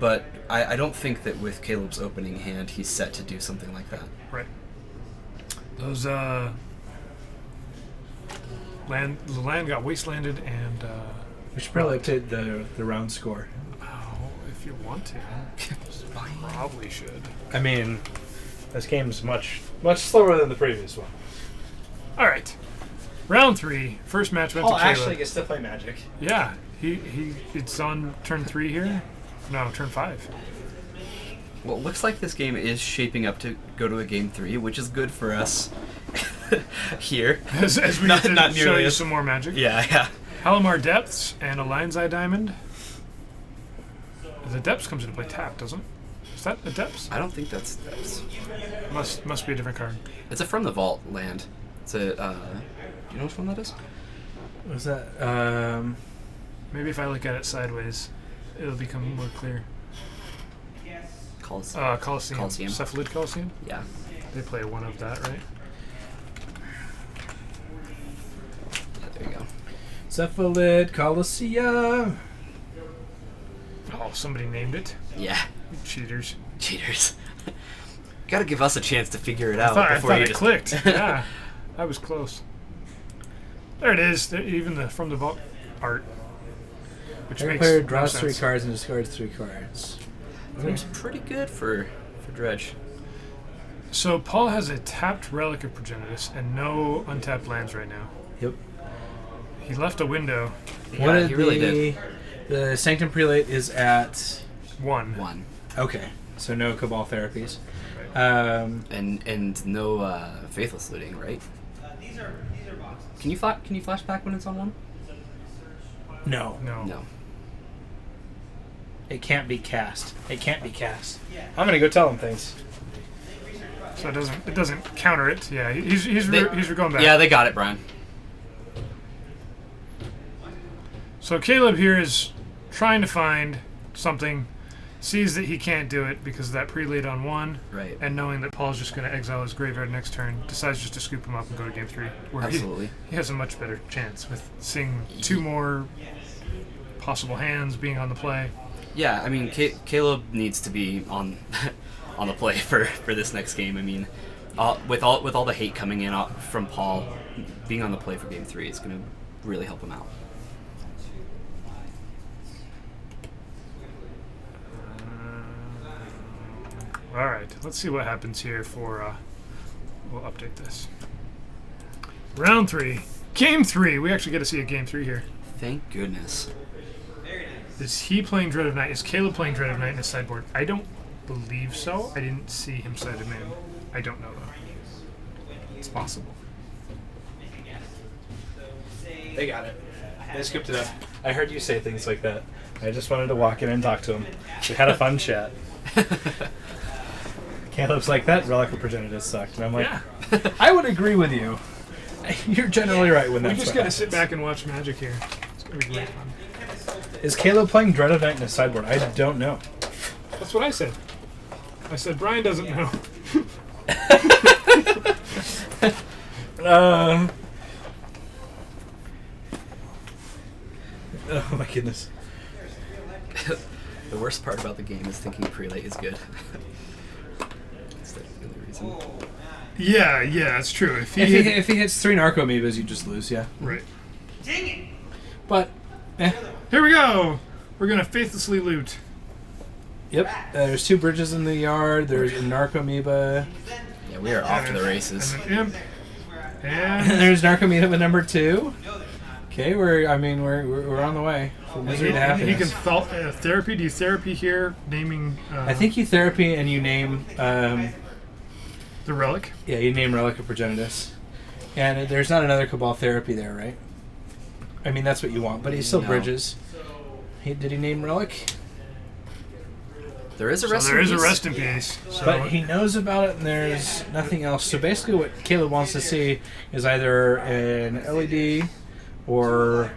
But I don't think that with Caleb's opening hand, he's set to do something like that. Right. Those the land got wastelanded, and We should probably update the round score. oh, if you want to, probably should. I mean, this game's much slower than the previous one. All right, round 3, first match went to Paul Caleb. actually gets to play Magic. Yeah, he it's on turn 3 here. No, turn 5. Well, it looks like this game is shaping up to go to a game 3, which is good for us here. As we Not- get to not show nearly you as- some more Magic. Yeah. Halimar Depths and a Lion's Eye Diamond. The Depths comes into play tapped, doesn't it? Is that a Depths? I don't think that's Must be a different card. It's a From the Vault land. It's a, do you know which one that is? What's that? Maybe if I look at it sideways, it'll become more clear. Coliseum. Coliseum. Cephalid Coliseum? Yeah. They play one of that, right? Yeah, there you go. Cephalid Coliseum. Oh, somebody named it. Yeah. You cheaters. Cheaters. Gotta give us a chance to figure it I out thought before you it just clicked. Yeah, I was close. There it is. Even the From the Vault art. Which Every makes player no draws 3 sense. cards and discards 3 cards. Seems pretty good for Dredge. So Paul has a tapped Relic of Progenitus and no untapped lands right now. Yep. He left a window. Yeah, What did he really did. The Sanctum Prelate is at... 1. Okay, so no Cabal therapies. And no Faithless Looting, right? These are boxes. Can you flash back when it's on 1? No. No. It can't be cast. It can't be cast. I'm gonna go tell him things. So it doesn't counter it. Yeah, he's going back. Yeah, they got it, Brian. So Caleb here is trying to find something, sees that he can't do it because of that prelate on 1, Right. and knowing that Paul's just going to exile his graveyard next turn, decides just to scoop him up and go to game 3. Where Absolutely. He has a much better chance with seeing 2 more possible hands being on the play. Yeah, I mean, Caleb needs to be on on the play for this next game. I mean, with all the hate coming in from Paul, being on the play for game 3 is going to really help him out. All right, let's see what happens here for. We'll update this. Round 3, game 3. We actually get to see a game 3 here. Thank goodness. Is he playing Dread of Night? Is Caleb playing Dread of Night in his sideboard? I don't believe so. I didn't see him side him in. I don't know though. It's possible. They got it. They scooped it up. I heard you say things like that. I just wanted to walk in and talk to him. We had a fun chat. Caleb's like, that Relic of Progenitus sucked. And I'm like, Yeah. I would agree with you. You're generally right when We that's just what gotta sit happens. back and watch Magic here. It's gonna be great fun. Is Caleb playing Dread of Night in his sideboard? I don't know. That's what I said. I said Brian doesn't know. Oh my goodness. The worst part about the game is thinking prelate is good. That's the only reason. Yeah, that's true. If he If he hits 3 Narco Amoebas, you just lose, yeah. right. Dang it! But, Here we go. We're gonna faithlessly loot. yep. There's 2 bridges in the yard. There's a Narco Amoeba. Yeah, we are off to the races. And an imp. And And there's Narco Amoeba number 2. Okay, we're on the way. From misery to he happiness. can therapy. Do you therapy here? Naming. I think you therapy and you name, the relic. yeah, you name Relic of Progenitus. And there's not another Cabal therapy there, right? I mean, that's what you want, but he still No. bridges. Did he name Relic? There is a So rest. there in is a peace. rest in peace. So But he knows about it, and there's nothing else. So basically, what Caleb wants to see is either an LED or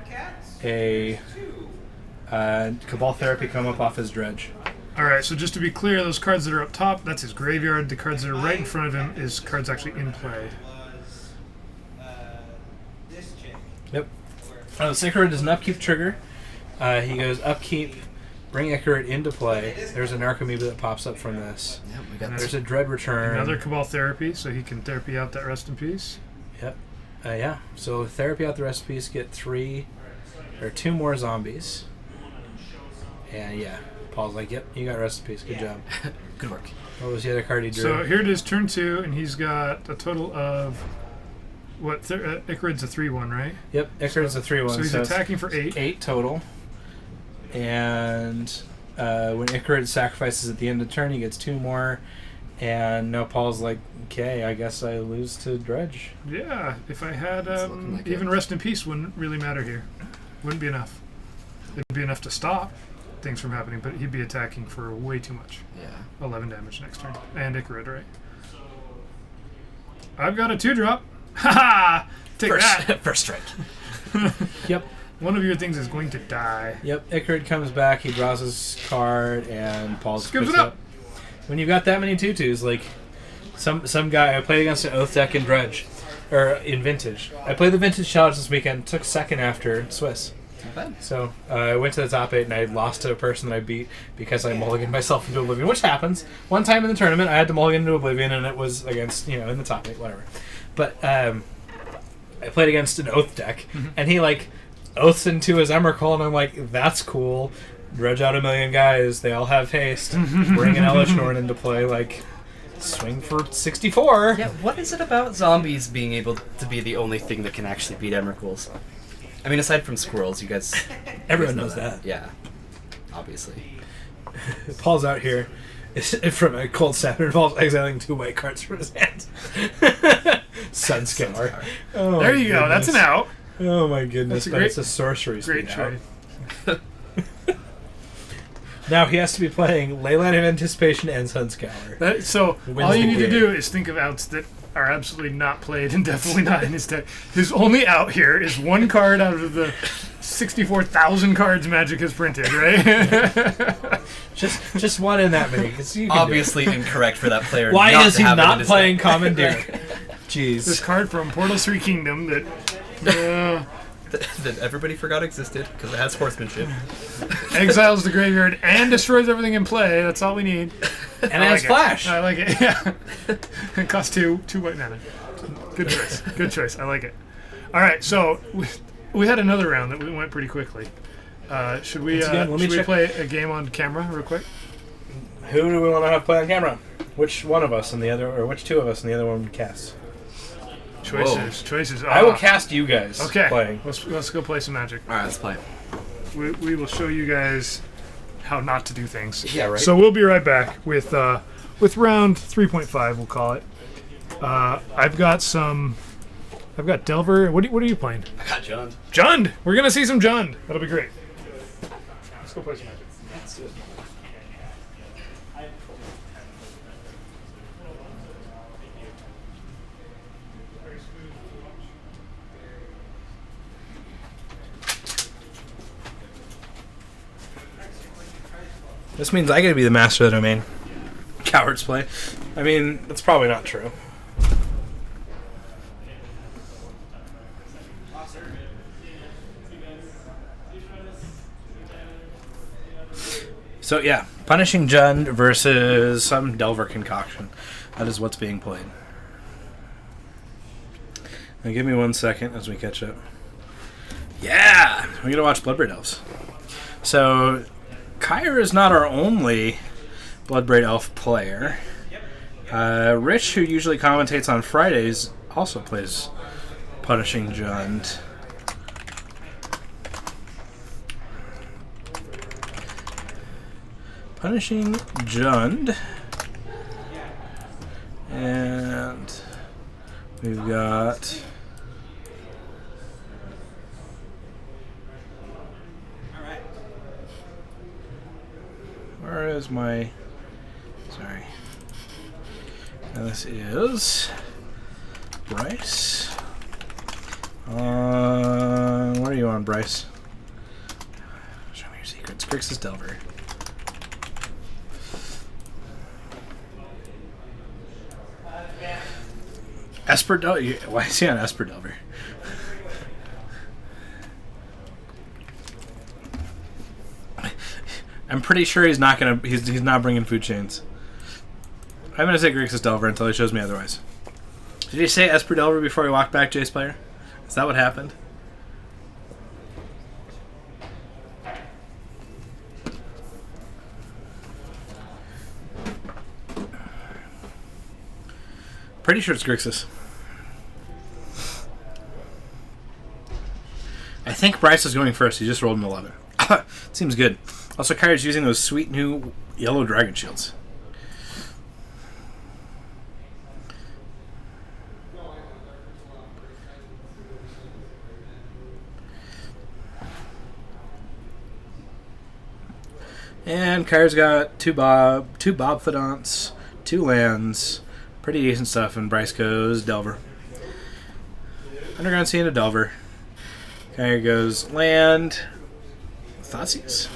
a Cabal therapy come up off his dredge. all right. So just to be clear, those cards that are up top, that's his graveyard. The cards that are right in front of him is cards actually in play. Icarus does an upkeep trigger. He goes upkeep, bring Icarus into play. There's an Archamoeba that pops up from this. Yep, we got There's a Dread return. Another Cabal therapy, so he can therapy out that rest in peace. Yep. Yeah. So therapy out the rest piece, get 2 more zombies. And yeah, Paul's like, yep, you got rest in peace. Good job. Good work. What was the other card he drew? So here it is, turn 2, and he's got a total of what? Icarid's a 3/1, right? Yep, Icarus is a 3/1. So he's attacking for 8. 8 total. And when Icarus sacrifices at the end of the turn, he gets 2 more. And now Paul's like, okay, I guess I lose to Dredge. Yeah, if I had looking like even it. rest in peace wouldn't really matter here. Wouldn't be enough. It'd be enough to stop things from happening, but he'd be attacking for way too much. Yeah. 11 damage next turn. And Icarus, right? I've got a 2-drop. Ha! Take that. First strike. Yep. One of your things is going to die. Yep, Icarus comes back, he draws his card, and Paul Skips picks it up. When you've got that many tutus, like some guy, I played against an Oath deck in Dredge, or in Vintage. I played the Vintage Challenge this weekend, took second after Swiss. Not bad. So I went to the top 8 and I lost to a person that I beat because I mulliganed myself into Oblivion, which happens. One time in the tournament, I had to mulligan into Oblivion, and it was against, in the top 8, whatever. But I played against an Oath deck, and he oaths into his Emrakul, and I'm like, that's cool. Dredge out 1,000,000 guys. They all have haste. Bring an Elishnorn into play. Swing for 64. Yeah, what is it about zombies being able to be the only thing that can actually beat Emrakuls? I mean, aside from squirrels, you guys... Everyone knows that. Yeah, obviously. Paul's out here from a cold snap. It involves exiling 2 white cards from his hand. Sunscour. Oh, There you go. That's an out. Oh my goodness. That's a It's a sorcery Great speed out. trade. Now he has to be playing Leyline of Anticipation and Sunscour. So Wins all you the need to game. do is think of outs that are absolutely not played and definitely not in his deck. His only out here is 1 card out of the 64,000 cards Magic has printed, right? just one in that many. 'Cause you can do it. Obviously incorrect for that player. Why not is to he have it in not his playing deck. Commandeer? Jeez. This card from Portal 3 Kingdom that... that everybody forgot existed because it has horsemanship. exiles the graveyard and destroys everything in play. That's all we need. And I it has like Flash. I like it. Yeah. It costs 2 white mana. Good choice. Good choice. I like it. All right, so we had another round that went pretty quickly. Should we play a game on camera real quick? Who do we want to have play on camera? Which one of us and the other, or which 2 of us and the other one cast? Choices. I will cast you guys. Okay. Playing. Let's go play some Magic. All right, let's play. We will show you guys how not to do things. Yeah, right. So we'll be right back with round 3.5. We'll call it. I've got Delver. What are you playing? I got Jund. Jund. We're gonna see some Jund. That'll be great. Let's go play some Magic. Let's do it. This means I gotta be the master of the domain. Cowards play. I mean, that's probably not true. So yeah, punishing Jund versus some Delver concoction. That is what's being played. Now give me 1 second as we catch up. Yeah! We're gonna watch Bloodbraid Elves. So Kyer is not our only Bloodbraid Elf player. Rich, who usually commentates on Fridays, also plays Punishing Jund. Punishing Jund. And we've got... Where is my... Sorry. And this is... Bryce. What are you on, Bryce? Show me your secrets. Grixis Delver. Esper Delver? Why is he on Esper Delver? I'm pretty sure he's not gonna. He's not bringing food chains. I'm gonna say Grixis Delver until he shows me otherwise. Did you say Esper Delver before we walked back, Jace player? Is that what happened? Pretty sure it's Grixis. I think Bryce is going first. He just rolled an 11. Seems good. Also, Kyer's using those sweet new yellow dragon shields. And Kyer's got two Bobfidants, 2 lands. Pretty decent stuff, and Bryce goes Delver. Underground Sea into Delver. Kyer goes land. Thoughtseize.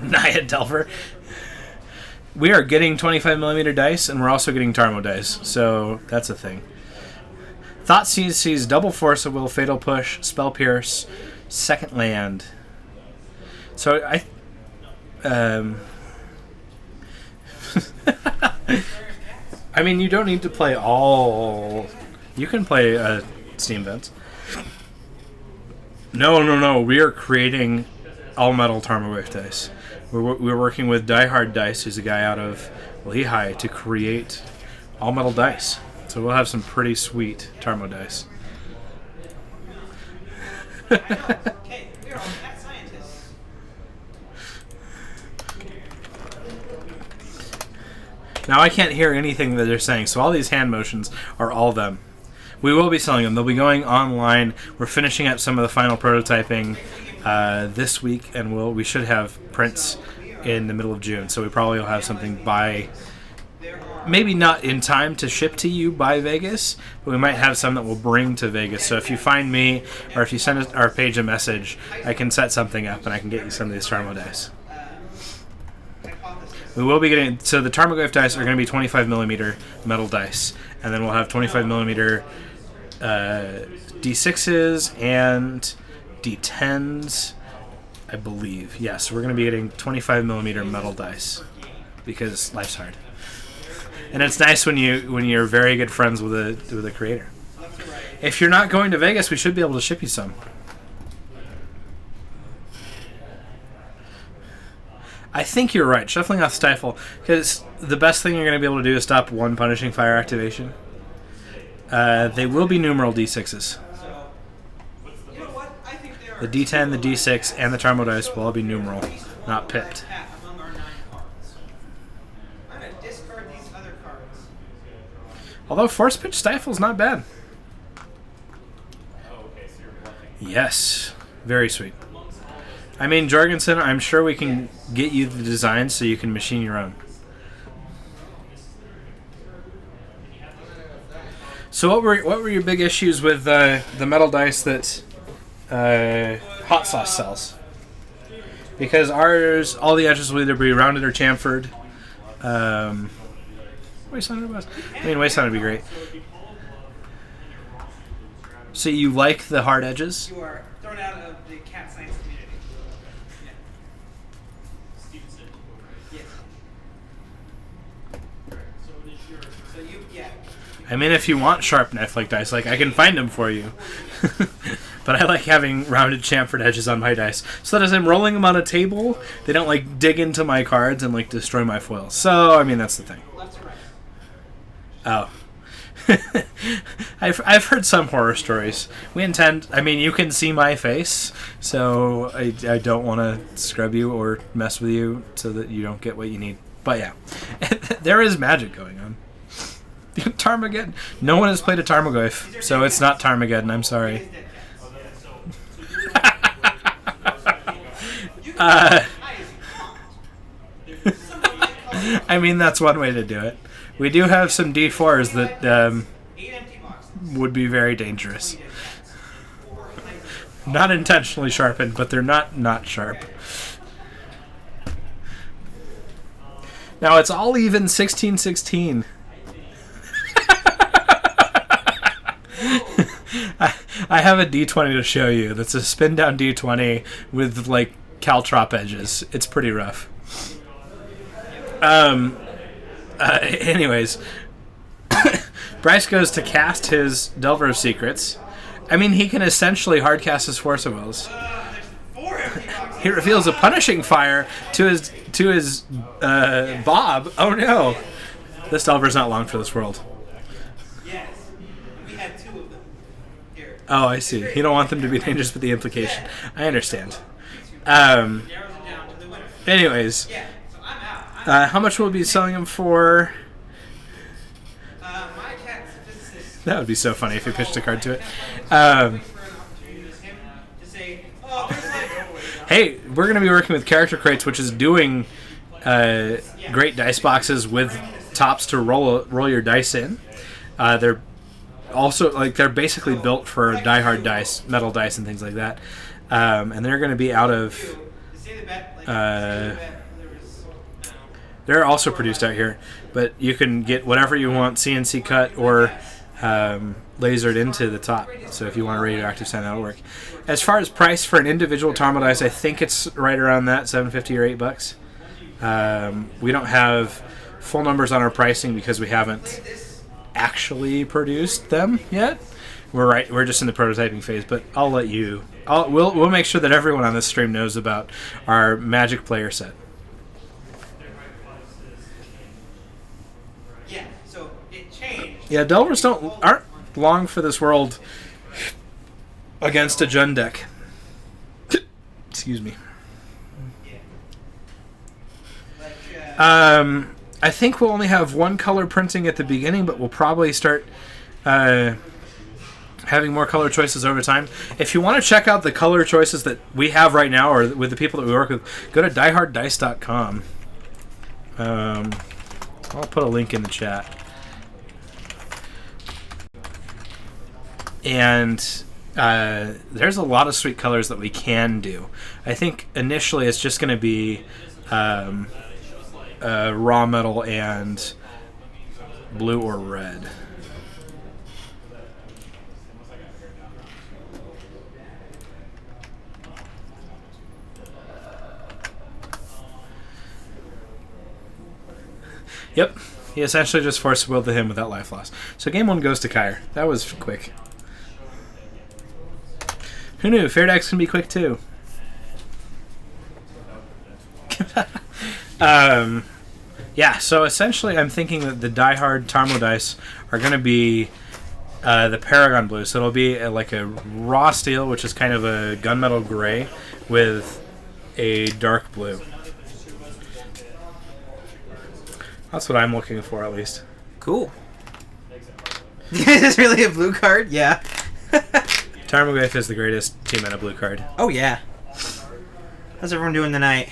Naya Delver. We are getting 25mm dice, and we're also getting Tarmo dice, so that's a thing. Thoughtseize sees double Force of Will, Fatal Push, Spell Pierce, second land. So I mean, you don't need to play all. You can play Steam Vents. No. We are creating all metal Tarmogoyf dice. We're working with Die Hard Dice, who's a guy out of Lehigh, to create all metal dice. So we'll have some pretty sweet Tarmo dice. Okay, we are all cat scientists. Now I can't hear anything that they're saying, so all these hand motions are all them. We will be selling them. They'll be going online. We're finishing up some of the final prototyping this week, and we should have prints in the middle of June. So we probably will have something by, maybe not in time to ship to you by Vegas, but we might have some that we'll bring to Vegas. So if you find me, or if you send our page a message, I can set something up and I can get you some of these Tarmo dice. We will be getting, so the Tarmogoyf dice are going to be 25mm metal dice, and then we'll have 25mm D6s and D10s, I believe. Yes, we're going to be getting 25mm metal dice because life's hard, and it's nice when you're very good friends with a creator. If you're not going to Vegas, we should be able to ship you some. I think you're right. Shuffling off Stifle, because the best thing you're going to be able to do is stop one Punishing Fire activation. They will be numeral D6s. The D10, the D6, and the Tarmo dice will all be numeral, not pipped. Although Force Pitch Stifle is not bad. Yes, very sweet. I mean, Jorgensen, I'm sure we can get you the designs so you can machine your own. So what were your big issues with the metal dice that Hot Sauce sells? Because ours, all the edges will either be rounded or chamfered. Wasteland or West? I mean, Wasteland would be great. So you like the hard edges? You are thrown out of the cat science community. Yeah. So you, yeah. I mean, if you want sharp knife-like dice, like I can find them for you. But I like having rounded chamfered edges on my dice, so that as I'm rolling them on a table, they don't like dig into my cards and like destroy my foils. So I mean, that's the thing. Left to right. Oh. I've heard some horror stories. We intend. I mean, you can see my face, so I don't want to scrub you or mess with you so that you don't get what you need. But yeah, there is magic going on. Tarmageddon. No one has played a Tarmogoyf, so it's not Tarmageddon. I'm sorry. I mean, that's one way to do it. We do have some D4s that would be very dangerous. Not intentionally sharpened, but they're not sharp. Now it's all even 16-16. I have a D20 to show you. That's a spin down D20 with like caltrop edges. It's pretty rough. Anyways, Bryce goes to cast his Delver of Secrets. I mean, he can essentially hardcast his Force of Wills. He reveals a punishing fire to his Bob. Oh no, this Delver's not long for this world. Yes. We had 2 of them. Here. Oh, I see. You don't want them to be dangerous with the implication. I understand. Narrows it down to the winner. Anyways, Yeah. So I'm out. how much will we be selling them for? My cat's a physicist. That would be so funny if you pitched a card to it. For an opportunity to him to say, oh, there's like. Hey, we're going to be working with Character Crates, which is doing great dice boxes with tops to roll your dice in. They're also they're basically built for die-hard dice, metal dice, and things like that. And they're going to be out of. They're also produced out here, but you can get whatever you want, CNC cut or lasered into the top. So if you want a radioactive sign, that'll work. As far as price for an individual Tarmo dice, I think it's right around that, $7.50 or $8. We don't have full numbers on our pricing because we haven't actually produced them yet. We're just in the prototyping phase, but I'll let you. We'll make sure that everyone on this stream knows about our Magic player set. Yeah. So it changed. Yeah, Delvers aren't long for this world against a Jund deck. Excuse me. I think we'll only have one color printing at the beginning, but we'll probably start having more color choices over time. If you want to check out the color choices that we have right now, or with the people that we work with, go to dieharddice.com. I'll put a link in the chat. And there's a lot of sweet colors that we can do. I think initially it's just going to be raw metal and blue or red. Yep, he essentially just force willed to him without life loss. So game 1 goes to Kyer. That was quick. Who knew? Fair decks can be quick too. Yeah, so essentially I'm thinking that the die-hard Tarmo dice are going to be the Paragon Blue. So it'll be like a raw steel, which is kind of a gunmetal gray, with a dark blue. That's what I'm looking for, at least. Cool. Is this really a blue card? Yeah. Tarmogoyf is the greatest team in a blue card. Oh, yeah. How's everyone doing tonight?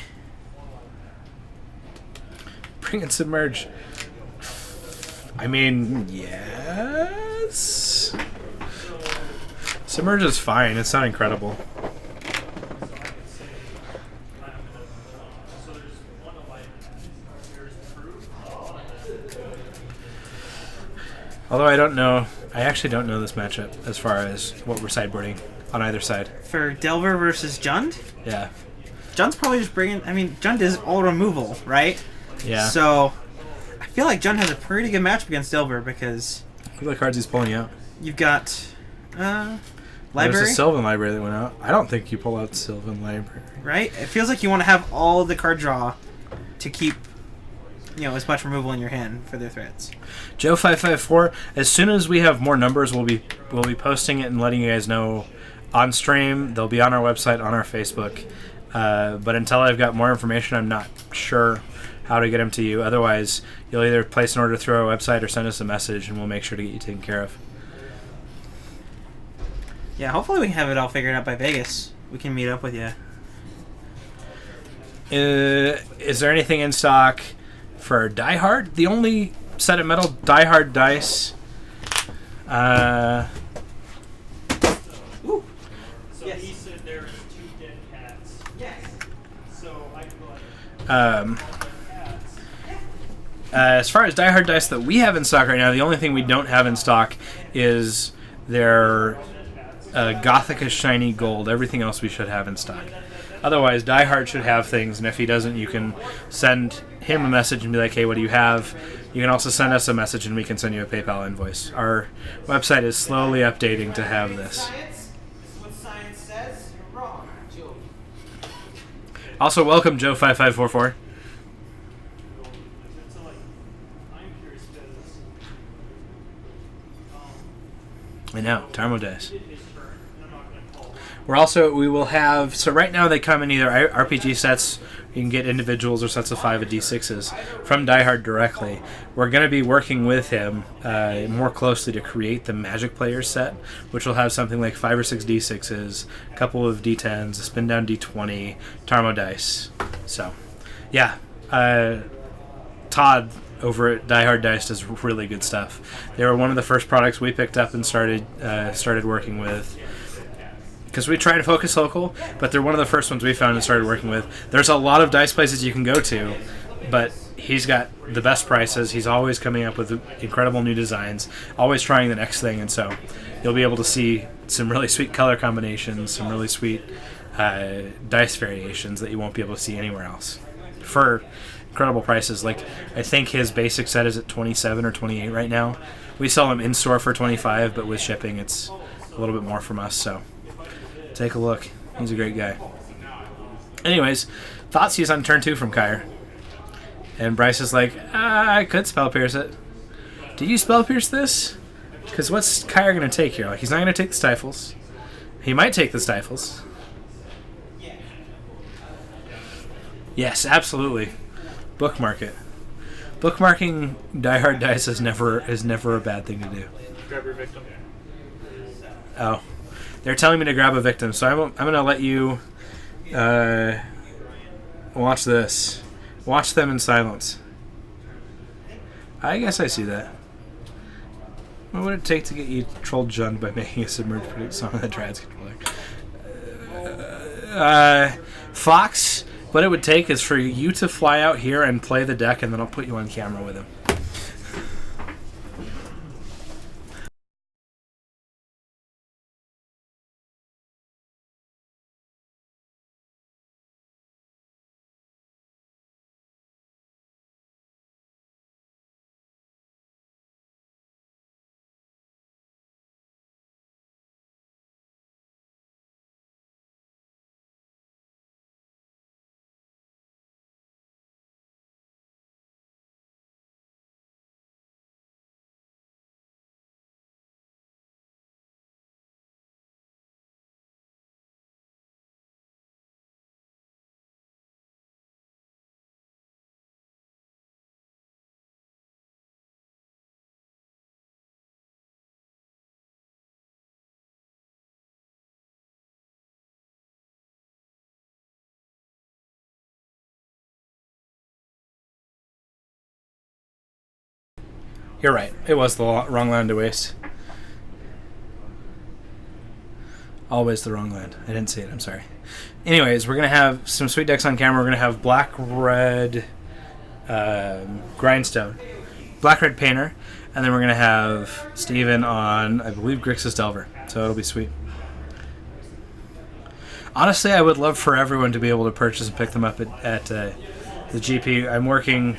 Bring and Submerge. I mean, yes. Submerge is fine. It's not incredible. Although I actually don't know this matchup as far as what we're sideboarding on either side. For Delver versus Jund? Yeah. Jund's probably just bringing... I mean, Jund is all removal, right? Yeah. So, I feel like Jund has a pretty good matchup against Delver because... Look at the cards he's pulling out. You've got... There's Library? a Sylvan Library that went out. I don't think you pull out Sylvan Library. Right? It feels like you want to have all the card draw to keep... as much removal in your hand for their threats. Joe554, as soon as we have more numbers, we'll be posting it and letting you guys know on stream. They'll be on our website, on our Facebook. But until I've got more information, I'm not sure how to get them to you. Otherwise, you'll either place an order through our website or send us a message, and we'll make sure to get you taken care of. Yeah, hopefully we can have it all figured out by Vegas. We can meet up with you. Is there anything in stock for Die Hard? The only set of metal Die Hard dice. Ooh. So Yes. he said there was 2 dead cats. Yes. So I can go ahead cats. As far as Die Hard dice that we have in stock right now, the only thing we don't have in stock is They're Gothica shiny gold. Everything else we should have in stock. Otherwise, Die Hard should have things, and if he doesn't, you can send him a message and be like, hey, what do you have? You can also send us a message, and we can send you a PayPal invoice. Our website is slowly updating to have this. Also, welcome Joe5544. I know, Tarmo Dice. We will have, so right now they come in either RPG sets, you can get individuals or sets of 5 of D6s from Die Hard directly. We're going to be working with him more closely to create the Magic Players set, which will have something like 5 or 6 D6s, a couple of D10s, a spin down D20, Tarmo Dice. So, yeah, Todd over at Die Hard Dice does really good stuff. They were one of the first products we picked up and started working with. Because we try to focus local, but they're one of the first ones we found and started working with. There's a lot of dice places you can go to, but he's got the best prices. He's always coming up with incredible new designs, always trying the next thing, and so you'll be able to see some really sweet color combinations, some really sweet dice variations that you won't be able to see anywhere else for incredible prices. Like, I think his basic set is at 27 or 28 right now. We sell them in store for 25, but with shipping it's a little bit more from us, so take a look. He's a great guy. Anyways, Thoughtseize on turn 2 from Kyer. And Bryce is like, I could spell pierce it. Do you spell pierce this? Because what's Kyer going to take here? Like, he's not going to take the stifles. He might take the stifles. Yes, absolutely. Bookmark it. Bookmarking Die Hard Dice is never a bad thing to do. Grab your victim. Oh. They're telling me to grab a victim, so I'm going to let you watch this. Watch them in silence. I guess I see that. What would it take to get you trolled Jund by making a submerged predict song on the Triads controller? Fox, what it would take is for you to fly out here and play the deck, and then I'll put you on camera with him. You're right. It was the wrong land to waste. Always the wrong land. I didn't see it. I'm sorry. Anyways, we're going to have some sweet decks on camera. We're going to have Black-Red Grindstone, Black-Red Painter, and then we're going to have Steven on, I believe, Grixis Delver. So it'll be sweet. Honestly, I would love for everyone to be able to purchase and pick them up at the GP. I'm working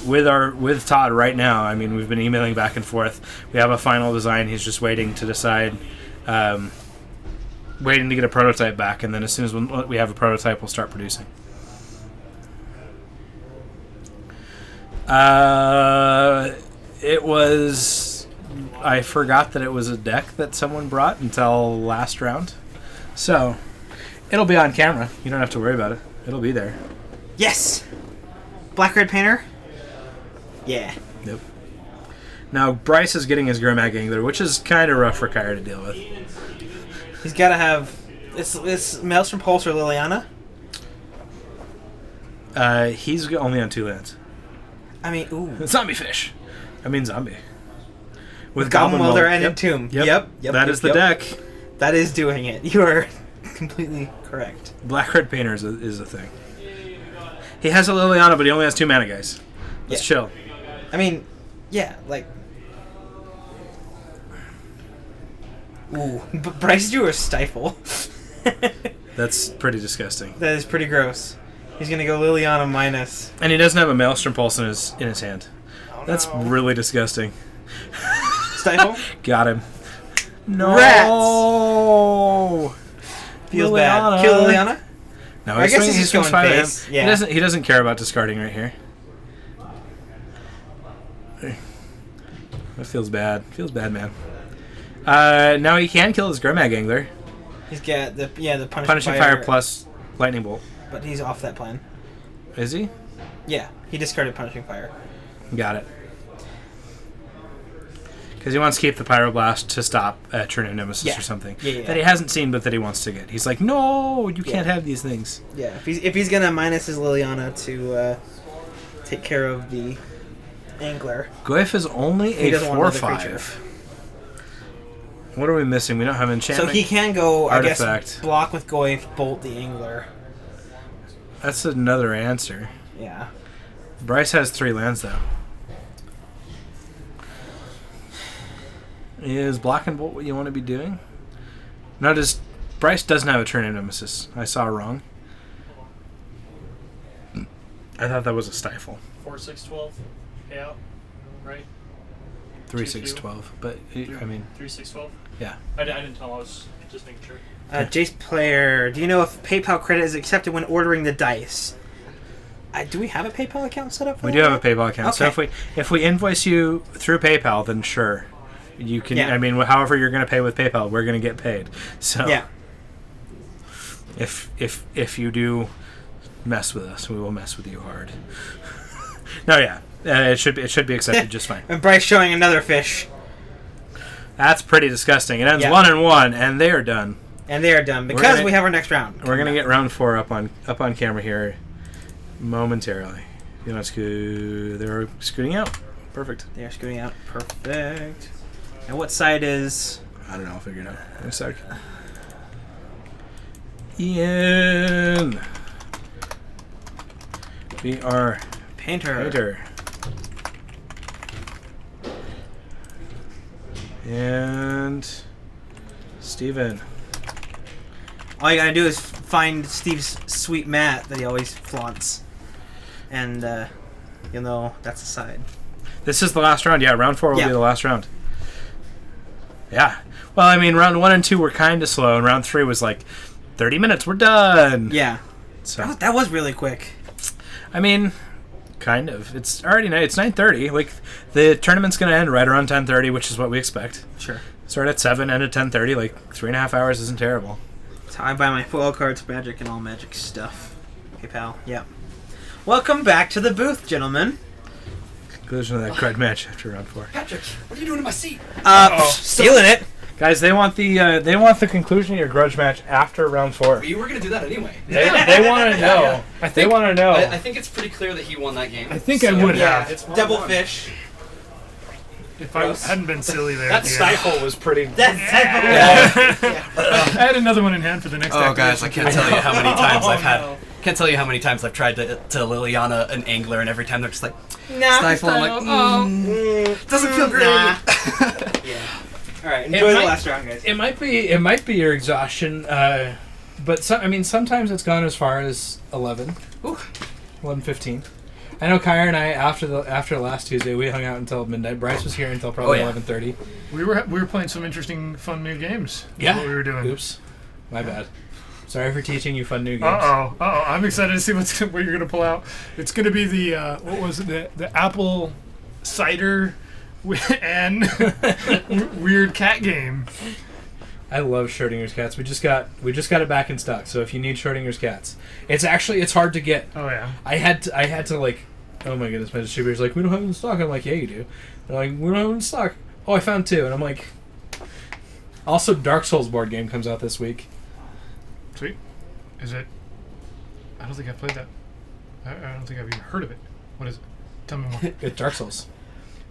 with Todd right now. I mean, we've been emailing back and forth. We have a final design. He's just waiting to decide, waiting to get a prototype back, and then as soon as we have a prototype, we'll start producing. It was... I forgot that it was a deck that someone brought until last round. So, it'll be on camera. You don't have to worry about it. It'll be there. Yes! Black-Red Painter? Yeah. Yep. Now, Bryce is getting his Grimag Angler, which is kind of rough for Kyer to deal with. He's got to have... It's Maelstrom Pulse or Liliana? He's only on 2 lands. I mean, ooh. Zombie Fish. I mean zombie. With Goblin Welder and Entomb. Yep. That is the deck. That is doing it. You are completely correct. Black-Red Painter is a thing. He has a Liliana, but he only has 2 mana, guys. Let's chill. I mean, yeah, like... Ooh, but Bryce drew a stifle. That's pretty disgusting. That is pretty gross. He's gonna go Liliana minus. And he doesn't have a Maelstrom Pulse in his hand. Oh, That's no. really disgusting. Stifle. Got him. No. Rats! Feels bad. Kill Liliana? No, I guess he's he's just going fine with him. face. Yeah. He doesn't care about discarding right here. That feels bad. Feels bad, man. Now he can kill his Gurmag Angler. He's got the Punishing fire plus lightning bolt. But he's off that plan. Is he? Yeah, he discarded punishing fire. Got it. Because he wants to keep the Pyroblast to stop a turn of Nemesis or something that he hasn't seen but that he wants to get. He's like, no, you can't have these things. Yeah, if he's gonna minus his Liliana to take care of the Angler. Goyf is only He a doesn't want another 4/5. What are we missing? We don't have enchantment. So he can go, Artifact. I guess, block with Goyf, bolt the Angler. That's another answer. Yeah. Bryce has 3 lands, though. Is block and bolt what you want to be doing? No, Bryce doesn't have a turn of Nemesis. I saw wrong. I thought that was a stifle. 4/6/12 payout, right? 3/6/12, but I mean, 3/6/12. yeah. I didn't tell. I was just making sure. Jace player, do you know if PayPal credit is accepted when ordering the dice? Do we have a PayPal account set up for We that? do have a PayPal account. So Okay. if we invoice you through PayPal, then sure, you can. Yeah. I mean, however you're going to pay with PayPal, we're going to get paid. So Yeah. if you do mess with us, we will mess with you hard. No, yeah, it should be accepted just fine. And Bryce showing another fish. That's pretty disgusting. It ends Yeah. 1-1, and they are done. And they are done because gonna- we have our next round. We're gonna get round 4 up on camera here momentarily. You know, they're scooting out. Perfect. They are scooting out. Perfect. And what side is... I don't know. I'll figure it out in a sec. Ian. We are Painter. And Steven. All you gotta do is find Steve's sweet mat that he always flaunts. And you'll know that's the side. This is the last round. Yeah, round 4 will Yeah. be the last round. Yeah. Well, I mean, round 1 and 2 were kind of slow, and round 3 was like 30 minutes. We're done. Yeah. So That was really quick. I mean, kind of. It's already it's 9:30. Like the tournament's gonna end right around 10:30, which is what we expect. Sure. Start at 7, end at 10:30. Like 3.5 hours isn't terrible. That's how I buy my foil cards, magic, and all magic stuff. PayPal. Yeah. Welcome back to the booth, gentlemen. Conclusion of that crud match after round 4. Patrick, what are you doing in my seat? Stealing it. Guys, they want the conclusion of your grudge match after round 4. You were gonna do that anyway. They want to know. They want to know. I think it's pretty clear that he won that game. I think I would Yeah. have It's Double 1-1. fish. if I hadn't been silly there. That at the stifle was pretty. That's I had another one in hand for the next. Oh, guys, I can't tell you how many times I've had. no. Can't tell you how many times I've tried to Liliana an angler, and every time they're just like Nah. stifle. I'm like, doesn't feel great. Nah. Yeah. All right. Enjoy the last round, guys. It might be your exhaustion, but sometimes it's gone as far as 11, 11:15. I know Kyer and I after last Tuesday we hung out until midnight. Bryce was here until probably 11:30. We were playing some interesting, fun new games. is Yeah. what we were doing. Oops, my bad. Sorry for teaching you fun new games. Uh oh! I'm excited to see what you're gonna pull out. It's gonna be the what was it? The apple cider and weird cat game. I love Schrodinger's cats. We just got it back in stock. So if you need Schrodinger's cats, it's hard to get. Oh yeah. I had to like, oh my goodness, my distributor's like, we don't have it in stock. I'm like, yeah, you do. They're like, we don't have it in stock. Oh, I found 2, and I'm like. Also, Dark Souls board game comes out this week. Sweet. Is it? I don't think I've played that. I don't think I've even heard of it. What is it? Tell me more. It's Dark Souls,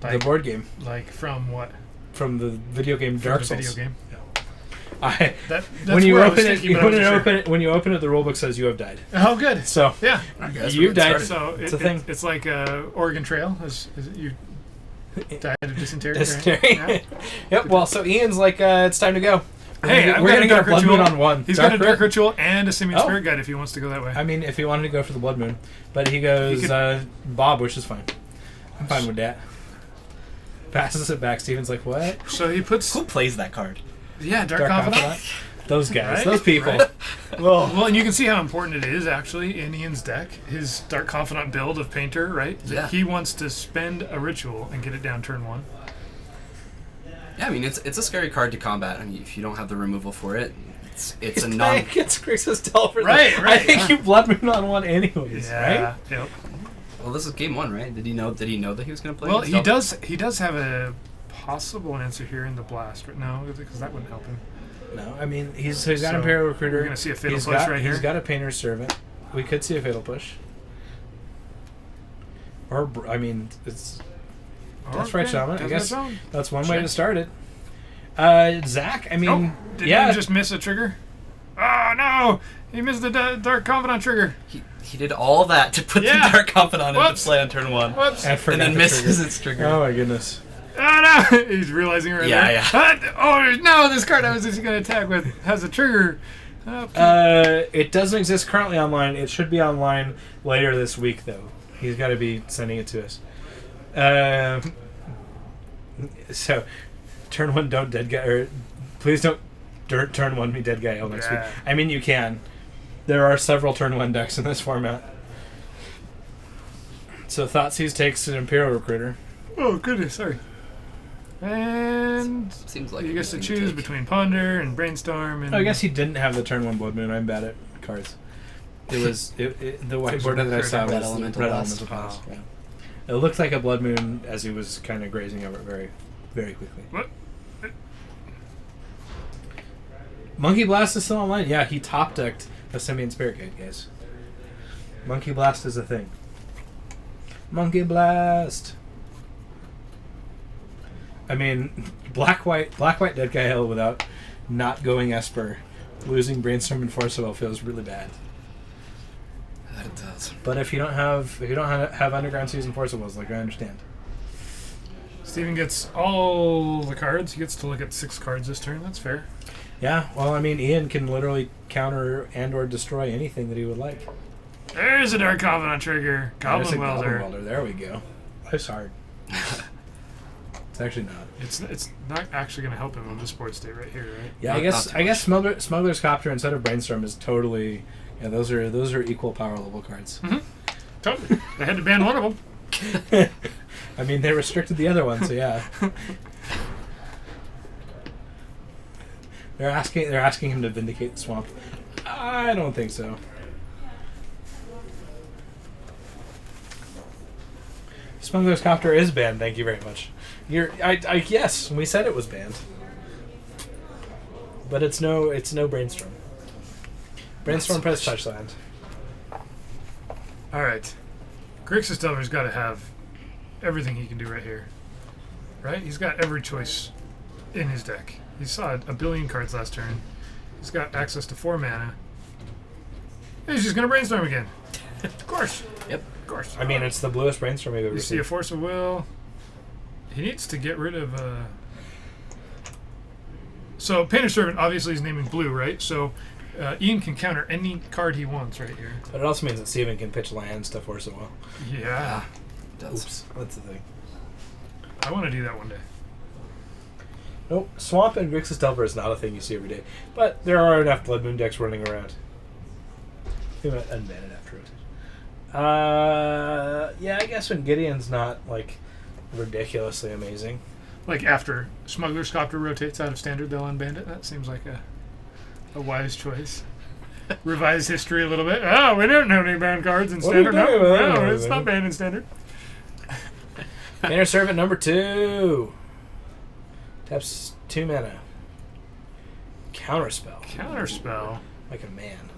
the Like- board game Like from what? from the video game From Dark the Souls. video game. I, That's when you where I was open it, thinking, you but I when wasn't sure. when you open it, the rulebook says you have died. Oh, good. So Yeah. you've died. So It's a thing. It's like Oregon Trail. Is it you? Died of dysentery. Dysentery. Right? Yep. Well, so Ian's like, it's time to go. Hey, I've we're got gonna a get a dark blood ritual. moon on one. He's got a dark Rit- ritual and a simian Oh. spirit guide if he wants to go that way. I mean, if he wanted to go for the blood moon, but he goes Bob, which is fine. I'm fine with that. Passes it back. Steven's like, what? So he puts Who plays that card? Dark Dark Confidant. Confidant? Those guys, Right? those people. Right. Well, And you can see how important it is actually in Ian's deck. His Dark Confidant build of Painter, right? Yeah. He wants to spend a ritual and get it down turn 1. Yeah, I mean it's a scary card to combat. I mean, if you don't have the removal for it, it's a non. against Grixis Delver. Right, I right, think yeah. you blood moon on one anyways, right? Yep. Well, this is game 1, right? Did he know that he was going to play? Well, against he does have a possible answer here in the blast. Right? No, because that wouldn't help him. No, I mean he's got So, Imperial Recruiter. we're gonna see a Fatal He's Push got- right here. He's got a Painter's Servant. We could see a Fatal Push. Or I mean, it's that's right, Shaman. I guess that's one way Sure. to start it. Zach, I mean, Oh, did yeah, he just miss a trigger? Oh no! He missed the Dark Confidant trigger. He did all that to put Yeah. the Dark Confidant into Whoops. play on turn 1, Whoops! I forgot and then the misses trigger. its trigger. Oh my goodness. Oh no! He's realizing right Yeah, there. yeah. Oh no! This card I was just going to attack with has a trigger. Okay. It doesn't exist currently online. It should be online later this week, though. He's got to be sending it to us. So, turn 1, don't dead guy, or please don't turn 1 me dead guy all next week. Yeah. I mean, you can. There are several turn 1 decks in this format. So, Thoughtseize takes an Imperial Recruiter. Oh goodness! Sorry. And Seems like he gets to a choose take. between Ponder and Brainstorm and. Oh, I guess he didn't have the turn 1 Blood Moon. I'm bad at cards. It was the whiteboard that I saw Red was Elemental Red Blast. Elemental Blast. Yeah. It looked like a Blood Moon as he was kind of grazing over it very, very quickly. What? Monkey Blast is still online. Yeah, he top decked a Simian Spirit Guide, guys. Monkey Blast is a thing. Monkey Blast. I mean, black white dead guy hell without not going Esper, losing Brainstorm and Force of Will feels really bad. That it does. But if you don't have Underground Season Force of Wills, like I understand. Steven gets all the cards. He gets to look at 6 cards this turn. That's fair. Yeah, well, I mean, Ian can literally counter and/or destroy anything that he would like. There's a Dark Confidant trigger. There's a Goblin Welder. Goblin Welder. There we go. Life's hard. It's actually not. It's not actually going to help him on this board state right here, right? Yeah, Not- not too I guess Smuggler's Copter instead of Brainstorm is totally. Yeah, those are equal power level cards. Totally. They had to ban one of them. I mean, they restricted the other one, so yeah. They're asking him to vindicate the swamp. I don't think so. Smuggler's Copter is banned. Thank you very much. Yes, we said it was banned, but it's no Brainstorm. Brainstorm press touchland. All right. Grixis Delver's got to have everything he can do right here. Right? He's got every choice in his deck. He saw a billion cards last turn. He's got access to 4 mana. And he's just going to Brainstorm again. Of course. Yep. Of course. I mean, it's the bluest Brainstorm we've ever You see a seen. Force of Will. He needs to get rid of... So, Painter Servant obviously is naming blue, right? So, Ian can counter any card he wants right here. But it also means that Steven can pitch lands to Force of Will. Yeah. It does. Oops, that's the thing. I want to do that one day. Nope, Swamp and Grixis Delver is not a thing you see every day. But there are enough Blood Moon decks running around. We might unban it after it. Yeah, I guess when Gideon's not, like, ridiculously amazing. Like after Smuggler's Copter rotates out of Standard, they'll unban it. That seems like a wise choice. Revise history a little bit. Oh, we don't have any banned cards in What are you Standard. doing with that? No, it's not banned in Standard. Painter Servant number 2. Taps 2 mana. Counterspell. Counterspell. Like a man.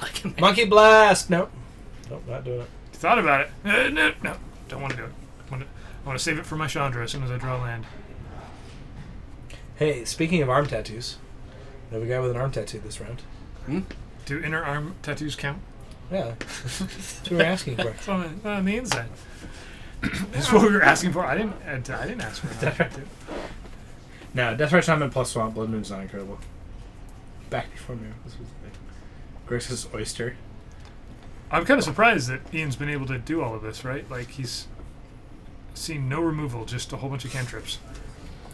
Like a man. Monkey Blast! Nope. Nope, not doing it. Thought about it. No, don't want to do it. I want to save it for my Chandra as soon as I draw land. Hey, speaking of arm tattoos, we have a guy with an arm tattoo this round. Do inner arm tattoos count? Yeah. That's what we're asking for. It's on the inside. Is what we were asking for. I didn't ask for it. No, Death Shaman plus Swamp Blood Moon's not incredible. Back before me. This was like Grixis Oyster. I'm kind of surprised that Ian's been able to do all of this, right? Like, he's seen no removal, just a whole bunch of cantrips.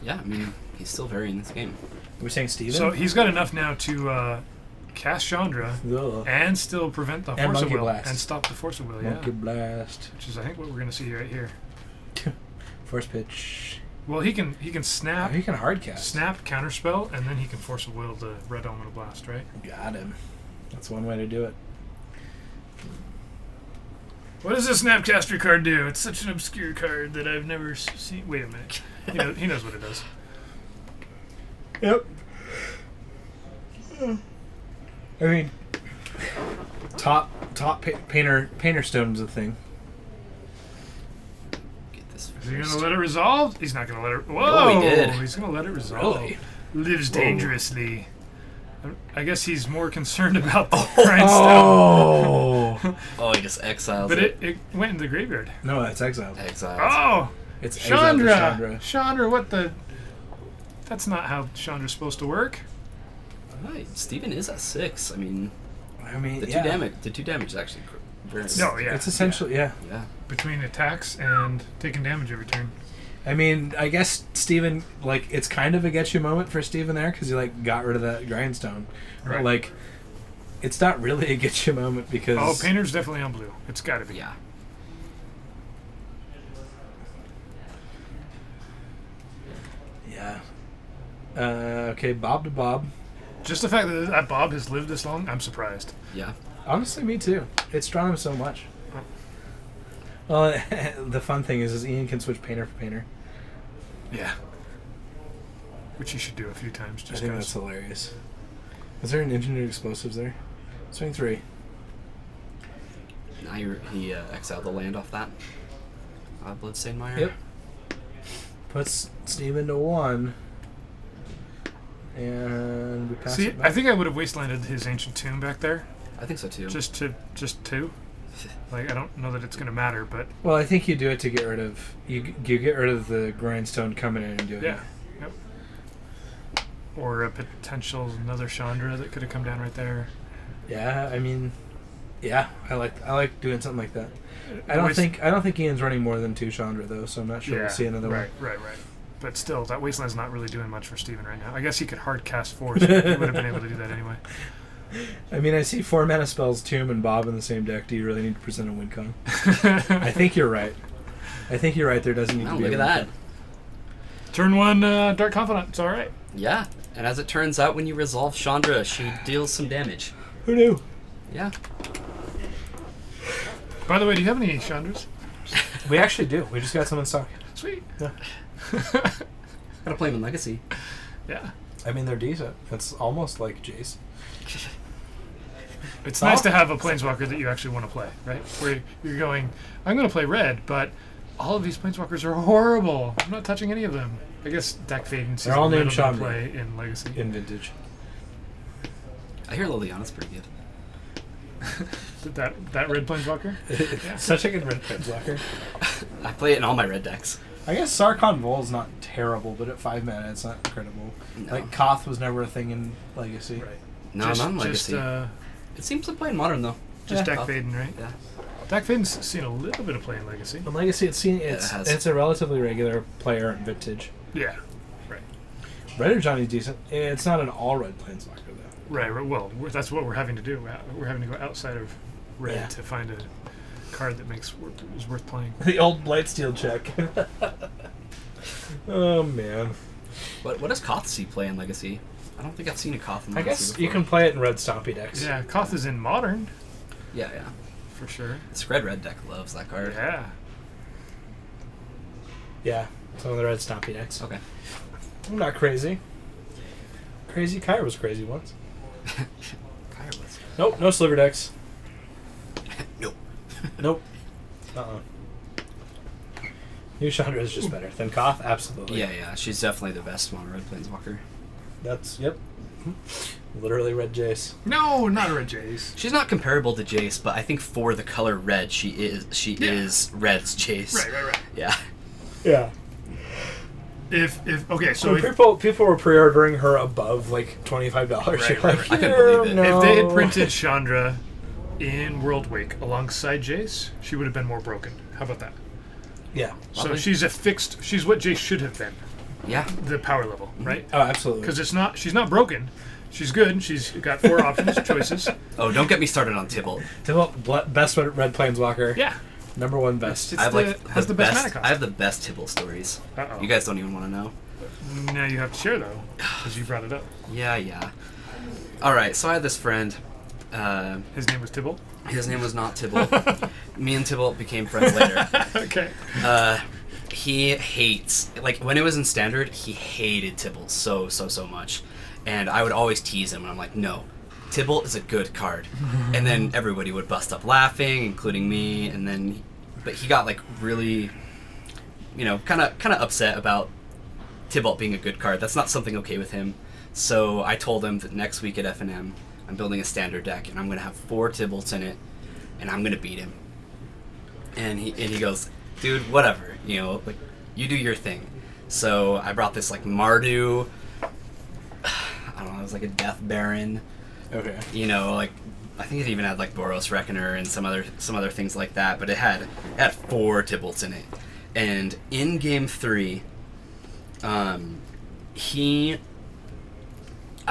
Yeah, I mean, he's still very in this game. We're saying Steven? So he's got enough now to cast Chandra Ugh. and still prevent the And Force of Monkey Will Blast. and stop the Force of Will, Monkey yeah. Blast. Which is, I think, what we're going to see right here. Force Pitch. Well, he can snap, He can hard cast. snap, counterspell, and then he can Force of Will the Red Elemental Blast, right? Got him. That's one way to do it. What does this Snapcaster card do? It's such an obscure card that I've never seen. Wait a minute. He knows what it does. Yep. I mean, top painter stone's a thing. Get this Is he going to first. let it resolve? He's not going to let it... Whoa! Oh, he did. He's going to let it resolve. Really? Lives Whoa. dangerously. I guess he's more concerned about the grindstone. Oh! Oh, he just exiles But it. it went in the graveyard. No, it's exiled. Exiles. Oh! It's exiled to Chandra! Chandra, what the... That's not how Chandra's supposed to work. Right. Steven is at 6. I mean, I mean, the yeah. two damage is actually very... No, yeah. It's essentially, yeah. Yeah. Between attacks and taking damage every turn. I mean, I guess Steven, like, it's kind of a get you moment for Steven there because he, like, got rid of that grindstone. Right. But, like, it's not really a get you moment because. Oh, Painter's definitely on blue. It's got to be. Yeah. Yeah. Okay, Bob to Bob. Just the fact that that Bob has lived this long, I'm surprised. Yeah. Honestly, me too. It's drawn him so much. Oh. Well, the fun thing is Ian can switch painter for painter. Yeah. Which he should do a few times. I Just think that's because. hilarious. Is there an engineered explosives there? Swing 3. Now he exiled the land off that. Bloodstained Mire. Yep. Puts Steven to 1. And we pass See, it back. I think I would have wastelanded his Ancient Tomb back there. I think so too. Just two. Like, I don't know that it's going to matter, but Well, I think you do it to get rid of you get rid of the grindstone coming in and doing yeah. Yep. Or a potential another Chandra that could have come down right there. it. Yeah, I mean, yeah, I like doing something like that. I don't Waste- think Ian's running more than 2 Chandra though, so I'm not sure we'll see another right, one. Right. But still, that Wasteland's not really doing much for Steven right now. I guess he could hard cast Force, but he would have been able to do that anyway. I mean, I see 4 mana spells, Tomb and Bob in the same deck. Do you really need to present a win con? I think you're right. There doesn't need Oh, to be. look a at win that. con. Turn 1, Dark Confidant. It's all right. Yeah. And as it turns out, when you resolve Chandra, she deals some damage. Who knew? Yeah. By the way, do you have any Chandras? We actually do. We just got some in stock. Sweet. Yeah. Gotta play him in Legacy. Yeah. I mean, they're decent. It's almost like Jace. It's nice to have a Planeswalker that you actually want to play, right? Where you're going, I'm going to play red, but all of these Planeswalkers are horrible. I'm not touching any of them. I guess Dak Faden sees They're all a little named bit of Chandra. play in Legacy. In Vintage. I hear Liliana's pretty good. That red Planeswalker? Such a good red Planeswalker. I play it in all my red decks. I guess Sarkhan Vol's not terrible, but at 5 mana, it's not incredible. No. Like, Koth was never a thing in Legacy. Right. No, not in Legacy. It seems to play in Modern, though. Just Yeah. Dak Faden, right? Yeah. Dak Faden's seen a little bit of play in Legacy. In Legacy, it's it has. it's a relatively regular player in Vintage. Yeah. Right. Red or Johnny's decent. It's not an all-red Planeswalker, though. Right. Well, that's what we're having to do. We're having to go outside of red Yeah. to find a card that is worth playing. The old Blightsteel check. Oh, man. What does Kothsea play in Legacy? I don't think I've seen a Koth in I Legacy guess before. you can play it in red Stompy decks. Yeah, Koth is in Modern, Yeah. for sure. This red deck loves that card. Yeah. Yeah, some of the red Stompy decks. Okay. I'm not crazy. Crazy Kyer was crazy once. Kyer was. Nope, no sliver decks. Nope. Nope. Uh-uh. New Chandra is just better. Than Koth, absolutely. Yeah. She's definitely the best mono red Planeswalker. That's yep. Literally red Jace. No, not a red Jace. She's not comparable to Jace, but I think for the color red, she is Red's Jace. Right. Yeah. Yeah. If okay, So so people were pre-ordering her above like $25. Right, You're right, like, I couldn't believe it. no. if they had printed Chandra in World Wake alongside Jace, she would have been more broken. How about that? Yeah. So Lovely. she's she's what Jace should have been, Yeah. the power level, right? Oh, absolutely. Because she's not broken. She's good. She's got 4 options, choices. Oh, don't get me started on Tybalt. Best red planeswalker. Yeah. Number 1 best. It's I have has the best mana cost. I have the best Tybalt stories. Uh-oh. You guys don't even want to know. Now you have to share, though, because you brought it up. Yeah. All right, so I had this friend. His name was Tybalt? His name was not Tybalt. Me and Tybalt became friends later. Okay. He hates, like, when it was in Standard, he hated Tybalt so much. And I would always tease him, and I'm like, no, Tybalt is a good card. And then everybody would bust up laughing, including me, and then, but he got, like, really, kind of upset about Tybalt being a good card. That's not something okay with him. So I told him that next week at F&M, I'm building a Standard deck, and I'm going to have 4 Tybalts in it, and I'm going to beat him. And he goes, dude, whatever, like, you do your thing. So I brought this, like, Mardu, I don't know, it was like a Death Baron, Okay. like, I think it even had, like, Boros Reckoner and some other things like that, but it had 4 Tybalts in it. And in Game 3, I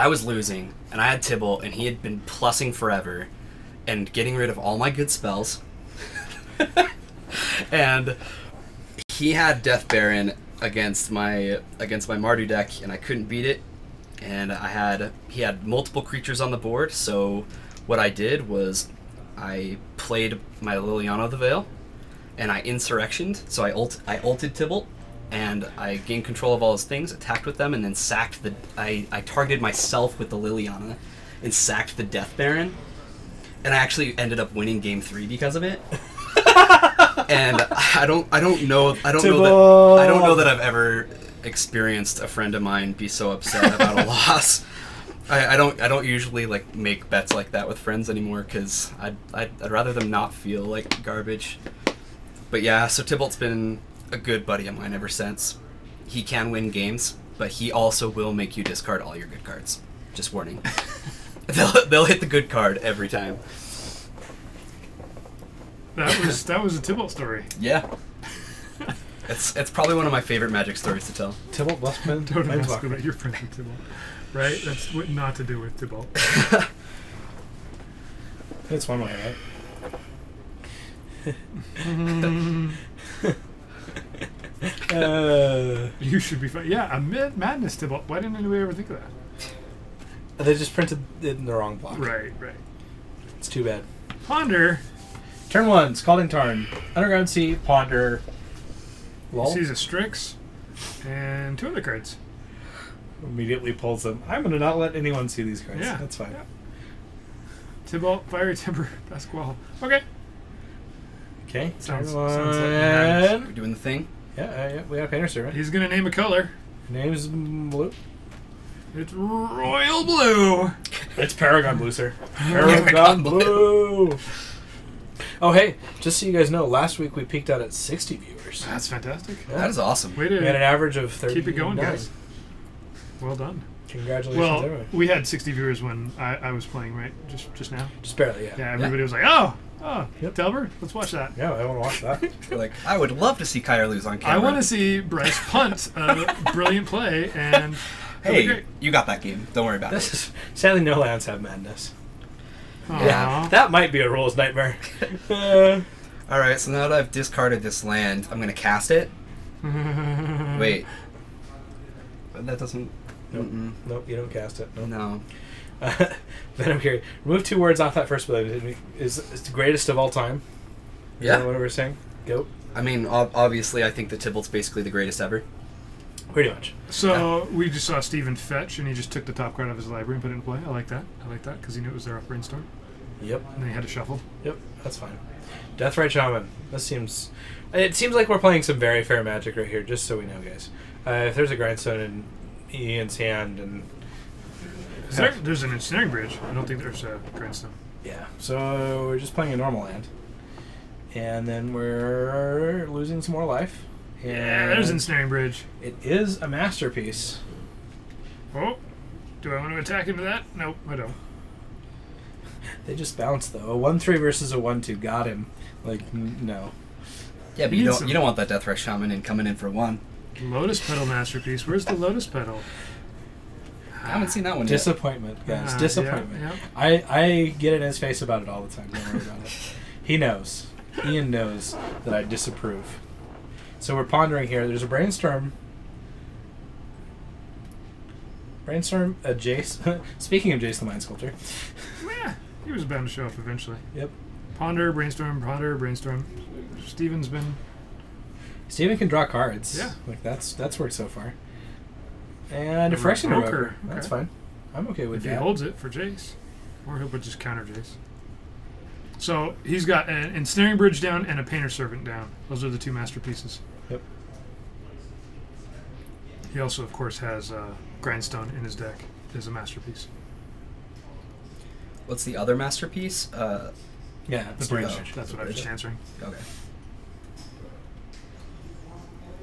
was losing, and I had Tybalt, and he had been plussing forever and getting rid of all my good spells. And he had Death Baron against my Mardu deck, and I couldn't beat it. And he had multiple creatures on the board, so what I did was I played my Liliana of the Veil, and I insurrectioned, so I ulted Tybalt, and I gained control of all his things, attacked with them, and then sacked I targeted myself with the Liliana and sacked the Death Baron, and I actually ended up winning Game 3 because of it. And I don't know that I've ever experienced a friend of mine be so upset about a loss. I don't usually like make bets like that with friends anymore because I'd rather them not feel like garbage. But yeah, so Tybalt's been a good buddy of mine ever since. He can win games, but he also will make you discard all your good cards. Just warning. They'll hit the good card every time. That was a Tybalt story. Yeah. It's probably one of my favorite Magic stories to tell. Tybalt Blessman. Don't ask about your friends with Tybalt. Right? That's what not to do with Tybalt. It's one way, right? You should be fine. Yeah, a madness Tybalt. Why didn't anybody ever think of that? They just printed it in the wrong block. Right. It's too bad. Ponder. Turn 1, Scalding Tarn. Underground Sea, Ponder. Lol. Sees a Strix and 2 other cards. Immediately pulls them. I'm going to not let anyone see these cards. Yeah. That's fine. Yeah. Tybalt, Fiery Timber, Pasquale. Okay. Okay. Sounds Turn like 1. madness. We're doing the thing. Yeah, we got Painter Servant. He's going to name a color. Name's Blue. It's Royal Blue. It's Paragon Blue, sir. Paragon Blue. Oh, hey, just so you guys know, last week we peaked out at 60 viewers. That's fantastic. Yeah. That is awesome. Way We had an to average of 30. keep it going, guys. Well done. Congratulations, Well, everyone. we had 60 viewers when I was playing, right? Just now. Just barely, yeah. Yeah, everybody was like, "Oh, Yep. Delbert, let's watch that." Yeah, I want to watch that. You're like, I would love to see Kyer lose on camera. I want to see Bryce punt a brilliant play, and it'll be Hey, great. you got that game. Don't worry about This it. is sadly no lands have madness. Aw. That might be a rules nightmare. All right, so now that I've discarded this land, I'm gonna cast it. Wait, but that doesn't. Nope. Mm-mm. Nope, you don't cast it. Nope. No. Venom Carry. Remove 2 words off that first ability. Is the greatest of all time. Is Yeah. that what we're saying? Go. I mean, obviously, I think the Tybalt's basically the greatest ever. Pretty much. So we just saw Steven fetch, and he just took the top card of his library and put it in play. I like that because he knew it was there off Brainstorm, Yep. and then he had to shuffle. Yep. That's fine. Deathrite Shaman. This seems. It seems like we're playing some very fair Magic right here. Just so we know, guys. If there's a grindstone in Ian's hand and There's an ensnaring bridge. I don't think there's a grindstone. Yeah. So we're just playing a normal land, and then we're losing some more life. Yeah, there's an ensnaring bridge. It is a masterpiece. Oh, do I want to attack into that? Nope, I don't. They just bounced though. A 1/3 versus a 1/2 got him. Like no. Yeah, but you don't want that Death Ray Shaman in coming in for 1. Lotus Petal masterpiece. Where's the Lotus Petal? I haven't seen that one Disappointment, guys. Disappointment. Yeah. I get in his face about it all the time. Don't worry about it. He knows. Ian knows that I disapprove. So we're pondering here. There's a brainstorm. Brainstorm, Jace. Speaking of Jace the Mind Sculptor. Yeah, he was bound to show up eventually. Yep. Ponder, brainstorm. Steven's been... Steven can draw cards. Yeah. Like that's worked so far. And a A Phyrexian Revoker. Revoker. That's Okay. fine. I'm okay with If he that. holds it for Jace. Or he'll just counter Jace. So he's got an Ensnaring Bridge down and a Painter Servant down. Those are the 2 masterpieces. Yep. He also, of course, has Grindstone in his deck as a masterpiece. What's the other masterpiece? Yeah, The Steve. bridge. That's what I was just answering. Okay.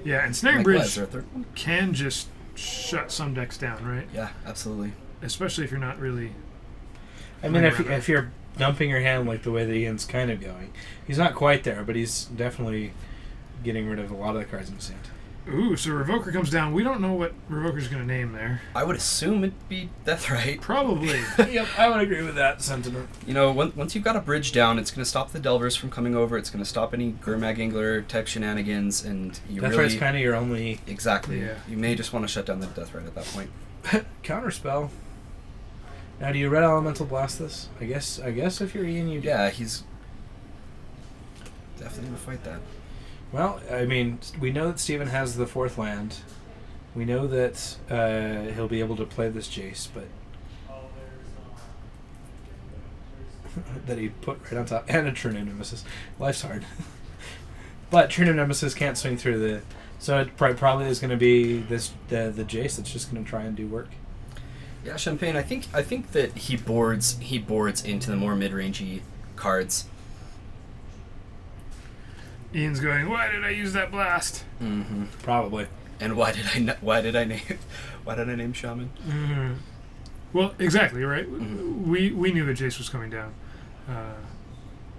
Yeah, Ensnaring Like, Bridge what, is there a third one? can just shut some decks down, right? Yeah, absolutely. Especially if you're not really... I mean, Playing around. if you're dumping your hand like the way that Ian's kind of going, he's not quite there, but he's definitely getting rid of a lot of the cards in his hand. Ooh, so Revoker comes down. We don't know what Revoker's going to name there. I would assume it'd be Deathrite. Probably. Yep, I would agree with that sentiment. You know, once you've got a bridge down, it's going to stop the Delvers from coming over. It's going to stop any Gurmag Angler type shenanigans, and you That's really... kind of your only Exactly. Yeah. You may just want to shut down the Deathrite at that point. counterspell. Now, do you Red Elemental Blast this? I guess if you're Ian, you do. Yeah, he's definitely going to fight that. Well, I mean, we know that Steven has the 4th land. We know that he'll be able to play this Jace, but that he put right on top, and a True Name Nemesis. Life's hard. But True Name Nemesis can't swing through the... So it probably is going to be the Jace that's just going to try and do work. Yeah, Champagne, I think that he boards into the more mid-rangey cards. Ian's going, why did I use that blast? Mm-hmm. Probably. And why did I name Shaman? Mm-hmm. Well, exactly, right? Mhm. We knew that Jace was coming down.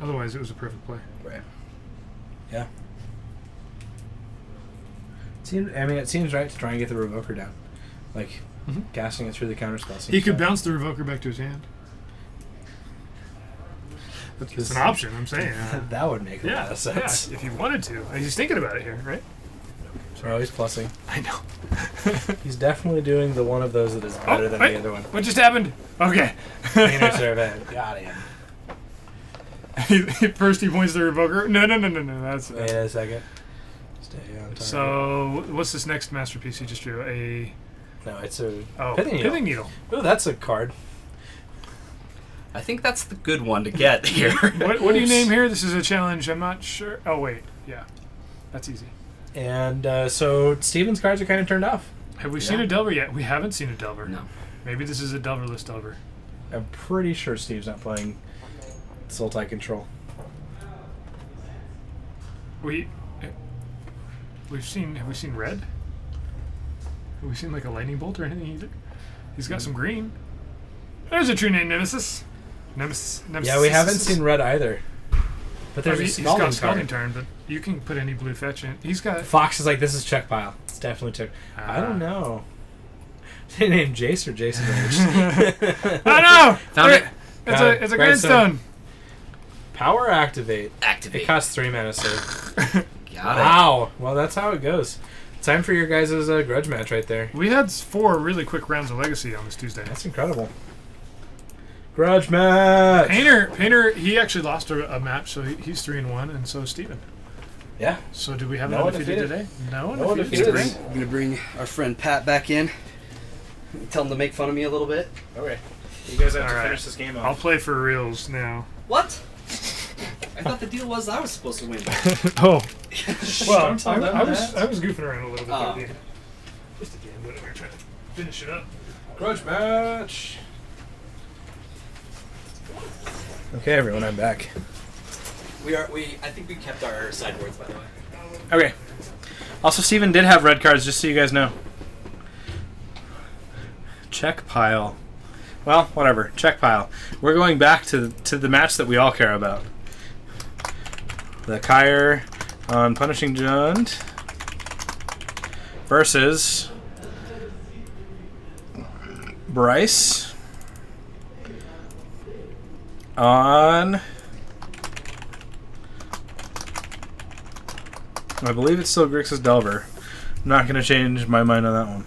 Otherwise, it was a perfect play. Right. Yeah. It seems right to try and get the Revoker down. Like, casting it through the counterspell. He could bounce the Revoker back to his hand. It's an option, I'm saying. That would make a lot of sense. Yeah, if you wanted to. He's thinking about it here, right? Oh, he's plussing. I know. He's definitely doing the one of those that is better than the other one. What just happened? Okay. Painter Servant. Got him. First he points to the Revoker. No. That's Wait a second. Stay on target. So, what's this next masterpiece he just drew? No, it's a Pithing Pithing Needle. Oh, that's a card. I think that's the good one to get here. What do you name here? This is a challenge. I'm not sure. Oh, wait. Yeah. That's easy. And so Steven's cards are kind of turned off. Have we seen a Delver yet? We haven't seen a Delver. No. Maybe this is a Delverless Delver. I'm pretty sure Steve's not playing Sultai Control. Have we seen red? Have we seen like a lightning bolt or anything either? He's got some green. There's a True Name Nemesis. Nemesis. Yeah, we haven't seen red either. But there's he's a got Scalding Scalding card. Turn, but you can put any blue fetch in. He's got... Fox is like, this is check pile. It's definitely check. I don't know. They named Jace or Jason Rage? I know! Found it. It's a grindstone. Power Activate. Activate. It costs 3 mana, so... Got Wow. Well, that's how it goes. Time for your guys' grudge match right there. We had 4 really quick rounds of Legacy on this Tuesday. That's incredible. Grudge match! Painter, he actually lost a match, so he's 3-1, and so is Steven. Yeah. So did we have No an one undefeated defeated. today? No No one undefeated. defeated. I'm gonna bring our friend Pat back in. Tell him to make fun of me a little bit. Okay. You guys have All to right. finish this game I'll off. play for reals now. What? I thought the deal was I was supposed to win. Oh. Well, I was goofing around a little bit Oh. there. Just at the end, but we were trying to finish it up. Grudge match! Okay, everyone, I'm back. I think we kept our sideboards, by the way. Okay. Also, Steven did have red cards, just so you guys know. Check pile. Well, whatever. Check pile. We're going back to the match that we all care about. The Kyer on Punishing Jund versus Bryce on... I believe it's still Grixis Delver. I'm not going to change my mind on that one.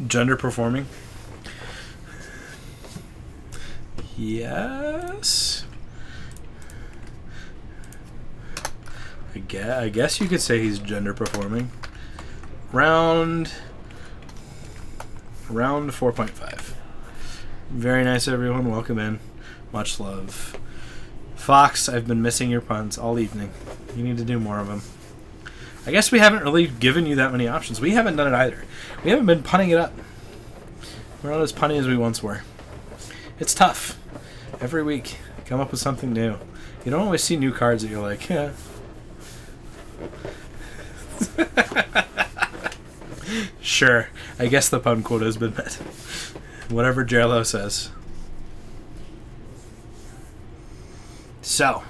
Gender performing. Yes. I guess you could say he's gender performing. Round 4.5. Very nice, everyone. Welcome in. Much love. Fox, I've been missing your puns all evening. You need to do more of them. I guess we haven't really given you that many options. We haven't done it either. We haven't been punning it up. We're not as punny as we once were. It's tough. Every week, come up with something new. You don't always see new cards that you're like, yeah. Sure. I guess the pun quota has been met. Whatever Jerlo says. So,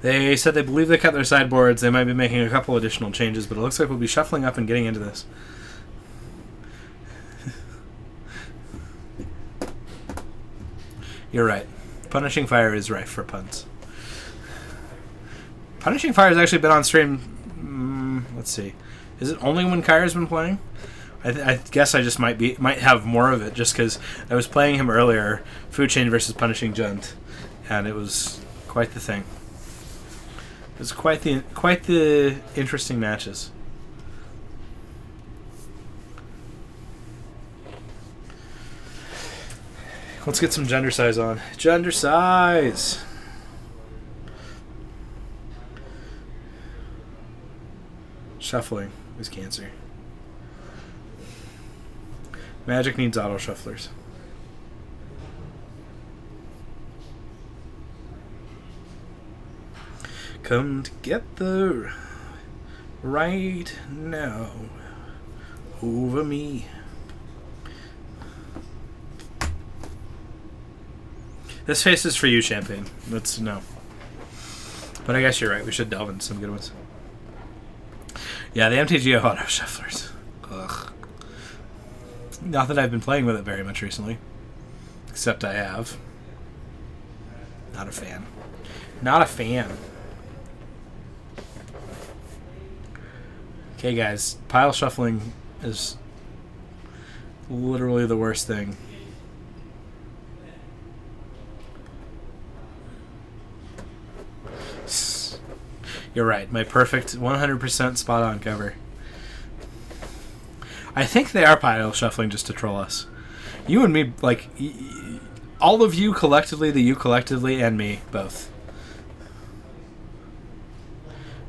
they said they believe they cut their sideboards. They might be making a couple additional changes, but it looks like we'll be shuffling up and getting into this. You're right. Punishing Fire is rife for puns. Punishing Fire has actually been on stream. Let's see. Is it only when Kyer's been playing? I guess I just might have more of it just because I was playing him earlier, Food Chain versus Punishing Jund, and it was quite the thing. It was quite the interesting matches. Let's get some gender size on. Gender size. Shuffling is cancer. Magic needs auto shufflers. Come together right now over me. This face is for you, Champagne. Let's know. But I guess you're right. We should delve into some good ones. Yeah, the MTGO auto shufflers. Ugh. Not that I've been playing with it very much recently. Except I have. Not a fan. Not a fan. Okay, guys. Pile shuffling is literally the worst thing. You're right. My perfect 100% spot on cover. I think they are pile shuffling just to troll us. You and me, like, all of you collectively, the you collectively, and me, both.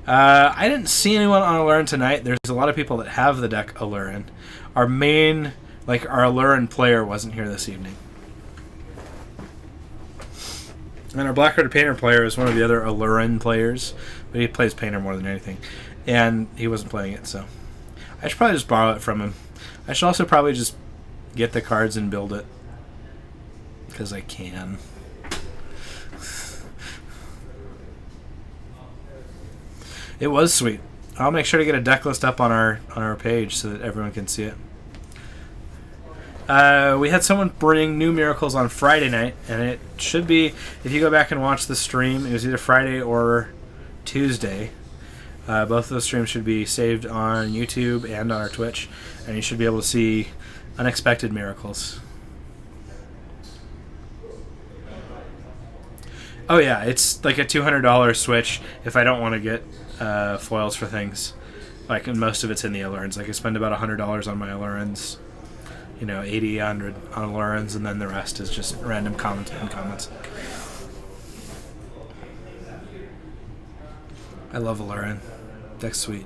I didn't see anyone on Allurin tonight. There's a lot of people that have the deck Allurin. Our main, like, our Allurin player wasn't here this evening. And our Blackhearted Painter player is one of the other Allurin players, but he plays Painter more than anything. And he wasn't playing it, so I should probably just borrow it from him. I should also probably just get the cards and build it. Because I can. It was sweet. I'll make sure to get a deck list up on our page so that everyone can see it. We had someone bring new miracles on Friday night, and it should be, if you go back and watch the stream, it was either Friday or Tuesday. Both of those streams should be saved on YouTube and on our Twitch, and you should be able to see unexpected miracles. Oh yeah, it's like a $200 switch if I don't want to get foils for things. Like, and most of it's in the Allurins. Like, I spend about $100 on my Allurins. You know, 80, 100 on Allurins, and then the rest is just random comments. I love Allurin. Deck's sweet.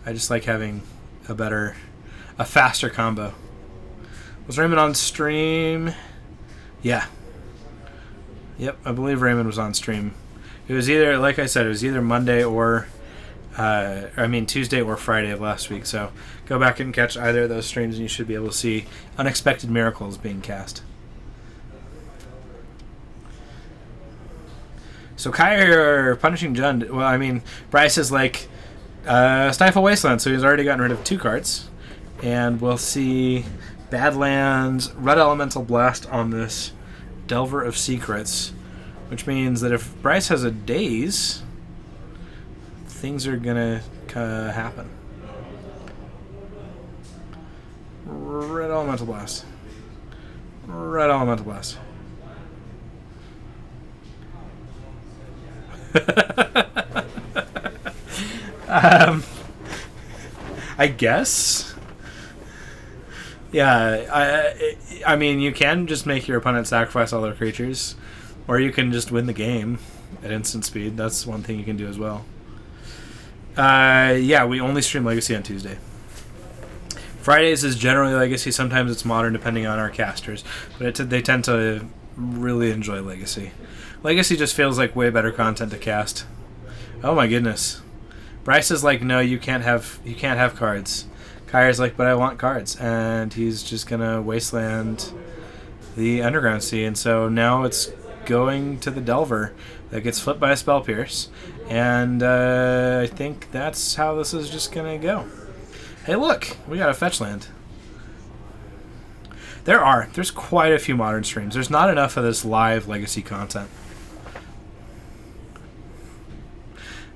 I just like having a better a faster combo. Was Raymond on stream? Yeah. Yep, I believe Raymond was on stream. It was either, like I said, it was either Monday or, Tuesday or Friday of last week. So go back and catch either of those streams, and you should be able to see Unexpected Miracles being cast. So Kyer punishing Jund. Well, Bryce is like Stifle Wasteland, so he's already gotten rid of 2 cards. And we'll see Badlands, Red Elemental Blast on this Delver of Secrets, which means that if Bryce has a Daze, things are going to happen. Red Elemental Blast. Red Elemental Blast. I guess. Yeah, you can just make your opponent sacrifice all their creatures, or you can just win the game at instant speed. That's one thing you can do as well. We only stream Legacy on Tuesday. Fridays is generally Legacy. Sometimes it's Modern, depending on our casters, but they tend to really enjoy Legacy. Legacy just feels like way better content to cast. Oh my goodness. Bryce is like, no, you can't have cards. Kyer's like, but I want cards, and he's just gonna wasteland the Underground Sea, and so now it's going to the Delver that gets flipped by a Spell Pierce, and I think that's how this is just gonna go. Hey, look, we got a fetch land. There's quite a few Modern streams. There's not enough of this live Legacy content.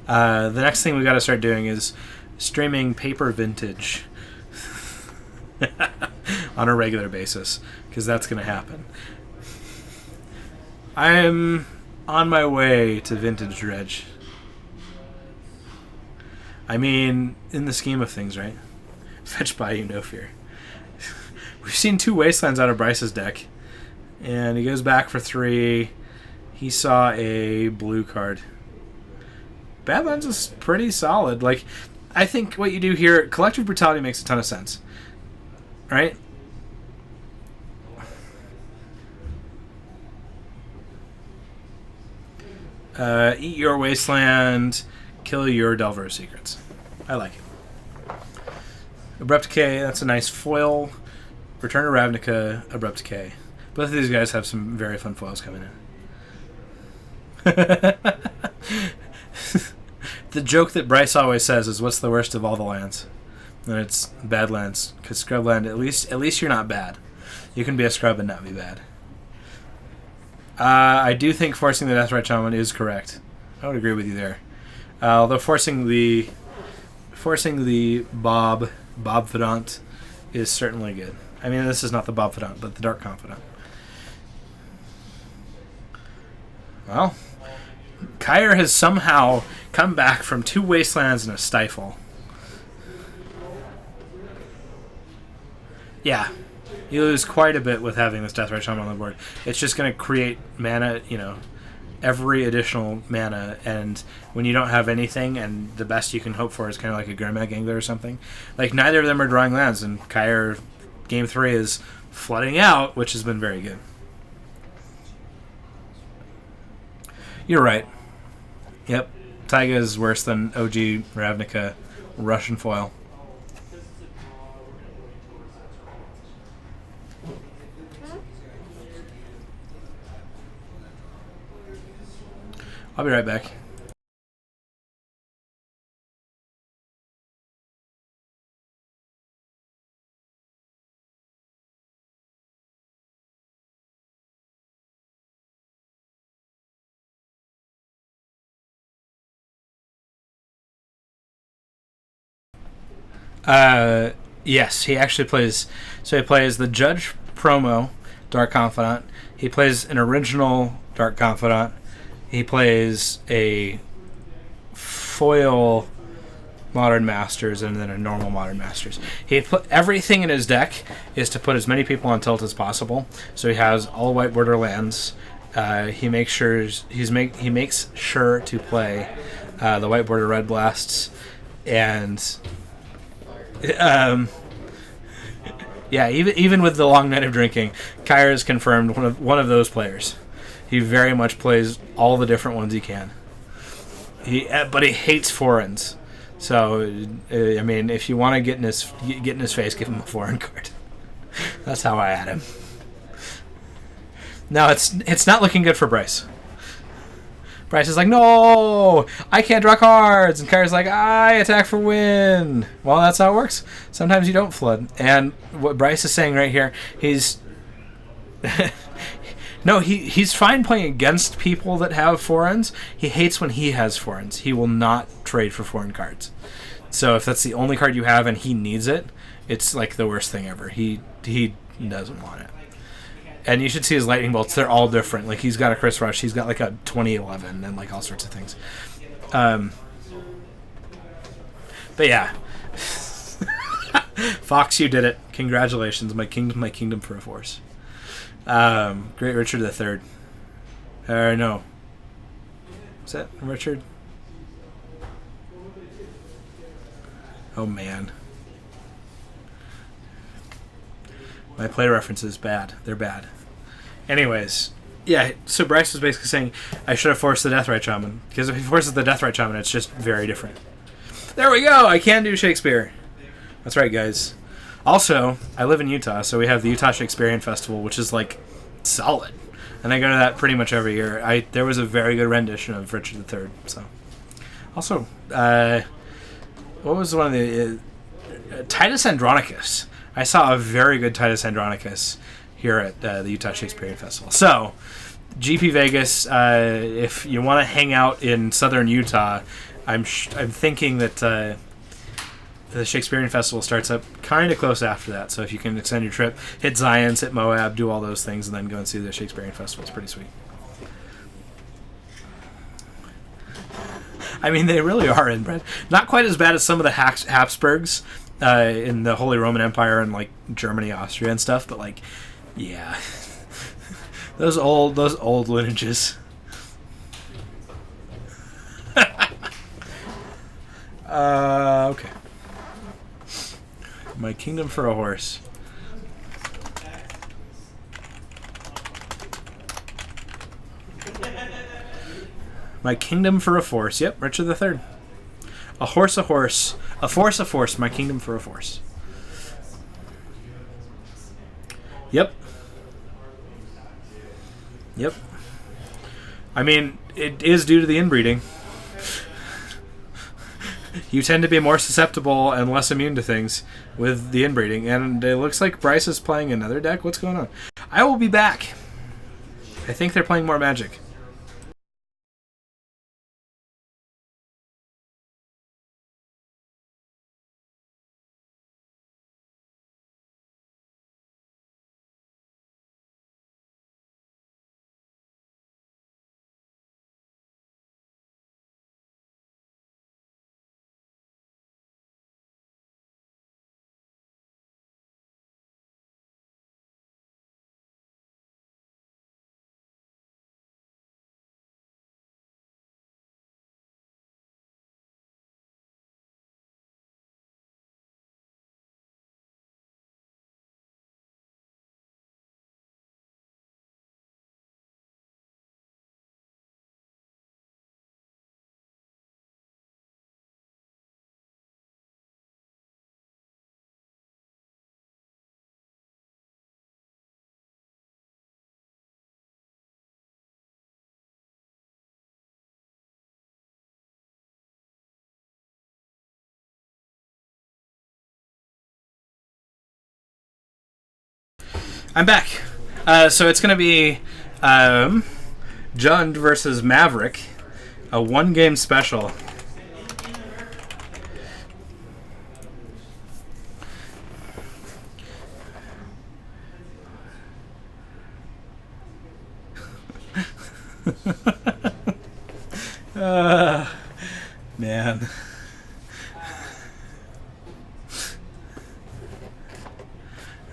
The next thing we got to start doing is streaming Paper Vintage on a regular basis, because that's going to happen. I'm on my way to Vintage Dredge. In the scheme of things, right? Fetch by you, no fear. We've seen 2 Wastelands out of Bryce's deck, and he goes back for 3. He saw a blue card. Badlands is pretty solid. I think what you do here, Collective Brutality makes a ton of sense. Right? Eat your Wasteland, kill your Delver of Secrets. I like it. Abrupt Decay, that's a nice foil. Return to Ravnica, Abrupt Decay. Both of these guys have some very fun foils coming in. The joke that Bryce always says is, what's the worst of all the lands? And it's Badlands, because Scrubland, at least you're not bad. You can be a scrub and not be bad. I do think forcing the Deathrite Shaman is correct. I would agree with you there. Although forcing the Bob Fidant is certainly good. This is not the Bob Fidant, but the Dark Confidant. Well, Kyer has somehow come back from 2 Wastelands and a Stifle. Yeah, you lose quite a bit with having this Deathrite Shaman on the board. It's just going to create mana, every additional mana, and when you don't have anything, and the best you can hope for is kind of like a Gurmag Angler or something. Neither of them are drawing lands, and Kyer, Game 3, is flooding out, which has been very good. You're right. Yep. Taiga is worse than OG Ravnica Russian foil. I'll be right back. Yes, he actually plays. So he plays the Judge promo Dark Confidant. He plays an original Dark Confidant. He plays a foil Modern Masters and then a normal Modern Masters. He put everything in his deck is to put as many people on tilt as possible. So he has all white border lands. He makes sure he makes sure to play the white border red blasts, and Yeah, even with the long night of drinking, Kyer is confirmed one of those players. He very much plays all the different ones he can. But he hates foreigns. So I mean, if you want to get in his face, give him a foreign card. That's how I had him. Now it's not looking good for Bryce. Bryce is like, no, I can't draw cards. And Kyer's like, I attack for win. Well, that's how it works. Sometimes you don't flood. And what Bryce is saying right here, he's... no, he's fine playing against people that have foreigns. He hates when he has foreigns. He will not trade for foreign cards. So if that's the only card you have and he needs it, it's like the worst thing ever. He doesn't want it. And you should see his lightning bolts. They're all different. Like, he's got a Chris Rush. He's got, like, a 2011 and, like, all sorts of things. But, yeah. Fox, you did it. Congratulations. My kingdom for a force. Great Richard III. No. Was that Richard? Oh, man. My play references, bad. They're bad. Anyways, yeah, so Bryce was basically saying I should have forced the Deathrite Shaman. Because if he forces the Deathrite Shaman, it's just very different. There we go! I can do Shakespeare. That's right, guys. Also, I live in Utah, so we have the Utah Shakespearean Festival, which is, like, solid. And I go to that pretty much every year. There was a very good rendition of Richard III, so. Also, what was one of the... Titus Andronicus. I saw a very good Titus Andronicus here at the Utah Shakespearean Festival. So, GP Vegas, if you want to hang out in southern Utah, I'm thinking that the Shakespearean Festival starts up kind of close after that. So if you can extend your trip, hit Zion's, hit Moab, do all those things, and then go and see the Shakespearean Festival. It's pretty sweet. I mean, they really are inbred. Not quite as bad as some of the Habsburgs in the Holy Roman Empire and, like, Germany, Austria, and stuff, but, like, yeah. those old lineages. Okay. My kingdom for a horse. My kingdom for a force. Yep, Richard III. A horse, a horse. A force, a force. My kingdom for a force. Yep. Yep. I mean, it is due to the inbreeding. You tend to be more susceptible and less immune to things with the inbreeding. And it looks like Bryce is playing another deck. What's going on? I will be back. I think they're playing more Magic. I'm back. So it's going to be Jund versus Maverick, a one-game special. Man.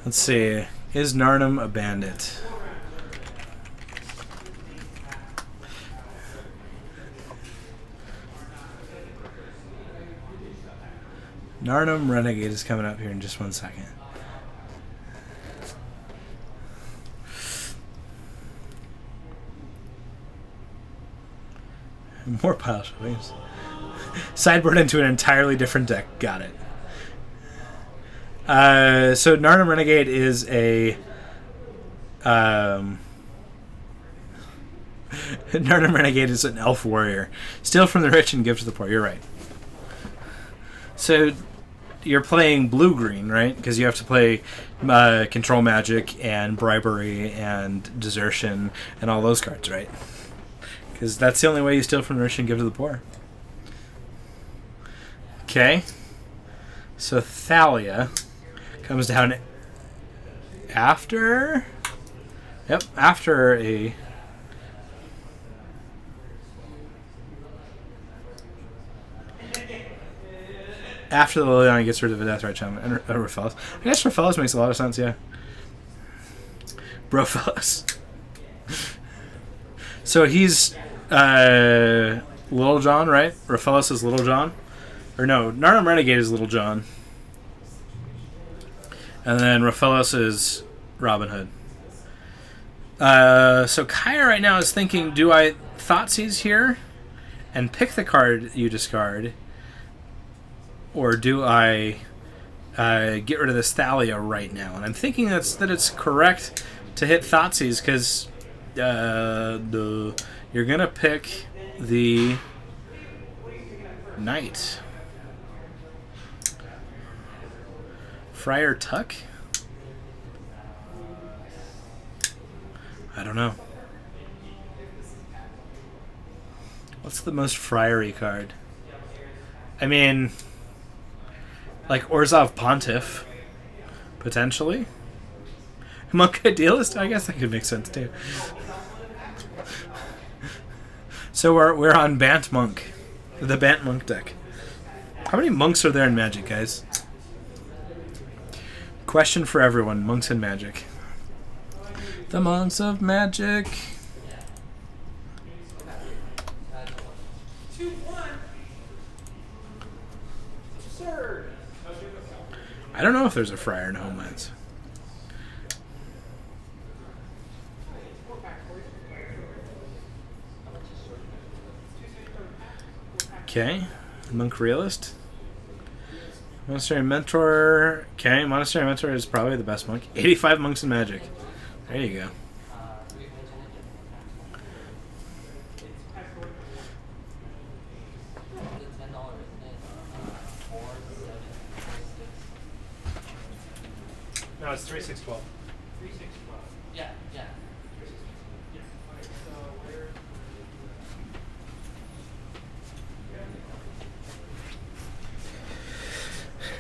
Let's see. Is Narnum a bandit? Narnum Renegade is coming up here in just 1 second. More pile shovings. Sideboard into an entirely different deck. Got it. So Narnum Renegade is a... Narnum Renegade is an elf warrior. Steal from the rich and give to the poor. You're right. So you're playing blue-green, right? Because you have to play control magic and bribery and desertion and all those cards, right? Because that's the only way you steal from the rich and give to the poor. Okay. So Thalia comes down after... Yep, after a... After the Liliana gets rid of a Deathrite Shaman and Raphaelis. I guess Raphaelis makes a lot of sense, yeah. Brofellis. So he's Little John, right? Raphaelis is Little John. Or no, Narnum Renegade is Little John. And then Raphaelis is Robin Hood. So Kyer right now is thinking, do I Thoughtseize here and pick the card you discard? Or do I get rid of this Thalia right now? And I'm thinking that it's correct to hit Thoughtseize because you're going to pick the Knight. Friar Tuck? I don't know. What's the most friary card? I mean... Like Orzhov Pontiff, potentially. Monk Idealist, I guess that could make sense too. So we're on Bant Monk, the Bant Monk deck. How many monks are there in Magic, guys? Question for everyone: monks in Magic. The monks of Magic. I don't know if there's a friar in Homelands. Okay. Monk Realist. Monastery Mentor. Okay, Monastery Mentor is probably the best monk. 85 monks in Magic. There you go. No, it's 3612. Yeah.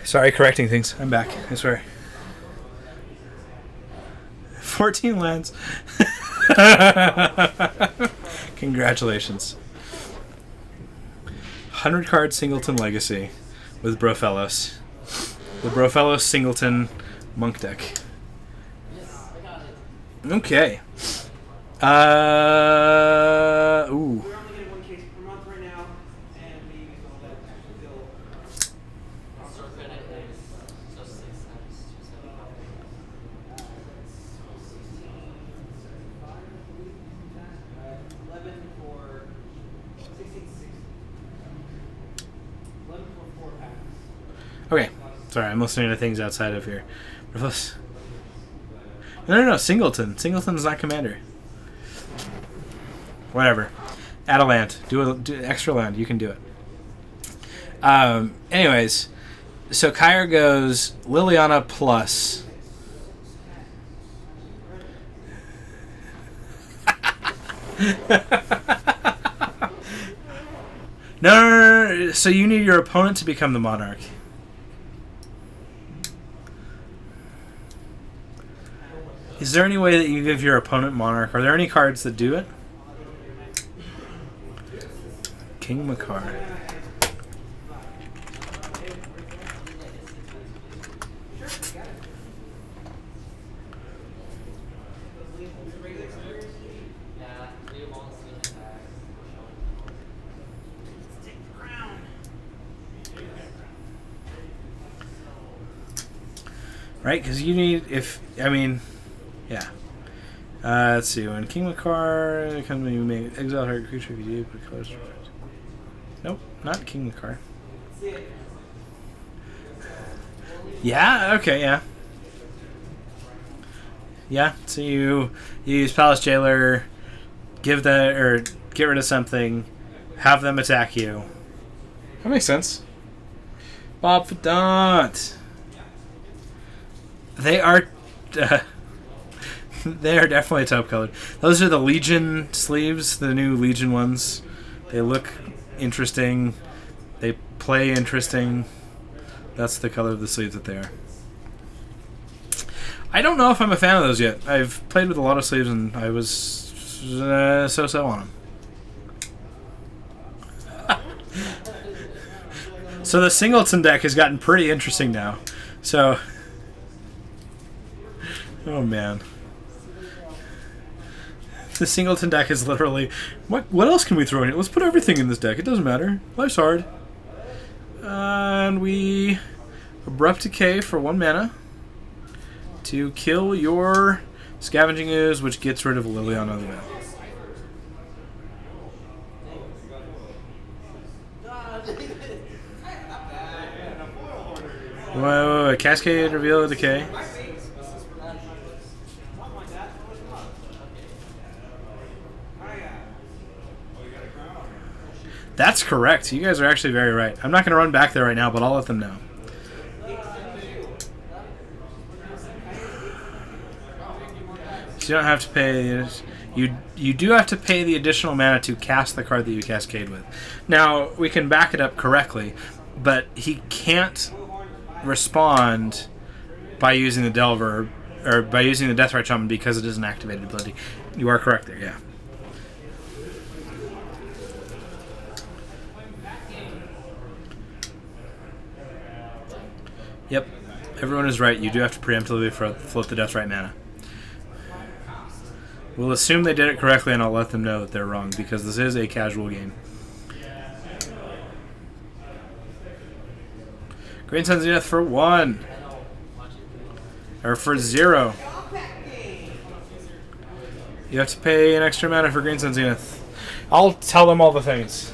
Sorry, correcting things. I'm back. I swear. 14 lands. Congratulations. 100 card Singleton Legacy with Brofellos. The Brofellos Singleton Monk deck. Okay. Ooh. We're only getting one case per month right now, and we use all that until So 6 times 11 for 16, 11 for 4 packs. Okay. Sorry, I'm listening to things outside of here. No. Singleton. Singleton's not commander. Whatever. Add a land. Do extra land. You can do it. Anyways, so Kyer goes Liliana plus. No. So you need your opponent to become the monarch. Is there any way that you give your opponent monarch? Are there any cards that do it? King Makar. Right, because you need, yeah. Let's see. When King Makar comes when you make exile target creature, if you do, put colors. not King of the card. Yeah. Okay. Yeah. Yeah. So you use Palace Jailer, give that or get rid of something, have them attack you. That makes sense. Bob Fadant. They are. They are definitely taupe colored. Those are the Legion sleeves, the new Legion ones. They look interesting. They play interesting. That's the color of the sleeves that they are. I don't know if I'm a fan of those yet. I've played with a lot of sleeves and I was so-so on them. So the Singleton deck has gotten pretty interesting now. So, oh man. The Singleton deck is literally... What else can we throw in it? Let's put everything in this deck. It doesn't matter. Life's hard. And we... Abrupt Decay for 1 mana. To kill your Scavenging Ooze, which gets rid of Liliana of the Veil. Whoa, Cascade, Reveal, Decay. That's correct. You guys are actually very right. I'm not going to run back there right now, but I'll let them know. So you don't have to pay... You do have to pay the additional mana to cast the card that you cascade with. Now, we can back it up correctly, but he can't respond by using the Delver, or by using the Deathrite Shaman because it is an activated ability. You are correct there, yeah. Yep, everyone is right. You do have to preemptively float the Deathrite mana. We'll assume they did it correctly, and I'll let them know that they're wrong, because this is a casual game. Green Sun Zenith for 1. Or for 0. You have to pay an extra mana for Green Sun Zenith. I'll tell them all the things.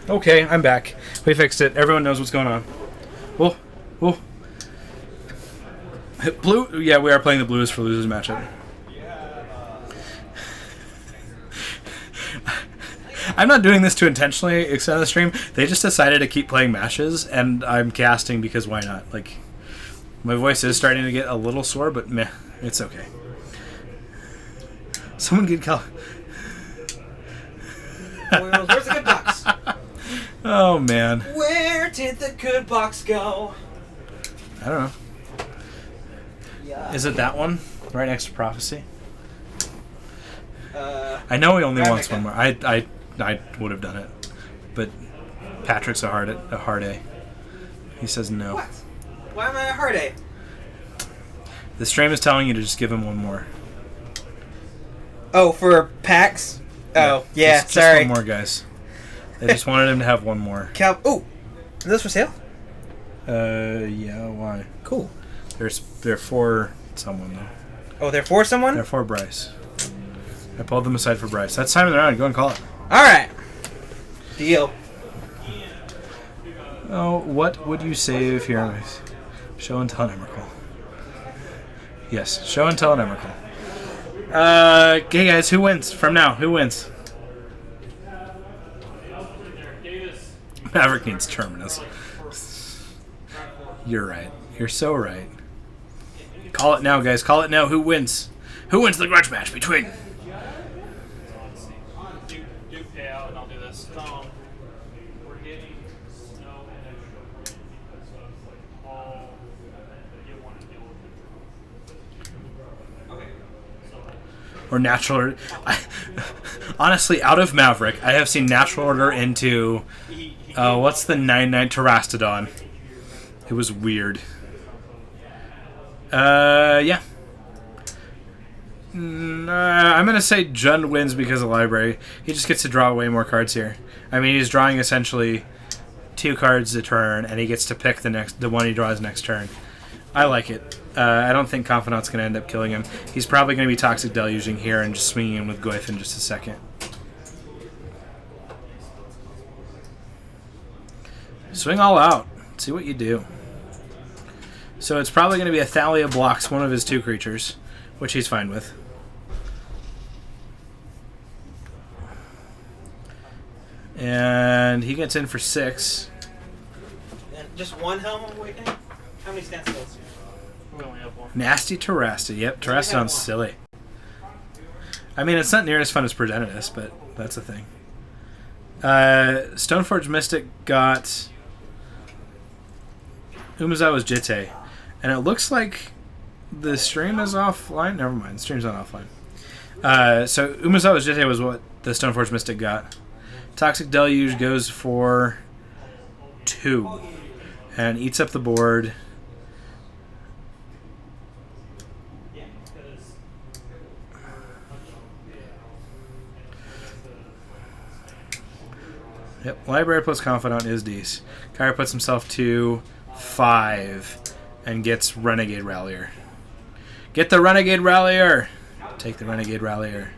Okay, I'm back. We fixed it. Everyone knows what's going on. Oh, oh. Blue? Yeah, we are playing the Blues for losers matchup. I'm not doing this to intentionally extend the stream. They just decided to keep playing matches, and I'm casting because why not? Like, my voice is starting to get a little sore, but meh, it's okay. Someone get call. Where's the good box? Oh man. Where did the good box go? I don't know. Yeah. Is it that one? Right next to Prophecy? I know he only wants one more. I would have done it. But Patrick's a hard A. He says no. What? Why am I a hard A? The stream is telling you to just give him one more. Oh, for packs? Oh, yeah, just sorry. Just one more, guys. They just wanted him to have one more. Oh, is this for sale? Yeah, why? Cool. They're for someone, though. Oh, they're for someone? They're for Bryce. I pulled them aside for Bryce. That's time of the round. Go and call it. All right. Deal. Oh, what would you save here? Show and tell an Emrakul. Yes, show and tell an Emrakul. Okay, guys, who wins from now? Who wins? Maverick needs Terminus. You're right. You're so right. Call it now, guys. Call it now. Who wins? Who wins the grudge match between? Do pay out, and I'll do this. We're getting snow and extra wind because of like all that you want to deal with. Okay. Or natural order. Honestly, out of Maverick, I have seen natural order into what's the 9/9 Terastodon? It was weird. Yeah. I'm gonna say Jund wins because of library. He just gets to draw way more cards here. I mean, he's drawing essentially 2 cards a turn, and he gets to pick the one he draws next turn. I like it. I don't think Confidant's gonna end up killing him. He's probably gonna be Toxic Deluging here and just swinging in with Goyf in just a second. Swing all out. See what you do. So it's probably going to be a Thalia blocks one of his 2 creatures, which he's fine with. And he gets in for 6. And just one Helm of Awakening? How many standstills do you have? We only have one. Nasty Terrasta. Yep, Terrastodon's silly. I mean, it's not near as fun as Progenitus, but that's a thing. Stoneforge Mystic got Umezawa's Jitte. And it looks like the stream is offline. Never mind, the stream's not offline. So Umezawa's Jitte was what the Stoneforge Mystic got. Toxic Deluge goes for 2 and eats up the board. Yep, Library plus Confidant is Dece. Kyer puts himself to 5 and gets Renegade Rallier. Get the Renegade Rallier! Take the Renegade Rallier.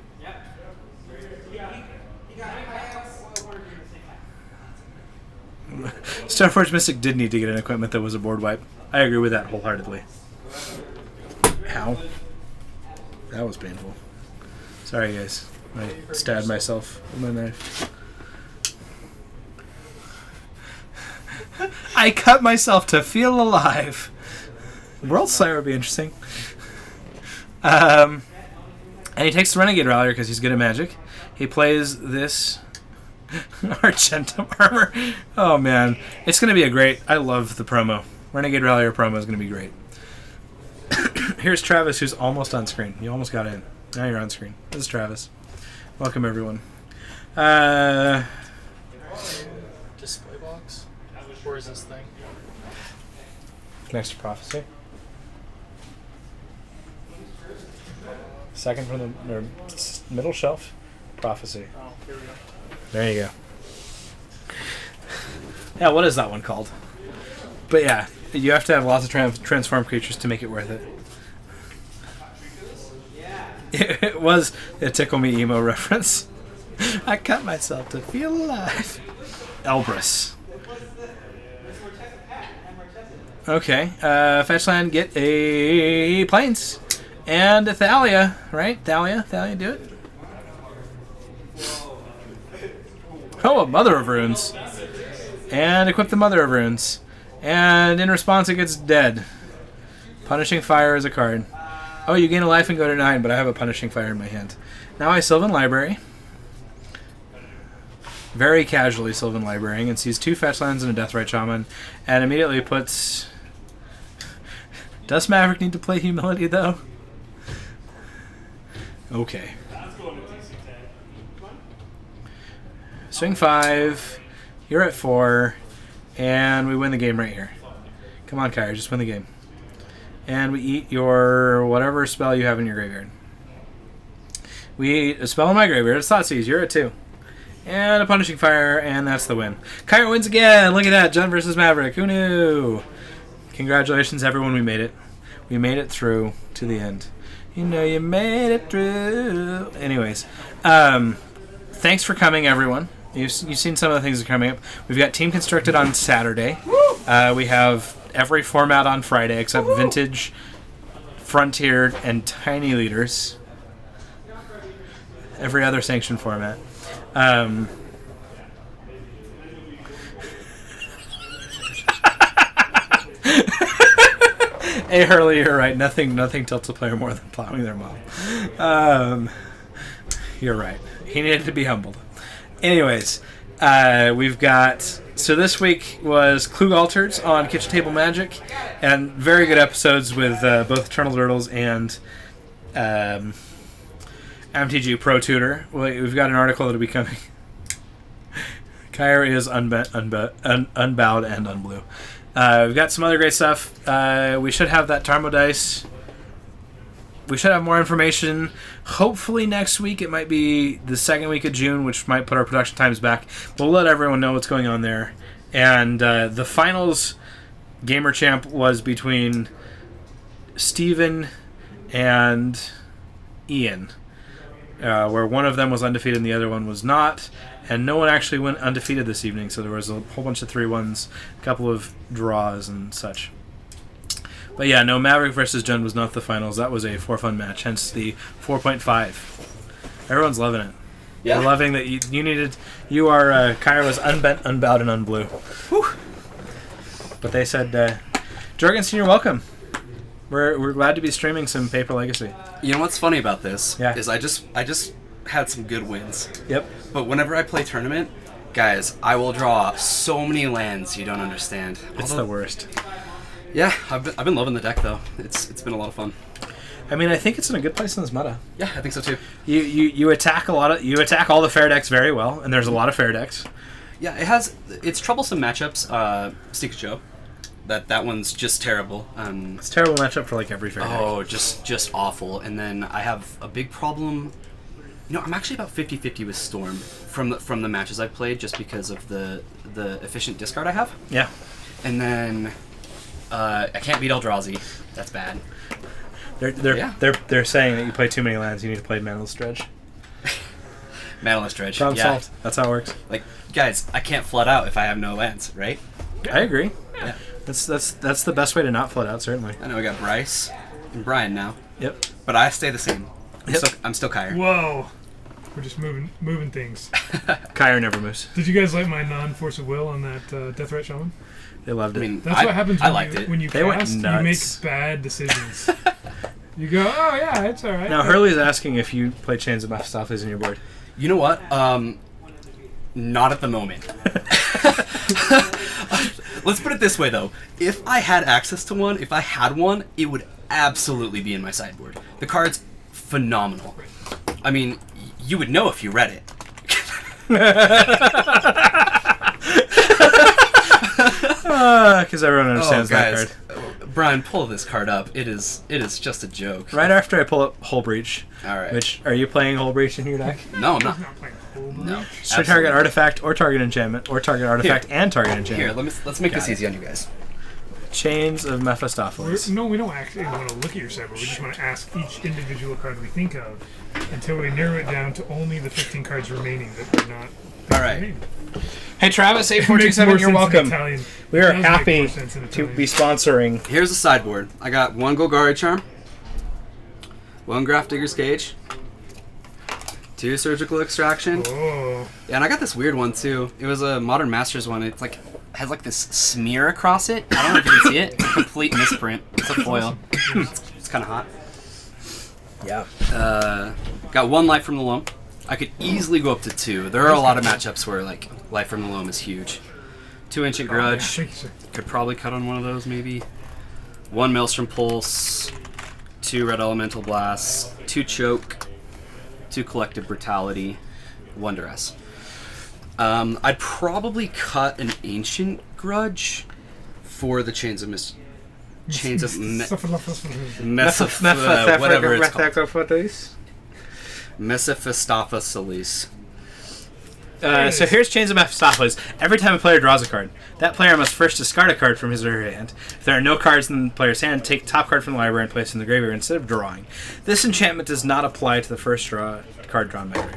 Stoneforge Mystic did need to get an equipment that was a board wipe. I agree with that wholeheartedly. Ow. That was painful. Sorry, guys. I stabbed myself with my knife. I cut myself to feel alive. World Slayer would be interesting. And he takes the Renegade Rallier because he's good at magic. He plays this Argentum Armor. Oh man, it's going to be a great. I love the promo. Renegade Rallier promo is going to be great. Here's Travis, who's almost on screen. You almost got in. Now you're on screen. This is Travis. Welcome everyone. Display box? Where is this thing? Next to Prophecy. Second from the middle shelf, Prophecy. Oh, here we go. There you go. Yeah, what is that one called? But yeah, you have to have lots of transform creatures to make it worth it. It was a Tickle Me Emo reference. I cut myself to feel alive. Elbrus. Okay, fetch land, get a Plains. And a Thalia, right? Thalia, do it. Oh, a Mother of Runes. And equip the Mother of Runes. And in response, it gets dead. Punishing Fire is a card. Oh, you gain a life and go to 9, but I have a Punishing Fire in my hand. Now I Sylvan Library. Very casually Sylvan Librarying and sees 2 fetch lands and a Deathrite Shaman. And immediately puts... Does Maverick need to play Humility, though? Okay. Swing 5. You're at 4. And we win the game right here. Come on, Kyer, just win the game. And we eat your whatever spell you have in your graveyard. We eat a spell in my graveyard. It's Thoughtseize. You're at 2. And a Punishing Fire, and that's the win. Kyer wins again! Look at that. Jund versus Maverick. Who knew? Congratulations, everyone. We made it. We made it through to the end. You know you made it through. Anyways, thanks for coming, everyone. You've seen some of the things that are coming up. We've got Team Constructed on Saturday. We have every format on Friday except Vintage, Frontier, and Tiny Leaders. Every other sanctioned format. Hey Hurley, you're right. Nothing tilts a player more than plowing their mom. You're right. He needed to be humbled. Anyways, we've got... So this week was Klug Altereds on Kitchen Table Magic, and very good episodes with both Eternal Turtles and MTG Pro Tutor. We've got an article that'll be coming. Kyer is unbowed and unblue. We've got some other great stuff. We should have that Tarmo dice. We should have more information. Hopefully next week. It might be the second week of June, which might put our production times back. We'll let everyone know what's going on there. And the finals Gamer Champ was between Steven and Ian, where one of them was undefeated and the other one was not. And no one actually went undefeated this evening, so there was a whole bunch of 3-1s, a couple of draws and such. But yeah, no, Maverick versus Jund was not the finals. That was a for-fun match, hence the 4.5. Everyone's loving it. Yeah. They're loving that Kyer was unbent, unbowed, and unblue. Whew. But they said, Jorgensen, you're welcome. We're glad to be streaming some Paper Legacy. You know what's funny about this? Yeah. Is I just had some good wins. Yep. But whenever I play tournament, guys, I will draw so many lands you don't understand. It's the worst. Yeah, I've been loving the deck though. It's been a lot of fun. I mean, I think it's in a good place in this meta. Yeah, I think so too. You attack all the fair decks very well, and there's a lot of fair decks. Yeah, it's troublesome matchups. Sneak Joe, that one's just terrible. It's a terrible matchup for like every fair deck. Oh, just awful. And then I have a big problem. You know, I'm actually about 50-50 with Storm from the matches I've played, just because of the efficient discard I have. Yeah. And then I can't beat Eldrazi. That's bad. They're saying that you play too many lands. You need to play Manaless Dredge. Manaless Dredge. Problem Yeah. solved. That's how it works. Like, guys, I can't flood out if I have no lands, right? I agree. Yeah. That's the best way to not flood out, certainly. I know we got Bryce and Brian now, Yep. but I stay the same. Yep. I'm still Kyer. Whoa. We're just moving things. Kyer never moves. Did you guys like my non-force of will on that Deathrat Shaman? They loved it. I mean, That's what happens when you They went cast. You nuts. make bad decisions. You go, oh yeah, it's all right. Now Hurley's asking if you play Chains of Mephistopheles in your board. You know what? Not at the moment. Let's put it this way, though. If I had access to one, if I had one, it would absolutely be in my sideboard. The card's phenomenal. I mean, you would know if you read it. Because everyone understands that guys. Brian, pull this card up. It is just a joke. Right after I pull up Hull Breach. All right. Which, are you playing Hull Breach in your deck? No, I'm not. I'm not playing Whole No. Breach. So target artifact or target enchantment, or target artifact and target enchantment. Here, let's make this Got it. easy on you guys. Chains of Mephistopheles. No, we don't actually want to look at your sideboard. We just want to ask each individual card we think of until we narrow it down to only the 15 cards remaining that are not. All right. remaining. Hey Travis, It makes more 8427, you're sense in welcome. Italian. We It are does make happy more sense in to Italian. be sponsoring. Here's the sideboard. I got one Golgari Charm, one Graft Digger's Cage, two Surgical Extraction. Oh. Yeah, and I got this weird one too. It was a Modern Masters one. It's like has like this smear across it. I don't know if you can see it. It's a complete misprint. It's a foil. It's kind of hot. Yeah. Got one Life from the Loam. I could easily go up to two. There are a lot of matchups where like Life from the Loam is huge. Two Ancient Grudge. Thank you, sir. Could probably cut on one of those maybe. One Maelstrom Pulse. Two Red Elemental Blasts. Two Choke. Two Collective Brutality. One Duress. I'd probably cut an Ancient Grudge for the Chains of whatever it's called. Mephistopheles. So here's Chains of Mephistopheles. Every time a player draws a card, that player must first discard a card from his or her hand. If there are no cards in the player's hand, take the top card from the library and place it in the graveyard instead of drawing. This enchantment does not apply to the first card drawn by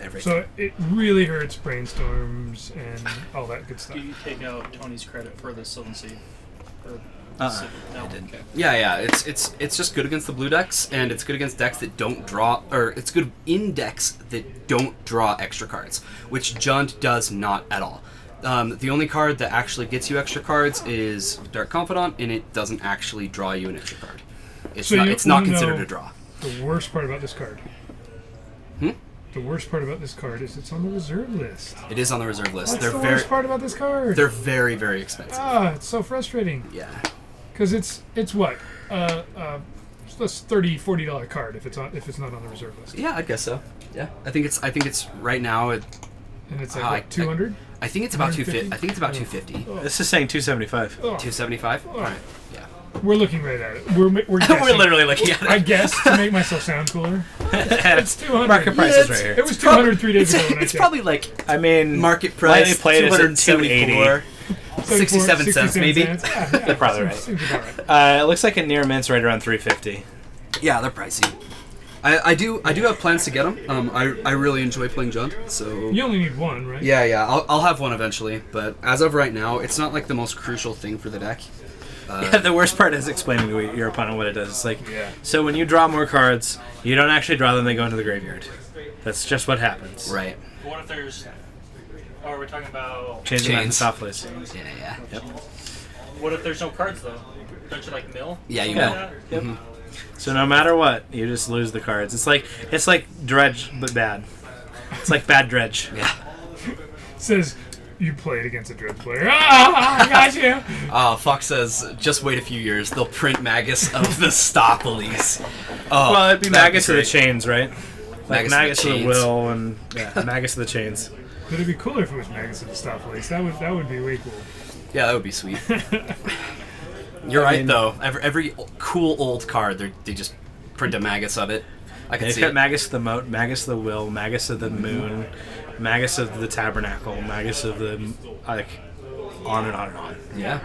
every. So it really hurts brainstorms and all that good stuff. Do you take out Tony's credit for the Sylvan Seed? No. I didn't. Okay. Yeah. It's just good against the blue decks, and it's good against decks that don't draw, or it's good in decks that don't draw extra cards, which Jund does not at all. The only card that actually gets you extra cards is Dark Confidant, and it doesn't actually draw you an extra card. It's not considered a draw. The worst part about this card. The worst part about this card is it's on the reserve list. It is on the reserve list. That's the worst part about this card. They're very, very expensive. It's so frustrating. Yeah. Because it's what? That's $30-$40 card if it's not on the reserve list. Yeah, I guess so. Yeah, I think it's right now. And it's like 200. I think it's about 250. I think it's about 250. This is saying 275. 275. All right. Yeah. We're looking right at it. We're guessing. We're literally looking at it. I guess to make myself sound cooler. It's 200. Market price is right here. It was 200 3 days ago. When It's I probably like I mean, market price. lightly played is at 274. 67 cents, maybe. Yeah, You're probably right. seems about right. it looks like at near mint's right around 350. Yeah, they're pricey. I do have plans to get them. I really enjoy playing Jund, so You only need one, right? yeah. I'll have one eventually, but as of right now, it's not like the most crucial thing for the deck. Yeah, the worst part is explaining to your opponent what it does. It's like, Yeah. so when you draw more cards, you don't actually draw them; they go into the graveyard. That's just what happens. Right. What if there's... Oh, are we talking about... Change Chains. them softly. Yeah. Yep. What if there's no cards, though? Don't you, like, mill? Yeah, you Yeah. know. Yep. So no matter what, you just lose the cards. It's like Dredge, but bad. It's like bad Dredge. Yeah. Says you played against a Dredge player. I got you. Fox says, just wait a few years. They'll print Magus of the Stoplies. Oh, Well, it'd be that'd Magus of the great. Chains, right? Like Magus of the Chains. Will and Magus of the Chains. But it'd be cooler if it was Magus at the stop place. That would be way cool. Yeah, that would be sweet. You're right, though. Every cool old card, they just print a Magus of it. I can They've see got it. Magus of the Moat, Magus of the Will, Magus of the Moon, Magus of the Tabernacle, Magus of the like, on and on and on. Yeah.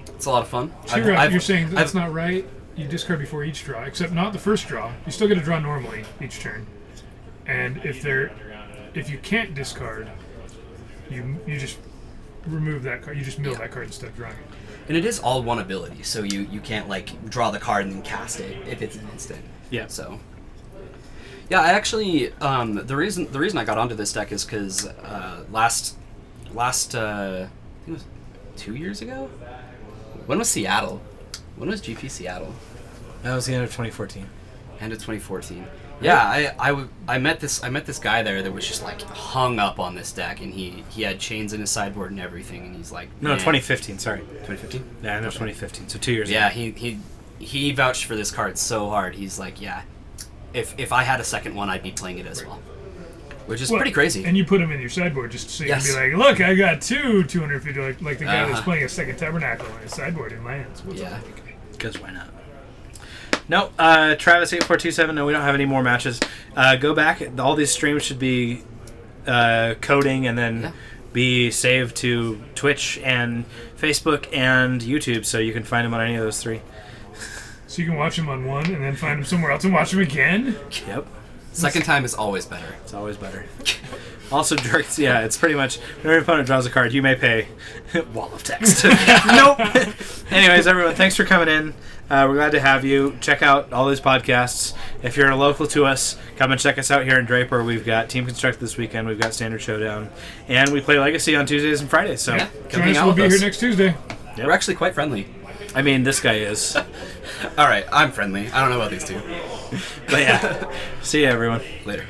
It's a lot of fun. So you're saying that's not right? You discard before each draw, except not the first draw. You still get a draw normally each turn. And if you can't discard, you just remove that card. You just mill that card instead of drawing it. And it is all one ability, so you can't like draw the card and then cast it if it's an instant. Yeah. So. Yeah, I actually the reason I got onto this deck is because last I think it was 2 years ago. When was Seattle? When was GP Seattle? That was the end of 2014. End of 2014. Yeah, I met this guy there that was just like hung up on this deck, and he had chains in his sideboard and everything, and he's like, No, man. 2015. Sorry, 2015. Yeah, end of 2015. So 2 years. Yeah, ago. he vouched for this card so hard. He's like, yeah, if I had a second one, I'd be playing it as well, which is pretty crarazy. And you put them in your sideboard just so you Yes. can be like, look, I got 250, like the guy that's Uh-huh. playing a second Tabernacle on his sideboard in lands. What's Yeah. up? Because why not? No, Travis8427. No, we don't have any more matches. Go back. All these streams should be coding and then be saved to Twitch and Facebook and YouTube, so you can find them on any of those three. So you can watch them on one and then find them somewhere else and watch them again? Yep, Second time is always better. it's always better. Also, jerks. Yeah, it's pretty much when your opponent draws a card, you may pay wall of text. Nope. Anyways, everyone, thanks for coming in. We're glad to have you. Check out all these podcasts. If you're local to us, come and check us out here in Draper. We've got Team Construct this weekend. We've got Standard Showdown. And we play Legacy on Tuesdays and Fridays. So, Yeah. Come Join hang us, out we'll with be us. here next Tuesday. Yep. We're actually quite friendly. I mean, this guy is. All right, I'm friendly. I don't know about these two. But yeah. See you, everyone. Later.